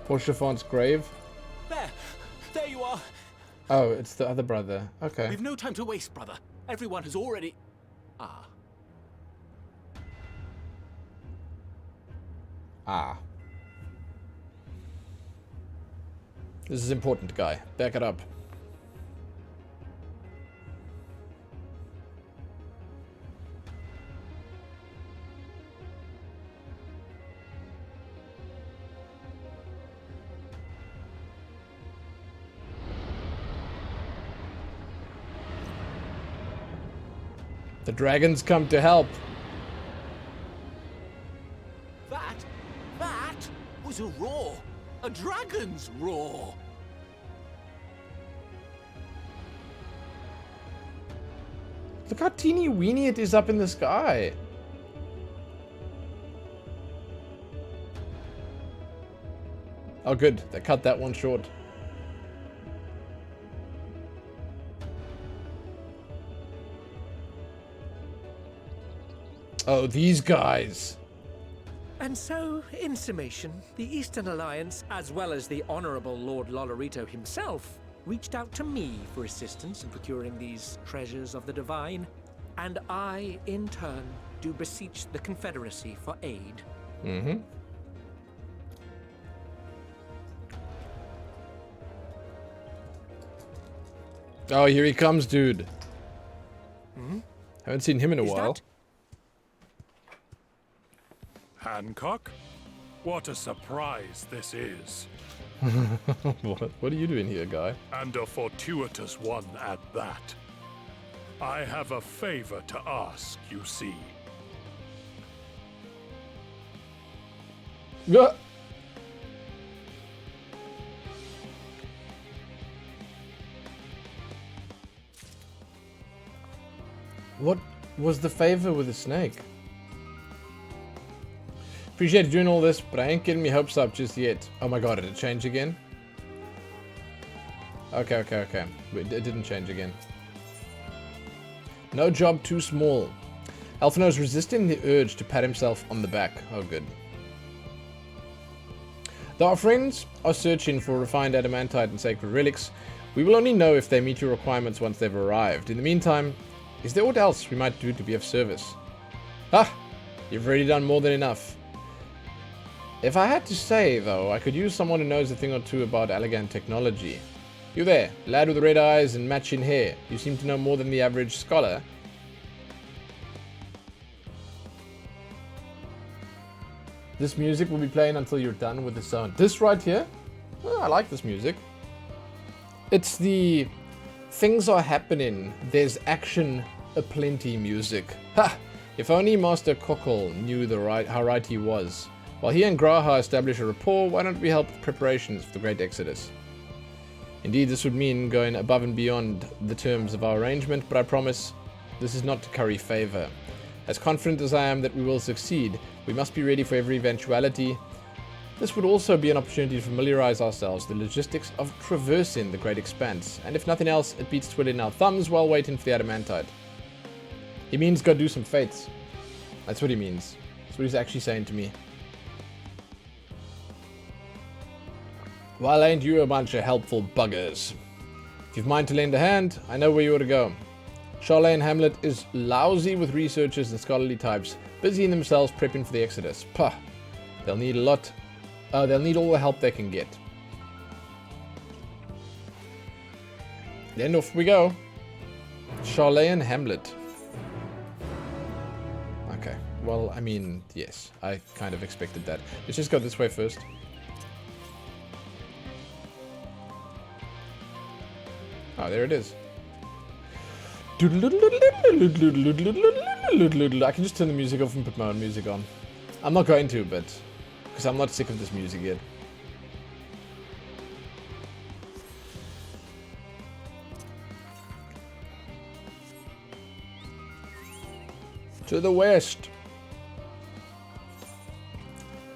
Porchefon's grave? There you are. Oh, it's the other brother. Okay. We've no time to waste, brother. Everyone has already... This is important, guy. Back it up. The dragons come to help. That was a roar. A dragon's roar. Look how teeny weeny it is up in the sky. Oh good, they cut that one short. Oh, these guys. And so, in summation, the Eastern Alliance, as well as the Honorable Lord Lolorito himself, reached out to me for assistance in procuring these treasures of the divine, and I, in turn, do beseech the Confederacy for aid. Mm-hmm. Oh, here he comes, dude. Hmm? Haven't seen him in a while. Hancock? What a surprise this is. What are you doing here, guy? And a fortuitous one at that. I have a favor to ask, you see. Yeah. What was the favor with the snake? Appreciate you doing all this, but I ain't getting me hopes up just yet. Oh my god, did it change again? Okay. It didn't change again. No job too small. Alphino's resisting the urge to pat himself on the back. Oh, good. Though our friends are searching for refined adamantite and sacred relics, we will only know if they meet your requirements once they've arrived. In the meantime, is there what else we might do to be of service? Ah! You've already done more than enough. If I had to say, though, I could use someone who knows a thing or two about Allagan technology. You there, lad with red eyes and matching hair. You seem to know more than the average scholar. This music will be playing until you're done with the sound. This right here? Oh, I like this music. It's the things are happening, there's action aplenty music. Ha! If only Master Cockle knew how right he was. While he and Graha establish a rapport, why don't we help with preparations for the Great Exodus? Indeed, this would mean going above and beyond the terms of our arrangement, but I promise this is not to curry favor. As confident as I am that we will succeed, we must be ready for every eventuality. This would also be an opportunity to familiarize ourselves with the logistics of traversing the Great Expanse, and if nothing else, it beats twiddling our thumbs while waiting for the adamantite. He means go do some fates. That's what he means. That's what he's actually saying to me. Well, ain't you a bunch of helpful buggers? If you've mind to lend a hand, I know where you ought to go. Garlean Hamlet is lousy with researchers and scholarly types, busying themselves prepping for the Exodus. Pah! They'll need a lot. They'll need all the help they can get. Then off we go. Garlean Hamlet. Okay. Well, I mean, yes. I kind of expected that. Let's just go this way first. Oh, there it is. I can just turn the music off and put my own music on. I'm not going to, but... because I'm not sick of this music yet. To the west.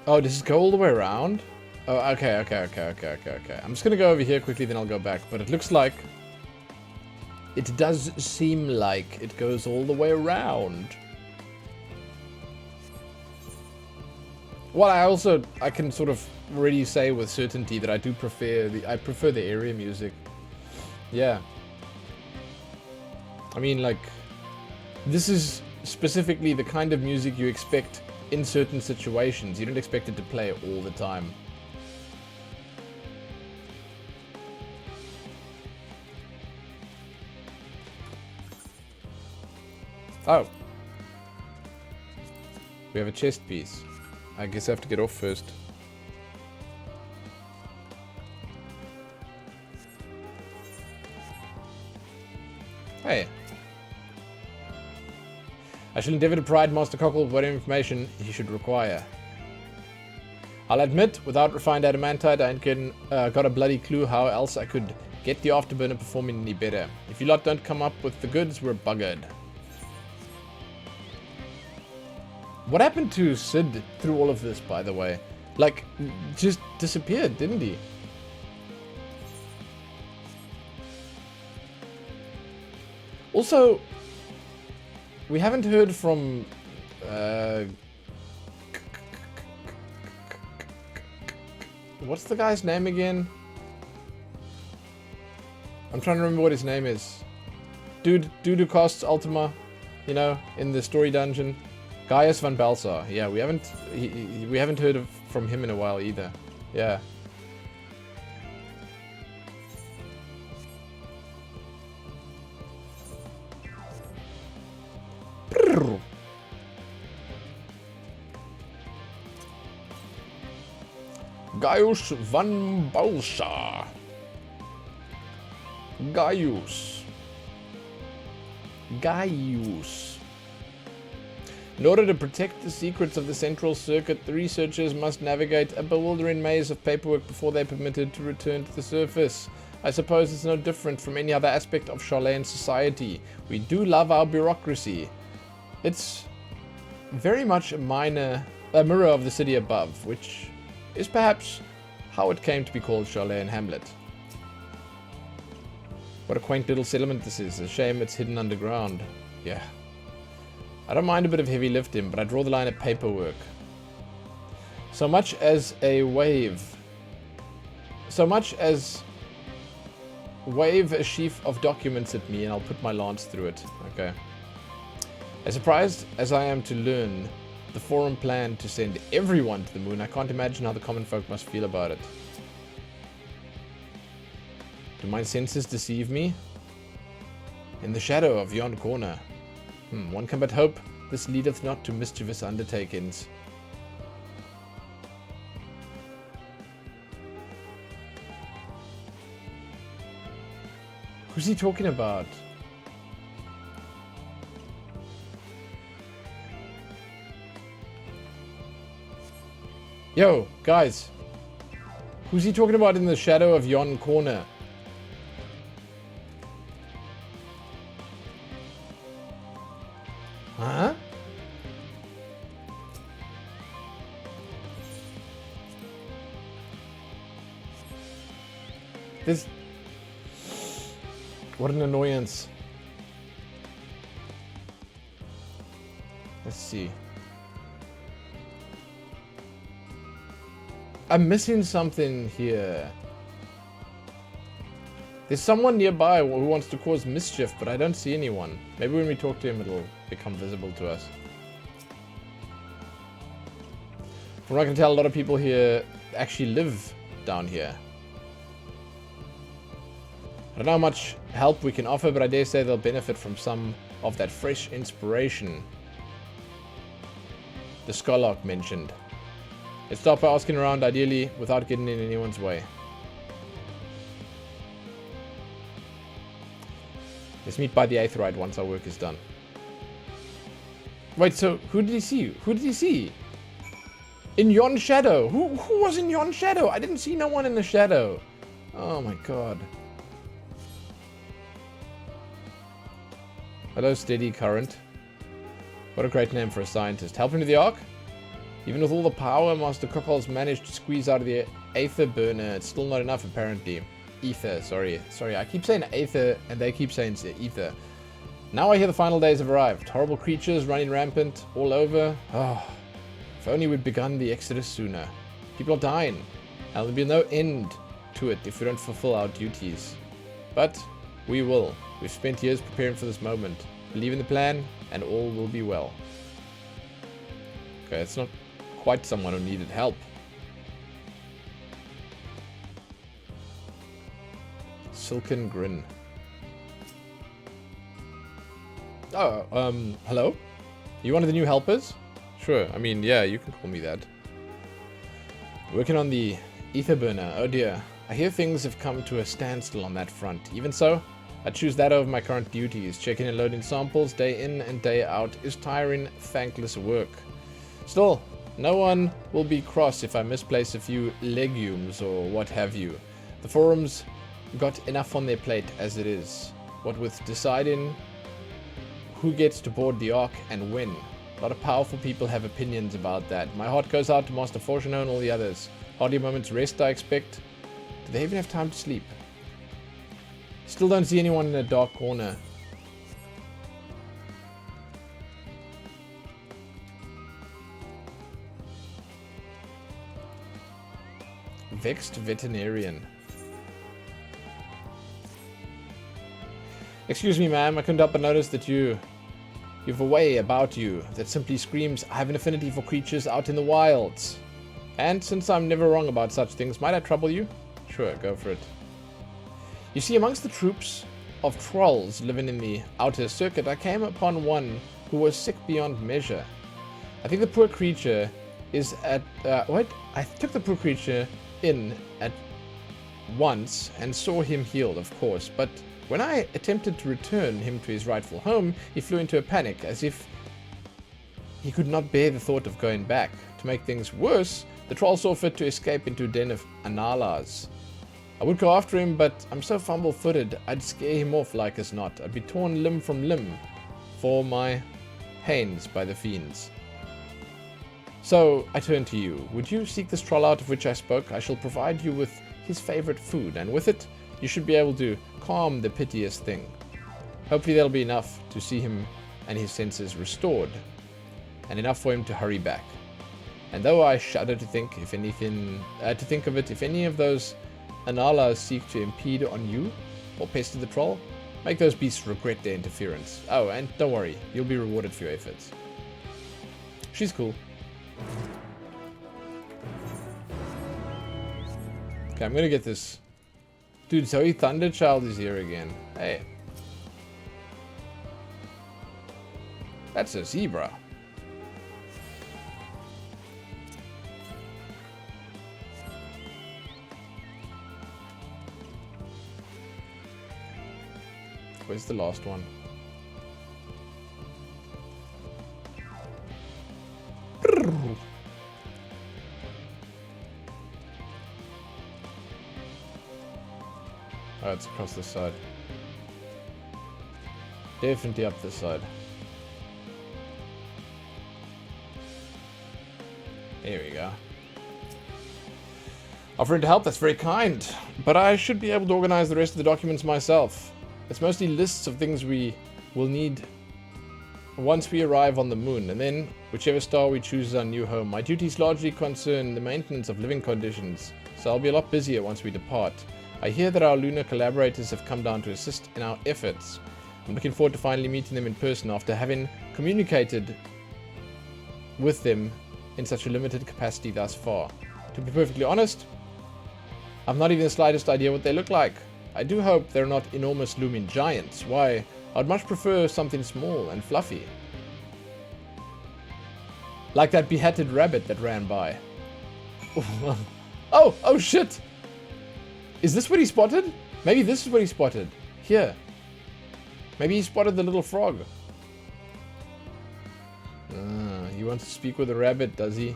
Oh, does it go all the way around? Oh, okay. I'm just gonna go over here quickly, then I'll go back. But it looks like... it does seem like it goes all the way around. Well, I can sort of already say with certainty that I do prefer the area music. Yeah. I mean, like, this is specifically the kind of music you expect in certain situations. You don't expect it to play all the time. Oh. We have a chest piece. I guess I have to get off first. Hey. I shall endeavour to provide Master Cockle with whatever information he should require. I'll admit, without refined adamantite, I ain't got a bloody clue how else I could get the afterburner performing any better. If you lot don't come up with the goods, we're buggered. What happened to Sid through all of this, by the way? Like, just disappeared, didn't he? Also, we haven't heard from... what's the guy's name again? I'm trying to remember what his name is. Dude who costs Ultima, you know, in the story dungeon. Gaius van Balsar. Yeah, we haven't heard from him in a while either. Yeah. Gaius van Balsar. Gaius. In order to protect the secrets of the Central Circuit, the researchers must navigate a bewildering maze of paperwork before they're permitted to return to the surface. I suppose it's no different from any other aspect of Garlean society. We do love our bureaucracy. It's very much a mirror of the city above, which is perhaps how it came to be called Garlean Hamlet. What a quaint little settlement this is. A shame it's hidden underground. Yeah. I don't mind a bit of heavy lifting, but I draw the line at paperwork. So much as wave a sheaf of documents at me and I'll put my lance through it. Okay. As surprised as I am to learn the Forum plan to send everyone to the moon, I can't imagine how the common folk must feel about it. Do my senses deceive me? In the shadow of yon corner. One can but hope this leadeth not to mischievous undertakings. Who's he talking about? Yo, guys. Who's he talking about in the shadow of yon corner? Huh? This... What an annoyance. Let's see. I'm missing something here. There's someone nearby who wants to cause mischief, but I don't see anyone. Maybe when we talk to him, it'll become visible to us. From what I can tell, a lot of people here actually live down here. I don't know how much help we can offer, but I dare say they'll benefit from some of that fresh inspiration the Skylark mentioned. Let's start by asking around, ideally without getting in anyone's way. Let's meet by the Aetheryte once our work is done. Wait, so who did he see? Who did he see? In yon shadow? Who was in yon shadow? I didn't see no one in the shadow. Oh my god. Hello, Steady Current. What a great name for a scientist. Help him to the Ark? Even with all the power Master Cockles managed to squeeze out of the Aether burner, it's still not enough apparently. Ether, sorry, I keep saying Aether and they keep saying Ether. Now I hear the final days have arrived. Horrible creatures running rampant all over. Oh, if only we'd begun the exodus sooner. People are dying, and there'll be no end to it if we don't fulfill our duties. But we will. We've spent years preparing for this moment. Believe in the plan, and all will be well. Okay, it's not quite someone who needed help. Silken grin. Oh, hello? You one of the new helpers? Sure, I mean, yeah, you can call me that. Working on the ether burner. Oh dear. I hear things have come to a standstill on that front. Even so, I choose that over my current duties. Checking and loading samples day in and day out is tiring, thankless work. Still, no one will be cross if I misplace a few legumes or what have you. The forums got enough on their plate as it is. What with deciding who gets to board the Ark and when. A lot of powerful people have opinions about that. My heart goes out to Master Fortuno and all the others. Hardly a moment's rest, I expect. Do they even have time to sleep? Still don't see anyone in a dark corner. Vexed veterinarian. Excuse me, ma'am, I couldn't help but notice that you've a way about you that simply screams, I have an affinity for creatures out in the wilds. And since I'm never wrong about such things, might I trouble you? Sure, go for it. You see, amongst the troops of trolls living in the outer circuit, I came upon one who was sick beyond measure. I think the poor creature is at... I took the poor creature in at once and saw him healed, of course, but when I attempted to return him to his rightful home, he flew into a panic, as if he could not bear the thought of going back. To make things worse, the troll saw fit to escape into a den of Analas. I would go after him, but I'm so fumble-footed, I'd scare him off like as not. I'd be torn limb from limb for my pains by the fiends. So, I turn to you. Would you seek this troll out of which I spoke? I shall provide you with his favorite food, and with it, you should be able to calm the piteous thing. Hopefully that'll be enough to see him and his senses restored, and enough for him to hurry back. And though I shudder to think if any of those Analas seek to impede on you, or pester the troll, make those beasts regret their interference. Oh, and don't worry, you'll be rewarded for your efforts. She's cool. Okay, I'm gonna get this. Dude, Zoe Thunderchild is here again. Hey. That's a zebra. Where's the last one? Oh, it's across this side. Definitely up this side. There we go. Offering to help, that's very kind. But I should be able to organize the rest of the documents myself. It's mostly lists of things we will need once we arrive on the moon, and then whichever star we choose as our new home. My duties largely concern the maintenance of living conditions, so I'll be a lot busier once we depart. I hear that our lunar collaborators have come down to assist in our efforts. I'm looking forward to finally meeting them in person after having communicated with them in such a limited capacity thus far. To be perfectly honest, I've not even the slightest idea what they look like. I do hope they're not enormous looming giants. Why, I'd much prefer something small and fluffy. Like that beheaded rabbit that ran by. Oh shit! Is this what he spotted? Maybe this is what he spotted. Here. Maybe he spotted the little frog. He wants to speak with the rabbit, does he?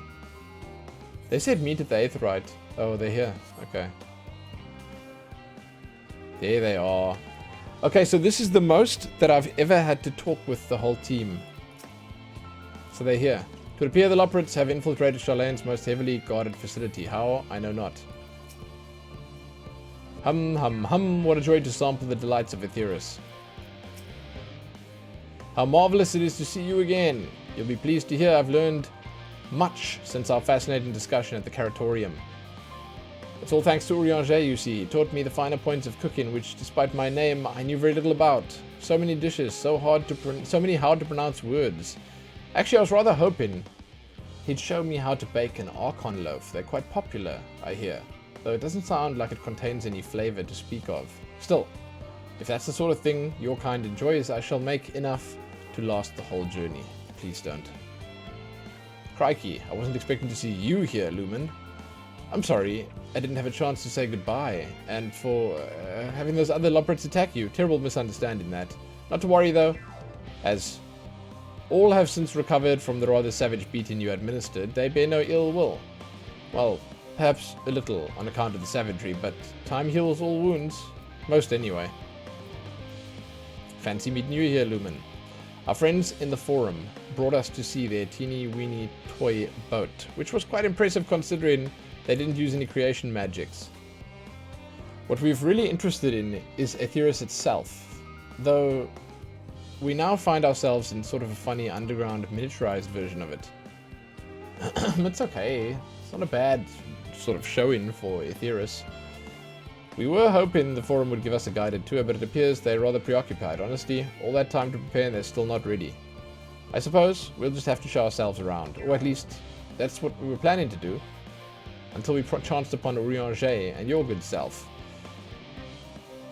They said meet at the Aetheryte. Oh, they're here. Okay. There they are. Okay, so this is the most that I've ever had to talk with the whole team. So they're here. It would appear the Labyrinthus have infiltrated Charlane's most heavily guarded facility. How? I know not. Hum, hum, hum. What a joy to sample the delights of Aetheris. How marvelous it is to see you again. You'll be pleased to hear I've learned much since our fascinating discussion at the Caratorium. It's all thanks to Eorzea, you see. He taught me the finer points of cooking, which, despite my name, I knew very little about. So many dishes, so many hard to pronounce words. Actually, I was rather hoping he'd show me how to bake an Archon loaf. They're quite popular, I hear, though it doesn't sound like it contains any flavor to speak of. Still, if that's the sort of thing your kind enjoys, I shall make enough to last the whole journey. Please don't. Crikey, I wasn't expecting to see you here, Lumen. I'm sorry, I didn't have a chance to say goodbye, and for having those other Labyrinths attack you. Terrible misunderstanding that. Not to worry though, as all have since recovered from the rather savage beating you administered. They bear no ill will. Well, perhaps a little on account of the savagery, but time heals all wounds. Most anyway. Fancy meeting you here, Lumen. Our friends in the forum brought us to see their teeny-weeny toy boat, which was quite impressive considering they didn't use any creation magics. What we're really interested in is Aetheris itself, though we now find ourselves in sort of a funny underground miniaturized version of it. It's okay, it's not a bad sort of showing for Aetheris. We were hoping the forum would give us a guided tour, but it appears they're rather preoccupied. Honestly, all that time to prepare and they're still not ready. I suppose we'll just have to show ourselves around, or at least that's what we were planning to do, until we chanced upon Eorzea and your good self.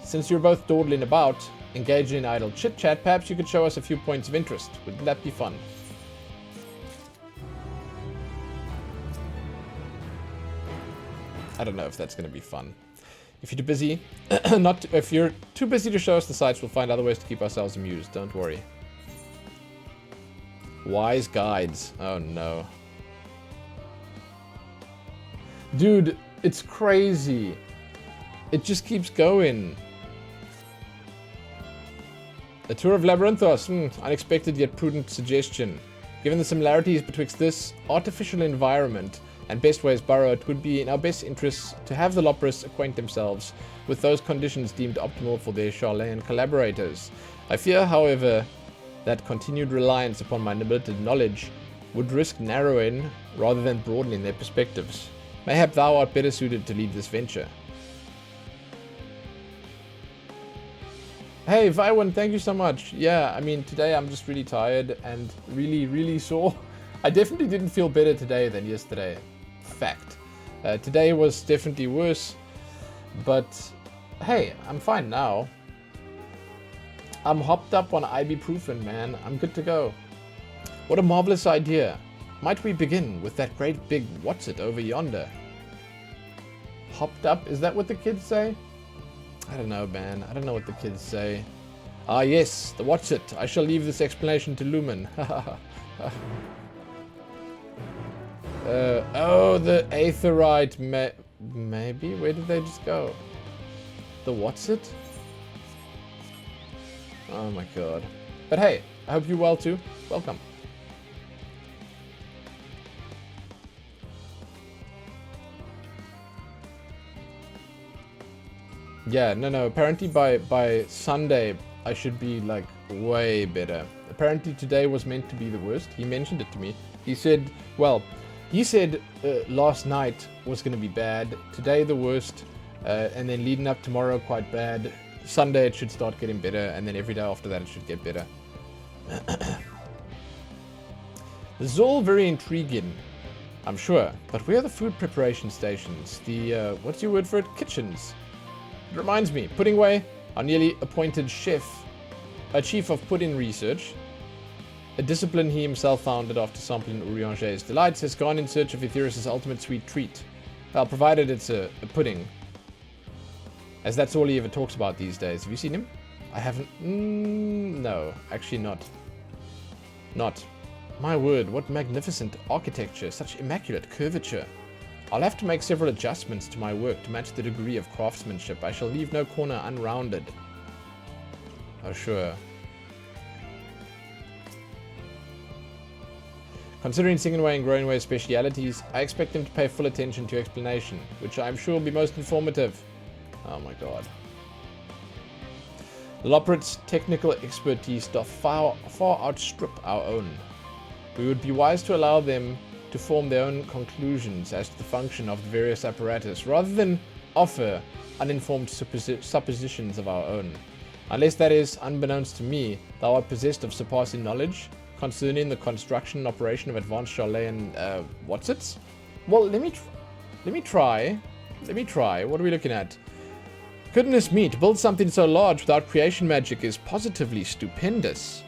Since you're both dawdling about, engaging in idle chit-chat, perhaps you could show us a few points of interest. Wouldn't that be fun? I don't know if that's going to be fun. If you're too busy, if you're too busy to show us the sights, we'll find other ways to keep ourselves amused. Don't worry. Wise guides. Oh no. Dude, it's crazy. It just keeps going. A tour of Labyrinthus. Unexpected yet prudent suggestion. Given the similarities betwixt this artificial environment and Bestway's burrow, it would be in our best interests to have the Loporus acquaint themselves with those conditions deemed optimal for their Garlean collaborators. I fear, however, that continued reliance upon my limited knowledge would risk narrowing rather than broadening their perspectives. Mayhap thou art better suited to lead this venture. Hey, Vaiwan, thank you so much. Yeah, I mean, today I'm just really tired and really sore. I definitely didn't feel better today than yesterday. Fact. Today was definitely worse, but hey, I'm fine now. I'm hopped up on ibuprofen, man. I'm good to go. What a marvelous idea. Might we begin with that great big what's-it over yonder? Hopped up? Is that what the kids say? I don't know, man. I don't know what the kids say. Ah, yes, the what's-it. I shall leave this explanation to Lumen. Oh, the Aetherite maybe? Where did they just go? The what's-it? Oh my god. But hey, I hope you're well too. Welcome. Yeah, no, apparently by Sunday I should be like way better. Apparently today was meant to be the worst. He mentioned it to me. He said, well, he said last night was going to be bad, today the worst, and then leading up tomorrow quite bad. Sunday it should start getting better, and then every day after that it should get better. This is all very intriguing, I'm sure, but where are the food preparation stations? The, what's your word for it? Kitchens. It reminds me, Puddingway, our newly appointed chief of pudding research, a discipline he himself founded after sampling Eorzea's delights, has gone in search of Etheirys' ultimate sweet treat. Well, provided it's a pudding. As that's all he ever talks about these days. Have you seen him? I haven't. No, actually not. Not. My word, what magnificent architecture, such immaculate curvature. I'll have to make several adjustments to my work to match the degree of craftsmanship. I shall leave no corner unrounded. Oh, sure. Considering Singingway and Growingway's specialities, I expect them to pay full attention to your explanation, which I am sure will be most informative. Oh my god. Loporrit's technical expertise doth far outstrip our own. We would be wise to allow them to form their own conclusions as to the function of the various apparatus, rather than offer uninformed suppositions of our own. Unless that is, unbeknownst to me, thou art possessed of surpassing knowledge concerning the construction and operation of advanced Garlean, what's-its? Well, let me try. What are we looking at? Goodness me, to build something so large without creation magic is positively stupendous.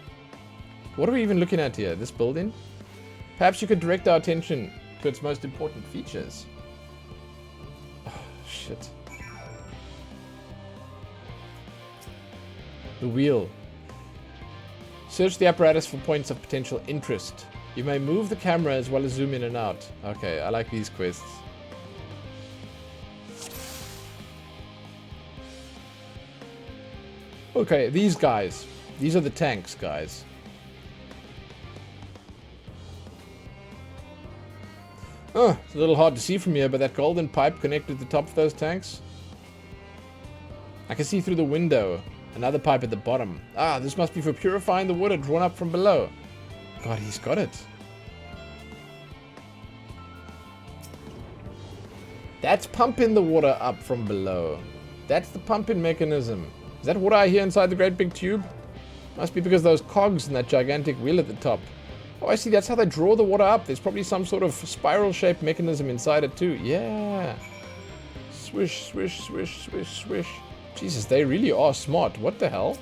What are we even looking at here? This building? Perhaps you could direct our attention to its most important features. Oh, shit. The wheel. Search the apparatus for points of potential interest. You may move the camera as well as zoom in and out. Okay, I like these quests. Okay, these guys. These are the tanks, guys. Oh, it's a little hard to see from here, but that golden pipe connected to the top of those tanks. I can see through the window. Another pipe at the bottom. Ah, this must be for purifying the water drawn up from below. God, he's got it. That's pumping the water up from below. That's the pumping mechanism. Is that water I hear inside the great big tube? Must be because of those cogs and that gigantic wheel at the top. Oh, I see. That's how they draw the water up. There's probably some sort of spiral-shaped mechanism inside it too. Yeah. Swish, swish, swish, swish, swish. Jesus, they really are smart. What the hell?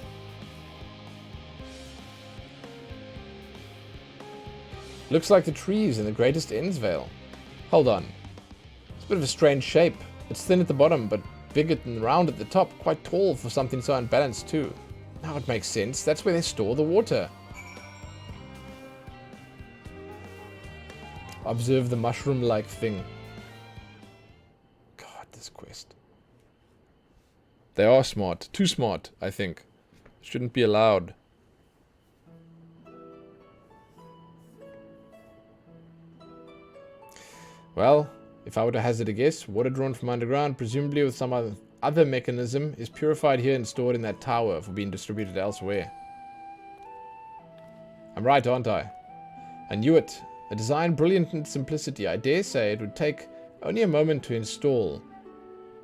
Looks like the trees in the greatest Endsvale. Hold on. It's a bit of a strange shape. It's thin at the bottom, but bigger than round at the top. Quite tall for something so unbalanced too. Now it makes sense. That's where they store the water. Observe the mushroom-like thing. God, this quest. They are smart. Too smart, I think. Shouldn't be allowed. Well, if I were to hazard a guess, water drawn from underground, presumably with some other mechanism, is purified here and stored in that tower for being distributed elsewhere. I'm right, aren't I? I knew it. A design brilliant in simplicity. I dare say it would take only a moment to install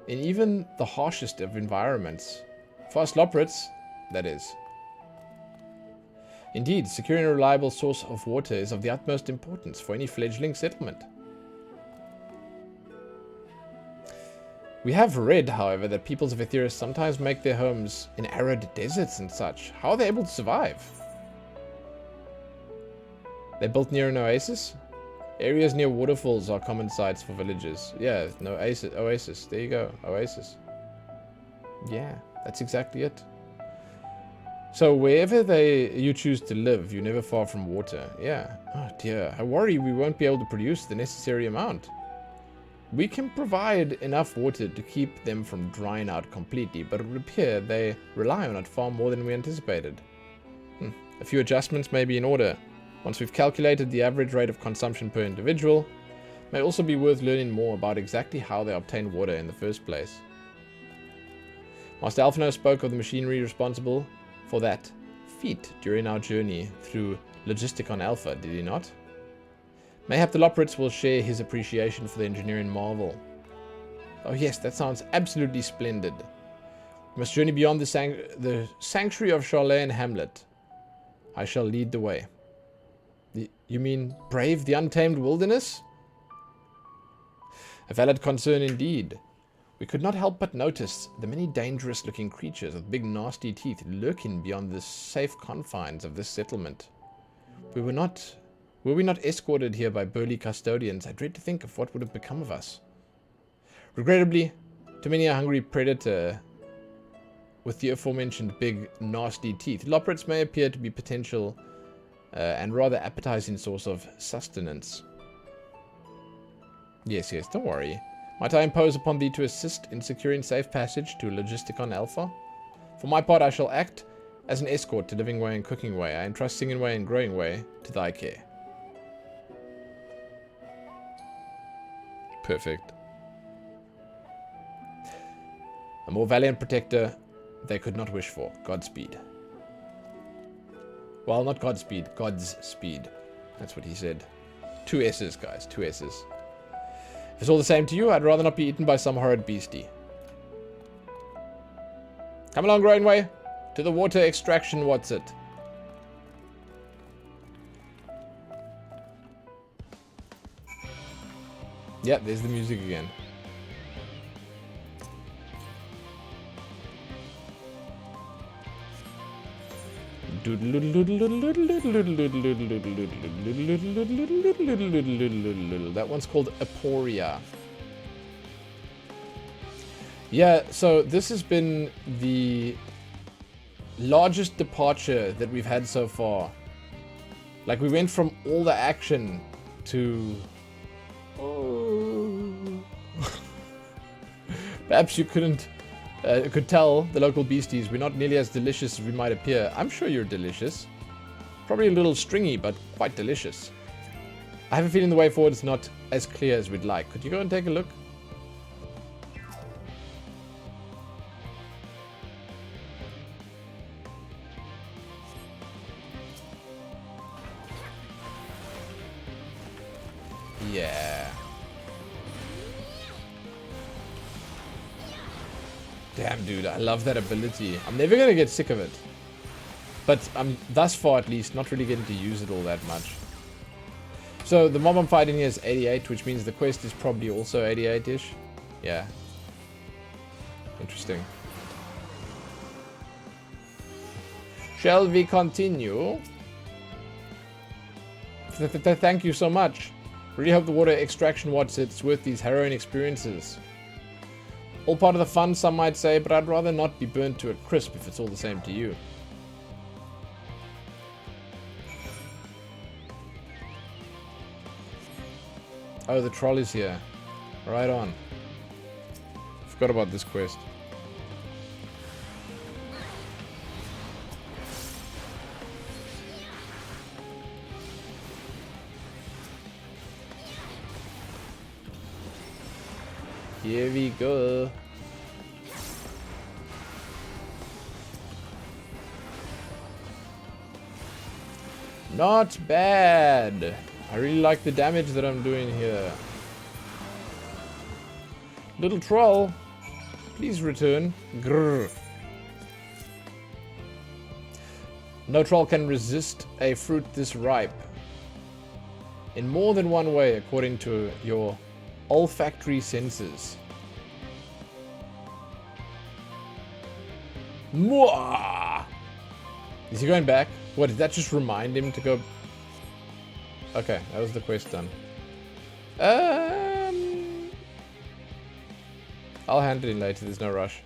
in even the harshest of environments. For us Loporits, that is. Indeed, securing a reliable source of water is of the utmost importance for any fledgling settlement. We have read, however, that peoples of Eorzea sometimes make their homes in arid deserts and such. How are they able to survive? They're built near an oasis? Areas near waterfalls are common sites for villages. Yeah, no oasis. There you go, oasis. Yeah, that's exactly it. So wherever you choose to live, you're never far from water. Yeah. Oh dear, I worry we won't be able to produce the necessary amount. We can provide enough water to keep them from drying out completely, but it would appear they rely on it far more than we anticipated. A few adjustments may be in order. Once we've calculated the average rate of consumption per individual, it may also be worth learning more about exactly how they obtain water in the first place. Master Alphino spoke of the machinery responsible for that feat during our journey through Logisticon Alpha, did he not? Mayhap the Loporits will share his appreciation for the engineering marvel. Oh yes, that sounds absolutely splendid. We must journey beyond the sanctuary of Garlean Hamlet. I shall lead the way. You mean brave the untamed wilderness? A valid concern indeed. We could not help but notice the many dangerous-looking creatures with big nasty teeth lurking beyond the safe confines of this settlement. Were we not escorted here by burly custodians, I dread to think of what would have become of us. Regrettably, to many a hungry predator with the aforementioned big, nasty teeth, Loporits may appear to be potential and rather appetizing source of sustenance. Yes, don't worry. Might I impose upon thee to assist in securing safe passage to Logisticon Alpha? For my part, I shall act as an escort to Living Way and Cooking Way. I entrust Singing Way and Growing Way to thy care. Perfect. A more valiant protector they could not wish for. Godspeed. Well, not Godspeed, God's speed. That's what he said. 2 S's, guys, 2 S's. If it's all the same to you, I'd rather not be eaten by some horrid beastie. Come along, Growing Way. To the water extraction, what's it? Yeah, there's the music again. That one's called Aporia. Yeah, so this has been the largest departure that we've had so far. Like, we went from all the action to... Oh. Perhaps you could tell the local beasties we're not nearly as delicious as we might appear. I'm sure you're delicious. Probably a little stringy, but quite delicious. I have a feeling the way forward is not as clear as we'd like. Could you go and take a look? Yeah. Damn, dude, I love that ability. I'm never gonna get sick of it. But I'm, thus far at least, not really getting to use it all that much. So the mob I'm fighting here is 88, which means the quest is probably also 88-ish. Yeah. Interesting. Shall we continue? Thank you so much. Really hope the water extraction it's worth these harrowing experiences. All part of the fun, some might say, but I'd rather not be burnt to a crisp if it's all the same to you. Oh, the troll is here. Right on. Forgot about this quest. Here we go. Not bad. I really like the damage that I'm doing here. Little troll, please return. Grrr. No troll can resist a fruit this ripe. In more than one way, according to your olfactory senses. Mwah! Is he going back? What, did that just remind him to go? Okay, that was the quest done. I'll hand it in later, there's no rush.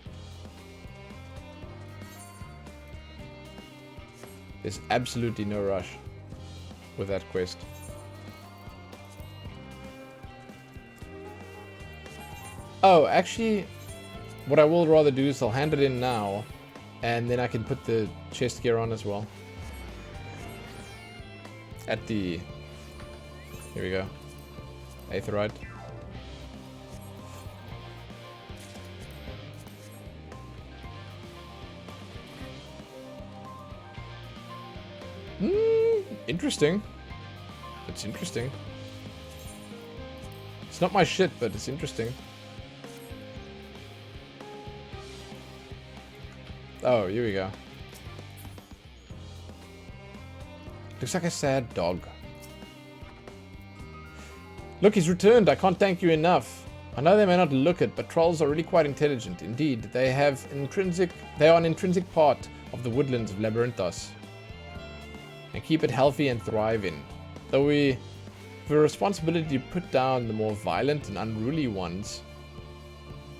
There's absolutely no rush with that quest. Oh, actually, what I will rather do is I'll hand it in now, and then I can put the chest gear on as well. At the... Here we go. Aetheryte. Interesting. It's interesting. It's not my shit, but it's interesting. Oh, here we go. Looks like a sad dog. Look, he's returned. I can't thank you enough. I know they may not look it, but trolls are really quite intelligent. Indeed, they are an intrinsic part of the woodlands of Labyrinthus. And keep it healthy and thriving. Though we have a responsibility to put down the more violent and unruly ones.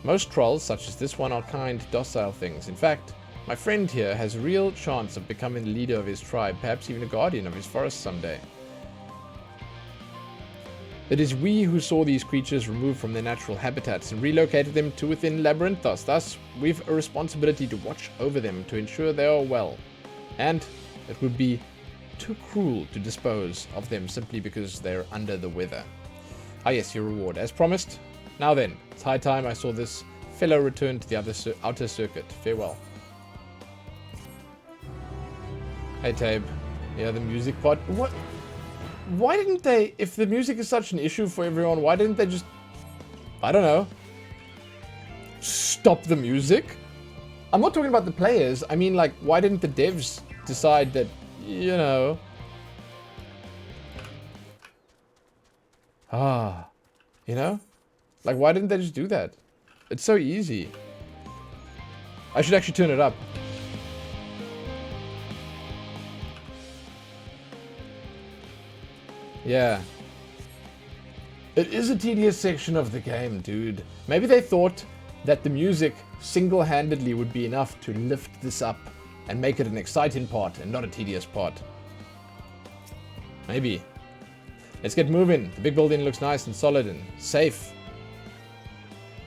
Most trolls, such as this one, are kind, docile things. In fact, my friend here has a real chance of becoming the leader of his tribe, perhaps even a guardian of his forest someday. It is we who saw these creatures removed from their natural habitats and relocated them to within Labyrinthus. Thus, we've a responsibility to watch over them to ensure they are well. And it would be too cruel to dispose of them simply because they're under the weather. Ah yes, your reward. As promised. Now then, it's high time I saw this fellow return to the outer circuit. Farewell. Hey Tabe. Yeah, the music part. What? Why didn't they, if the music is such an issue for everyone, why didn't they just, I don't know, stop the music? I'm not talking about the players. I mean, like, why didn't the devs decide that, you know, you know? Like, why didn't they just do that? It's so easy. I should actually turn it up. Yeah. It is a tedious section of the game, dude. Maybe they thought that the music single-handedly would be enough to lift this up and make it an exciting part and not a tedious part. Maybe. Let's get moving. The big building looks nice and solid and safe.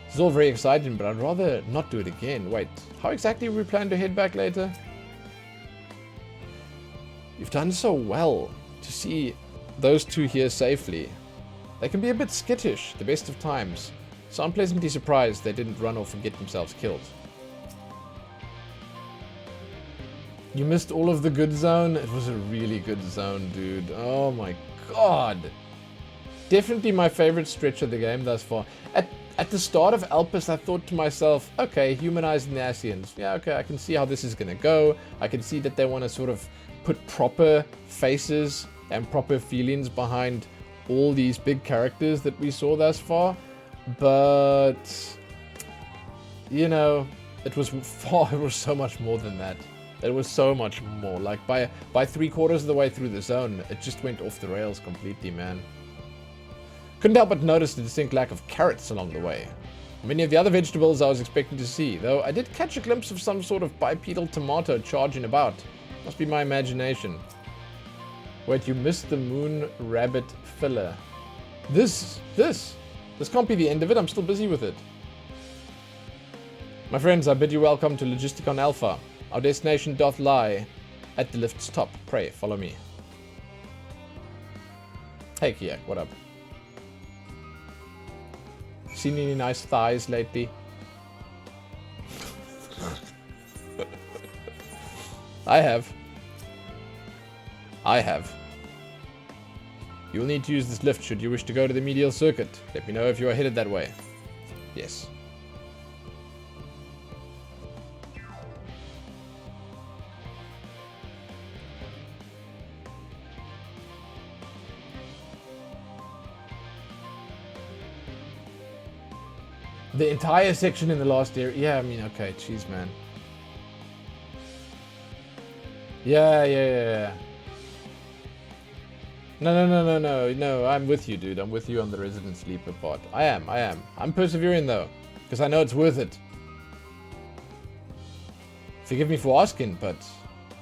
This is all very exciting, but I'd rather not do it again. Wait, how exactly we plan to head back later? You've done so well to see those two here safely. They can be a bit skittish the best of times, so I'm pleasantly surprised they didn't run off and get themselves killed. You missed all of the good zone? It was a really good zone, dude. Oh my god. Definitely my favorite stretch of the game thus far. At the start of Elpis, I thought to myself, okay, humanizing the Ascians. Yeah, okay, I can see how this is going to go. I can see that they want to sort of put proper faces and proper feelings behind all these big characters that we saw thus far. But, you know, it was so much more than that. It was so much more. Like, by 3/4 of the way through the zone, it just went off the rails completely, man. Couldn't help but notice the distinct lack of carrots along the way. Many of the other vegetables I was expecting to see, though I did catch a glimpse of some sort of bipedal tomato charging about. Must be my imagination. Wait, you missed the moon rabbit filler. This can't be the end of it. I'm still busy with it. My friends, I bid you welcome to Logisticon Alpha. Our destination doth lie at the lift's top. Pray, follow me. Hey, Kiak, what up? Seen any nice thighs lately? I have. You will need to use this lift should you wish to go to the medial circuit. Let me know if you are headed that way. Yes. The entire section in the last area. Yeah, I mean, okay, jeez, man. Yeah. No, I'm with you, dude. I'm with you on the resident sleeper part. I am. I'm persevering, though, because I know it's worth it. Forgive me for asking, but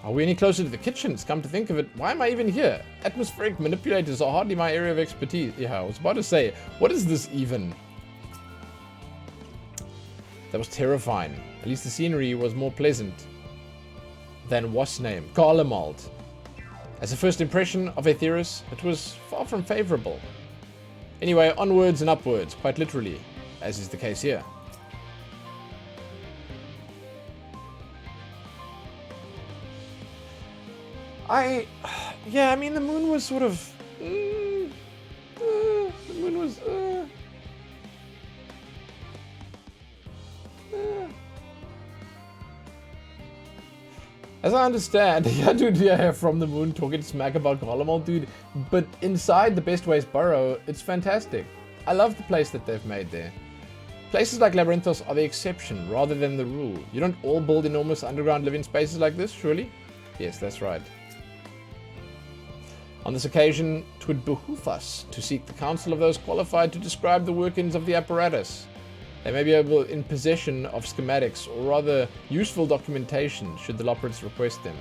are we any closer to the kitchens? Come to think of it, why am I even here? Atmospheric manipulators are hardly my area of expertise. Yeah, I was about to say, what is this even? That was terrifying. At least the scenery was more pleasant than what's name? Garlemald. As a first impression of Aetheris, it was far from favorable. Anyway, onwards and upwards, quite literally, as is the case here. Yeah, I mean, the moon was sort of... the moon was... As I understand, yeah, dude, yeah, from the moon talking smack about Garlemald, dude. But inside the Best Ways Burrow, it's fantastic. I love the place that they've made there. Places like Labyrinthus are the exception rather than the rule. You don't all build enormous underground living spaces like this, surely? Yes, that's right. On this occasion, 'twould behoove us to seek the counsel of those qualified to describe the workings of the apparatus. They may be able in possession of schematics, or rather useful documentation, should the Labyrinthus request them.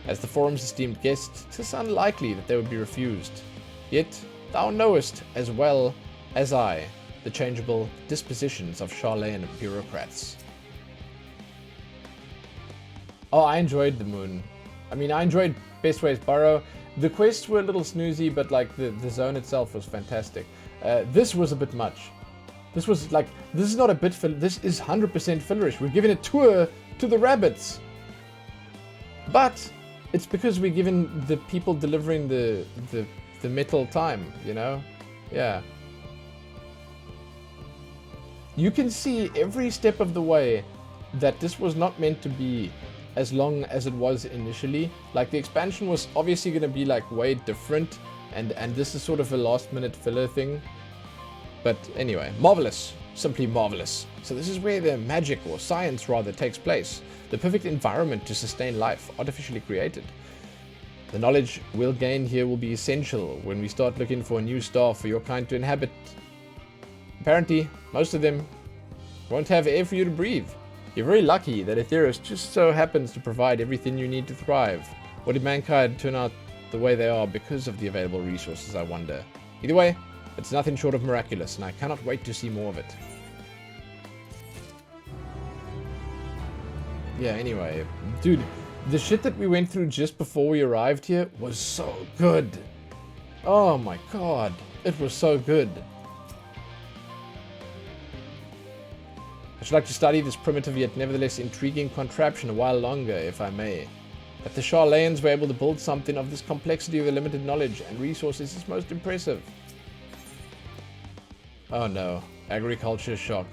As the forum's esteemed guest, 'tis unlikely that they would be refused. Yet, thou knowest as well as I the changeable dispositions of Garlean bureaucrats. Oh, I enjoyed the moon. I mean, I enjoyed Best Ways Burrow. The quests were a little snoozy, but like the zone itself was fantastic. This was a bit much. This was like, this is not a bit fill, this is 100% fillerish. We're giving a tour to the rabbits. But it's because we're giving the people delivering the metal time, you know? Yeah. You can see every step of the way that this was not meant to be as long as it was initially. Like, the expansion was obviously going to be like way different, and this is sort of a last minute filler thing. But anyway, marvelous. Simply marvelous. So this is where the magic, or science rather, takes place. The perfect environment to sustain life, artificially created. The knowledge we'll gain here will be essential when we start looking for a new star for your kind to inhabit. Apparently, most of them won't have air for you to breathe. You're very lucky that Aetheris just so happens to provide everything you need to thrive. Or did mankind turn out the way they are because of the available resources, I wonder? Either way, it's nothing short of miraculous, and I cannot wait to see more of it. Yeah, anyway, dude, the shit that we went through just before we arrived here was so good. Oh my god, it was so good. I should like to study this primitive yet nevertheless intriguing contraption a while longer, if I may. That the Garleans were able to build something of this complexity with a limited knowledge and resources is most impressive. Oh no. Agriculture shock.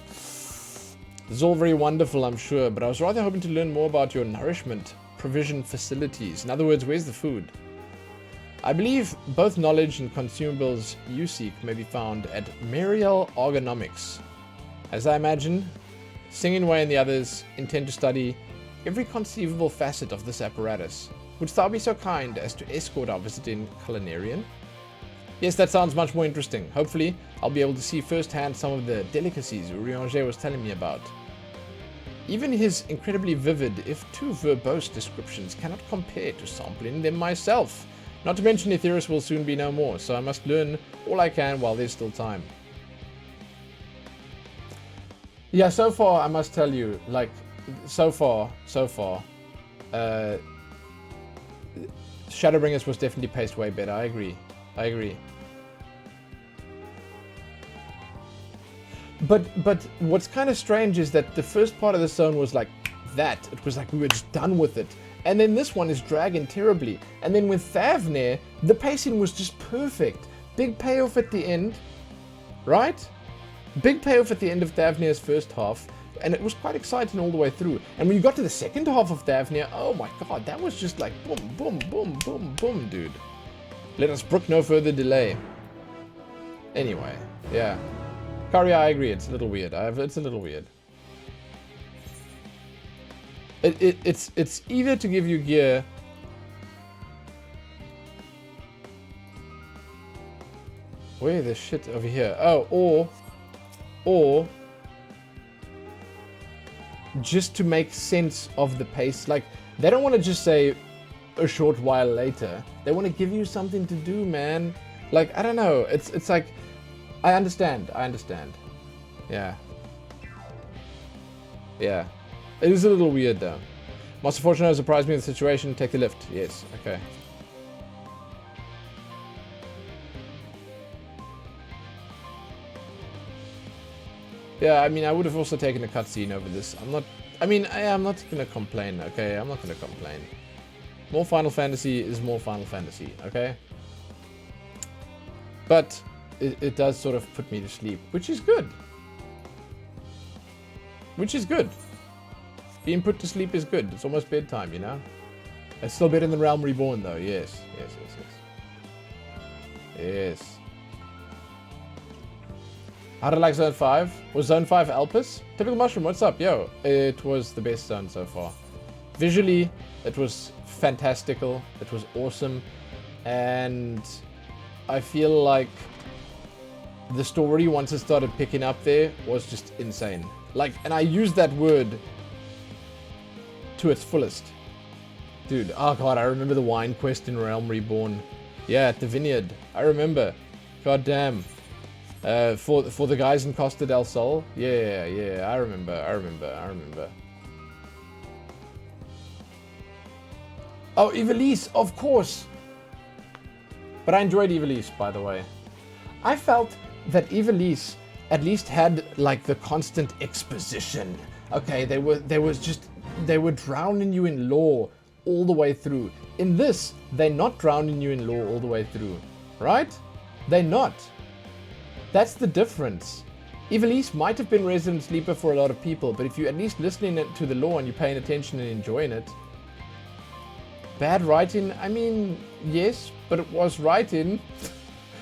This is all very wonderful, I'm sure, but I was rather hoping to learn more about your nourishment provision facilities. In other words, where's the food? I believe both knowledge and consumables you seek may be found at Mariel Ergonomics. As I imagine, Singing Way and the others intend to study every conceivable facet of this apparatus. Wouldst thou be so kind as to escort our visiting culinarian? Yes, that sounds much more interesting. Hopefully, I'll be able to see firsthand some of the delicacies Eorzea was telling me about. Even his incredibly vivid, if too verbose descriptions cannot compare to sampling them myself. Not to mention Etheirys will soon be no more, so I must learn all I can while there's still time. Yeah, so far, I must tell you, like, so far, Shadowbringers was definitely paced way better. I agree. But what's kind of strange is that the first part of the zone was like that. It was like we were just done with it. And then this one is dragging terribly. And then with Thavnir, the pacing was just perfect. Big payoff at the end, right? Big payoff at the end of Thavnir's first half. And it was quite exciting all the way through. And when you got to the second half of Thavnir, oh my god, that was just like boom, boom, boom, boom, boom, dude. Let us brook no further delay. Anyway, yeah. Karya, I agree, it's a little weird. It's a little weird. It's either to give you gear... Where the shit over here? Oh, or just to make sense of the pace. Like, they don't want to just say a short while later. They want to give you something to do, man. Like, I don't know. It's like, I understand. Yeah. Yeah. It is a little weird, though. Master Fortunato surprised me with the situation. Take the lift. Yes. Okay. Yeah, I mean, I would have also taken a cutscene over this. I'm not gonna complain, okay? I'm not gonna complain. More Final Fantasy is more Final Fantasy, okay? But it does sort of put me to sleep, which is good. Being put to sleep is good. It's almost bedtime, you know? It's still better than Realm Reborn, though. Yes. How did I like Zone 5? Was Zone 5 Alpus? Typical Mushroom, what's up? Yo, it was the best zone so far. Visually, it was fantastical. It was awesome. And I feel like the story, once it started picking up there, was just insane. Like, and I use that word to its fullest. Dude, oh god, I remember the wine quest in Realm Reborn. Yeah, at the vineyard. I remember. God damn. For the guys in Costa del Sol? Yeah, I remember. Oh, Ivalice, of course! But I enjoyed Ivalice, by the way. I felt that Ivalice at least had, like, the constant exposition. Okay, they were drowning you in lore all the way through. In this, they're not drowning you in lore all the way through. Right? They're not. That's the difference. Ivalice might have been Resident Sleeper for a lot of people, but if you're at least listening to the lore and you're paying attention and enjoying it. Bad writing? I mean, yes, but it was writing.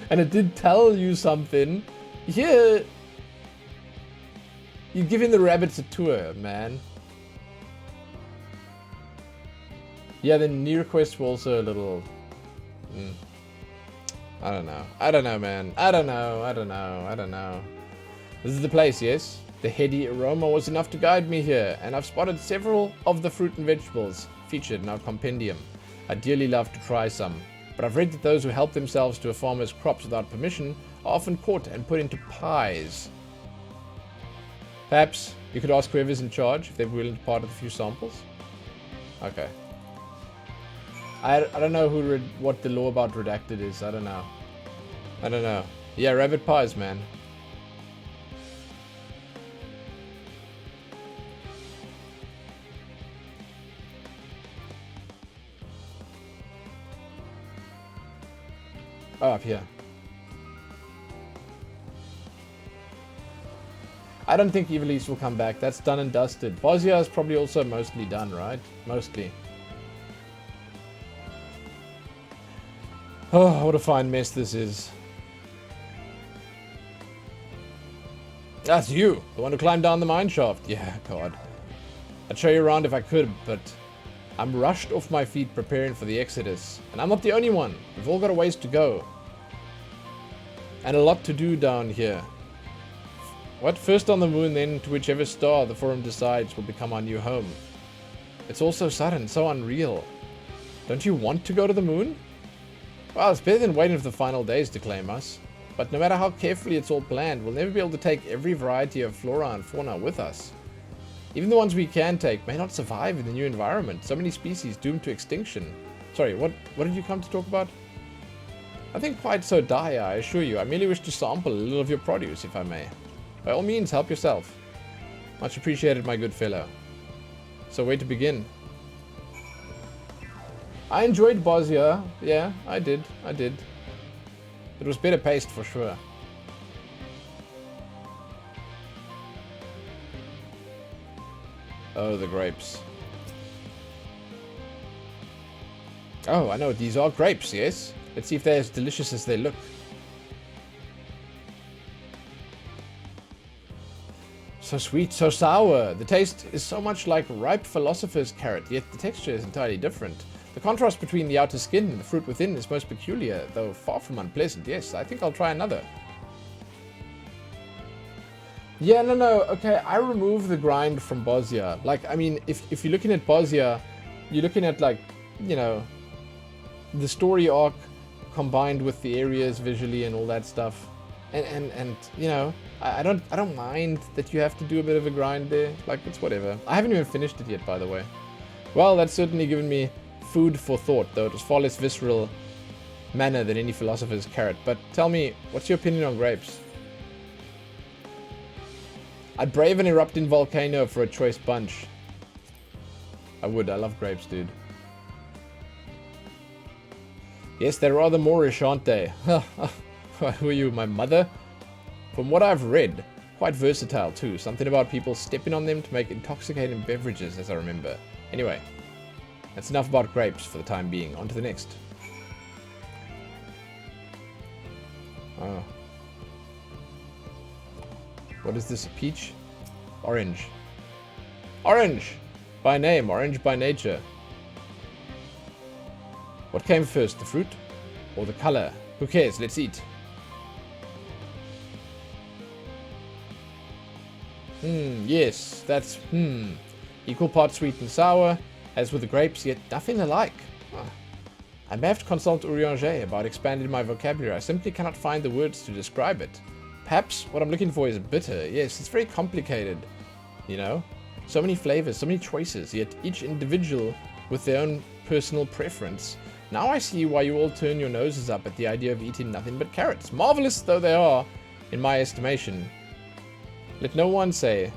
And it did tell you something. Here, you're giving the rabbits a tour, man. Yeah, the near quests were also a little... I don't know, man. I don't know. This is the place, yes? The heady aroma was enough to guide me here, and I've spotted several of the fruit and vegetables featured in our compendium. I'd dearly love to try some, but I've read that those who help themselves to a farmer's crops without permission are often caught and put into pies. Perhaps you could ask whoever's in charge if they're willing to part with a few samples? Okay. I don't know what the law about redacted is. I don't know. Yeah, rabbit pies, man. Oh, up here. I don't think Evil East will come back. That's done and dusted. Bosnia is probably also mostly done, right? Mostly. Oh, what a fine mess this is. That's you, the one who climbed down the mine shaft. Yeah, God. I'd show you around if I could, but I'm rushed off my feet preparing for the Exodus. And I'm not the only one. We've all got a ways to go. And a lot to do down here. What? First on the moon, then to whichever star the Forum decides will become our new home. It's all so sudden, so unreal. Don't you want to go to the moon? Well, it's better than waiting for the final days to claim us. But no matter how carefully it's all planned, we'll never be able to take every variety of flora and fauna with us. Even the ones we can take may not survive in the new environment. So many species doomed to extinction. Sorry, what did you come to talk about? Nothing quite so dire, I assure you. I merely wish to sample a little of your produce, if I may. By all means, help yourself. Much appreciated, my good fellow. So where to begin? I enjoyed Bosnia. Yeah, I did. It was better paced for sure. Oh, the grapes. Oh, I know. These are grapes, yes? Let's see if they're as delicious as they look. So sweet, so sour. The taste is so much like ripe philosopher's carrot, yet the texture is entirely different. The contrast between the outer skin and the fruit within is most peculiar, though far from unpleasant. Yes, I think I'll try another. Yeah, no, okay, I remove the grind from Bosnia. Like, I mean, if you're looking at Bosnia, you're looking at, like, you know, the story arc combined with the areas visually and all that stuff. And you know, I don't mind that you have to do a bit of a grind there. Like, it's whatever. I haven't even finished it yet, by the way. Well, that's certainly given me food for thought, though it was far less visceral manner than any philosopher's carrot. But tell me, what's your opinion on grapes? I'd brave an erupting volcano for a choice bunch. I would. I love grapes, dude. Yes, they're rather Moorish, aren't they? Who are you, my mother? From what I've read, quite versatile too. Something about people stepping on them to make intoxicating beverages, as I remember. Anyway, that's enough about grapes for the time being. On to the next. Oh. What is this, a peach? Orange. Orange! By name, orange by nature. What came first, the fruit or the color? Who cares? Let's eat. Yes, that's, equal parts sweet and sour, as with the grapes, yet nothing alike. I may have to consult Eorzea about expanding my vocabulary. I simply cannot find the words to describe it. Perhaps what I'm looking for is bitter. Yes, it's very complicated, you know? So many flavors, so many choices, yet each individual with their own personal preference. Now I see why you all turn your noses up at the idea of eating nothing but carrots. Marvelous though they are, in my estimation. Let no one say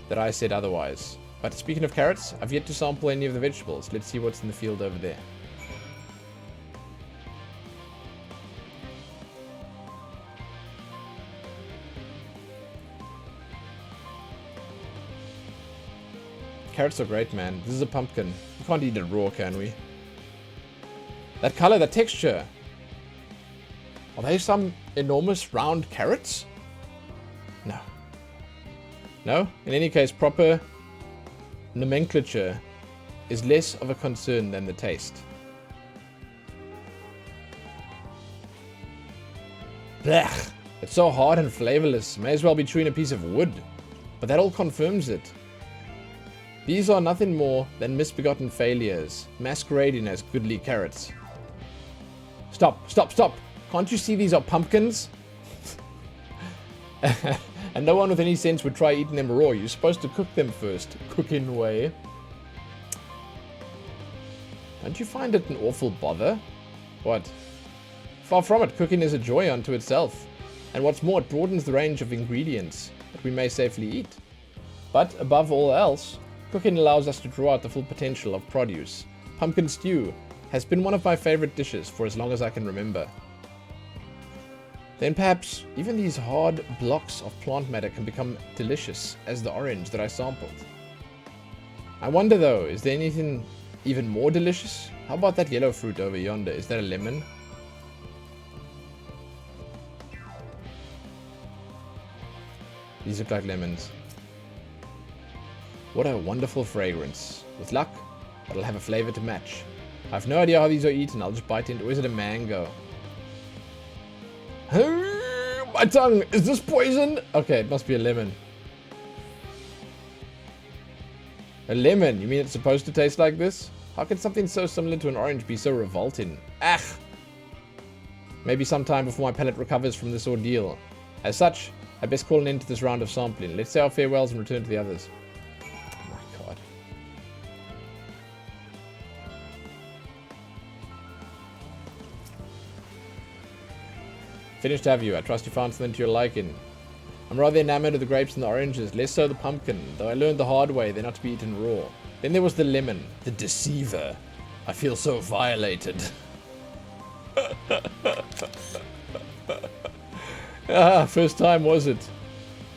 that I said otherwise. But speaking of carrots, I've yet to sample any of the vegetables. Let's see what's in the field over there. Carrots are great, man. This is a pumpkin. We can't eat it raw, can we? That color, that texture. Are they some enormous round carrots? No. No? In any case, proper nomenclature is less of a concern than the taste. Blech! It's so hard and flavorless. May as well be chewing a piece of wood. But that all confirms it. These are nothing more than misbegotten failures, masquerading as goodly carrots. Stop, stop, stop! Can't you see these are pumpkins? And no one with any sense would try eating them raw. You're supposed to cook them first. Cooking way. Don't you find it an awful bother? What? Far from it. Cooking is a joy unto itself. And what's more, it broadens the range of ingredients that we may safely eat. But above all else, cooking allows us to draw out the full potential of produce. Pumpkin stew has been one of my favorite dishes for as long as I can remember. then perhaps even these hard blocks of plant matter can become delicious as the orange that I sampled. I wonder though, is there anything even more delicious? How about that yellow fruit over yonder? Is that a lemon? These look like lemons. What a wonderful fragrance. With luck, it'll have a flavor to match. I have no idea how these are eaten. I'll just bite into it. Or is it a mango? My tongue! Is this poison? Okay, it must be a lemon. A lemon? You mean it's supposed to taste like this? How can something so similar to an orange be so revolting? Ah! Maybe sometime before my palate recovers from this ordeal. As such, I best call an end to this round of sampling. Let's say our farewells and return to the others. Oh my god. Finished have you. I trust you found something to your liking. I'm rather enamored of the grapes and the oranges, less so the pumpkin, though I learned the hard way they're not to be eaten raw. Then there was the lemon, the deceiver. I feel so violated. First time was it?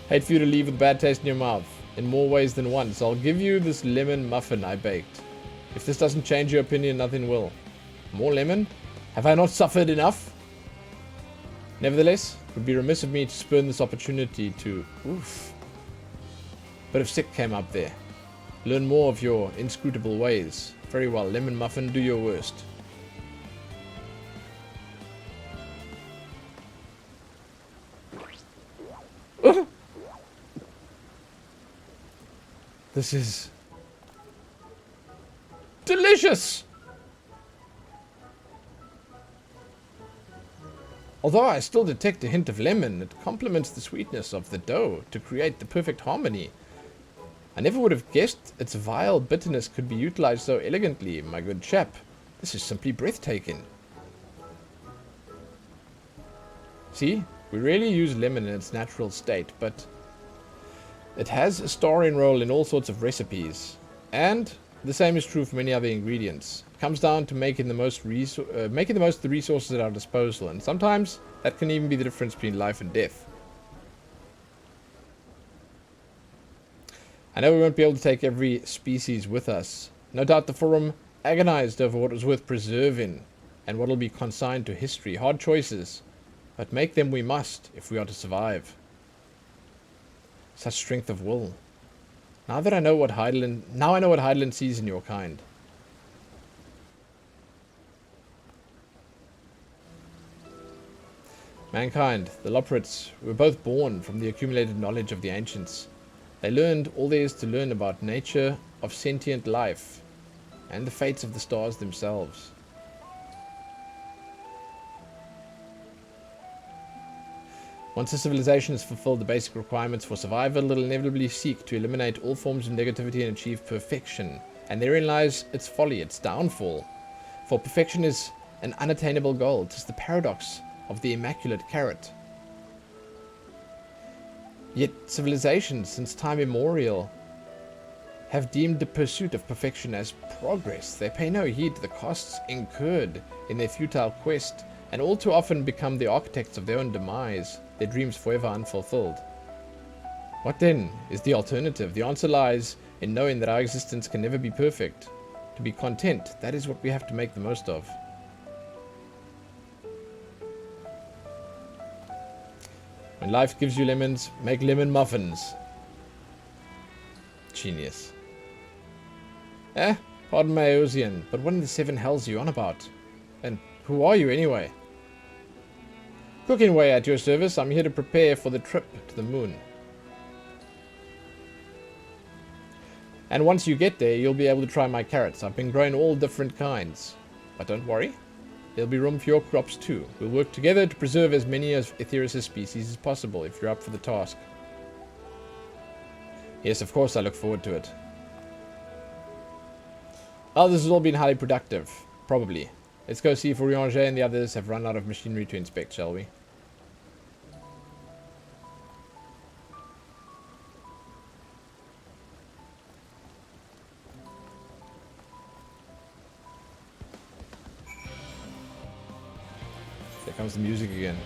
Hate for you to leave with a bad taste in your mouth. In more ways than once, I'll give you this lemon muffin I baked. If this doesn't change your opinion, nothing will. More lemon? Have I not suffered enough? Nevertheless, it would be remiss of me to spurn this opportunity to... Oof. But if sick came up there, learn more of your inscrutable ways. Very well, lemon muffin, do your worst. This is... delicious! Although I still detect a hint of lemon, it complements the sweetness of the dough to create the perfect harmony. I never would have guessed its vile bitterness could be utilized so elegantly, my good chap. This is simply breathtaking. See, we rarely use lemon in its natural state, but it has a starring role in all sorts of recipes. And the same is true for many other ingredients. It comes down to making the most of the resources at our disposal, and sometimes that can even be the difference between life and death. I know we won't be able to take every species with us. No doubt the Forum agonized over what was worth preserving and what will be consigned to history. Hard choices, but make them we must if we are to survive. Such strength of will. Now I know what Heidelin sees in your kind. Mankind, the Loporits, were both born from the accumulated knowledge of the ancients. They learned all there is to learn about nature of sentient life and the fates of the stars themselves. Once a civilization has fulfilled the basic requirements for survival, it will inevitably seek to eliminate all forms of negativity and achieve perfection. And therein lies its folly, its downfall. For perfection is an unattainable goal. It is the paradox of the immaculate carrot. Yet civilizations, since time immemorial, have deemed the pursuit of perfection as progress. They pay no heed to the costs incurred in their futile quest, and all too often become the architects of their own demise, their dreams forever unfulfilled. What then is the alternative? The answer lies in knowing that our existence can never be perfect. To be content, that is what we have to make the most of. When life gives you lemons, make lemon muffins. Genius. Pardon my Eorzea, but what in the seven hells are you on about? And who are you anyway? Cooking away at your service. I'm here to prepare for the trip to the moon. And once you get there, you'll be able to try my carrots. I've been growing all different kinds. But don't worry, there'll be room for your crops too. We'll work together to preserve as many of Eorzea species as possible, if you're up for the task. Yes, of course, I look forward to it. Oh, this has all been highly productive. Probably. Let's go see if Eorzea and the others have run out of machinery to inspect, shall we? There comes the music again.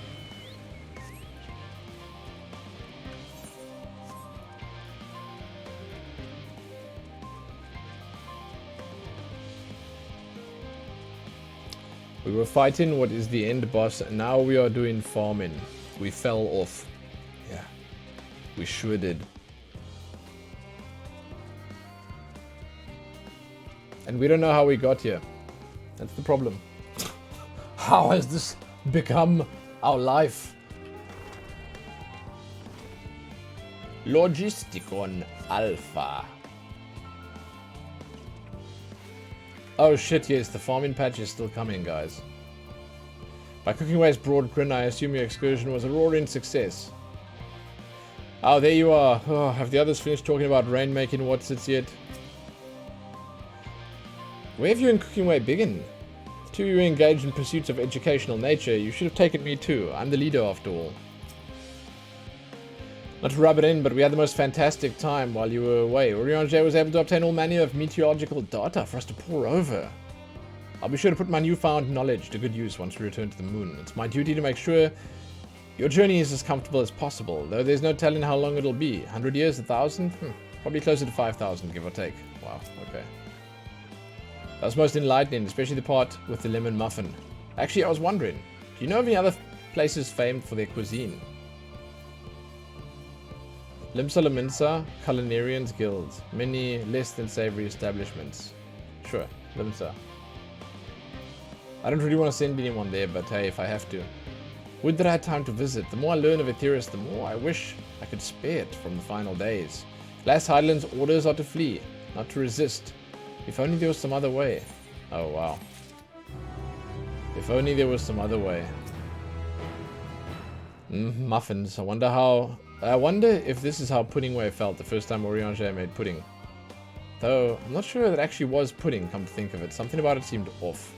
We were fighting what is the end boss, and now we are doing farming. We fell off. Yeah. We sure did. And we don't know how we got here. That's the problem. How has this become our life? Logisticon Alpha. Oh shit, yes, the farming patch is still coming, guys. By Cookingway's broad grin, I assume your excursion was a roaring success. Oh, there you are. Oh, have the others finished talking about rainmaking whatsits yet? Where have you and Cookingway begun? The two of you engaged in pursuits of educational nature. You should have taken me too. I'm the leader after all. Not to rub it in, but we had the most fantastic time while you were away. Eorzea was able to obtain all manner of meteorological data for us to pore over. I'll be sure to put my newfound knowledge to good use once we return to the moon. It's my duty to make sure your journey is as comfortable as possible, though there's no telling how long it'll be. 100 years, 1,000? Probably closer to 5,000, give or take. Wow, okay. That was most enlightening, especially the part with the lemon muffin. Actually, I was wondering, do you know of any other places famed for their cuisine? Limsa, Culinarians Guild. Many less than savory establishments. Sure, Limsa. I don't really want to send anyone there, but hey, if I have to. Would that I had time to visit. The more I learn of Etheirys, the more I wish I could spare it from the final days. Last Highland's orders are to flee, not to resist. If only there was some other way. Oh, wow. If only there was some other way. Muffins. I wonder if this is how Puddingway felt the first time Eorzea made pudding. Though, I'm not sure that actually was pudding, come to think of it. Something about it seemed off.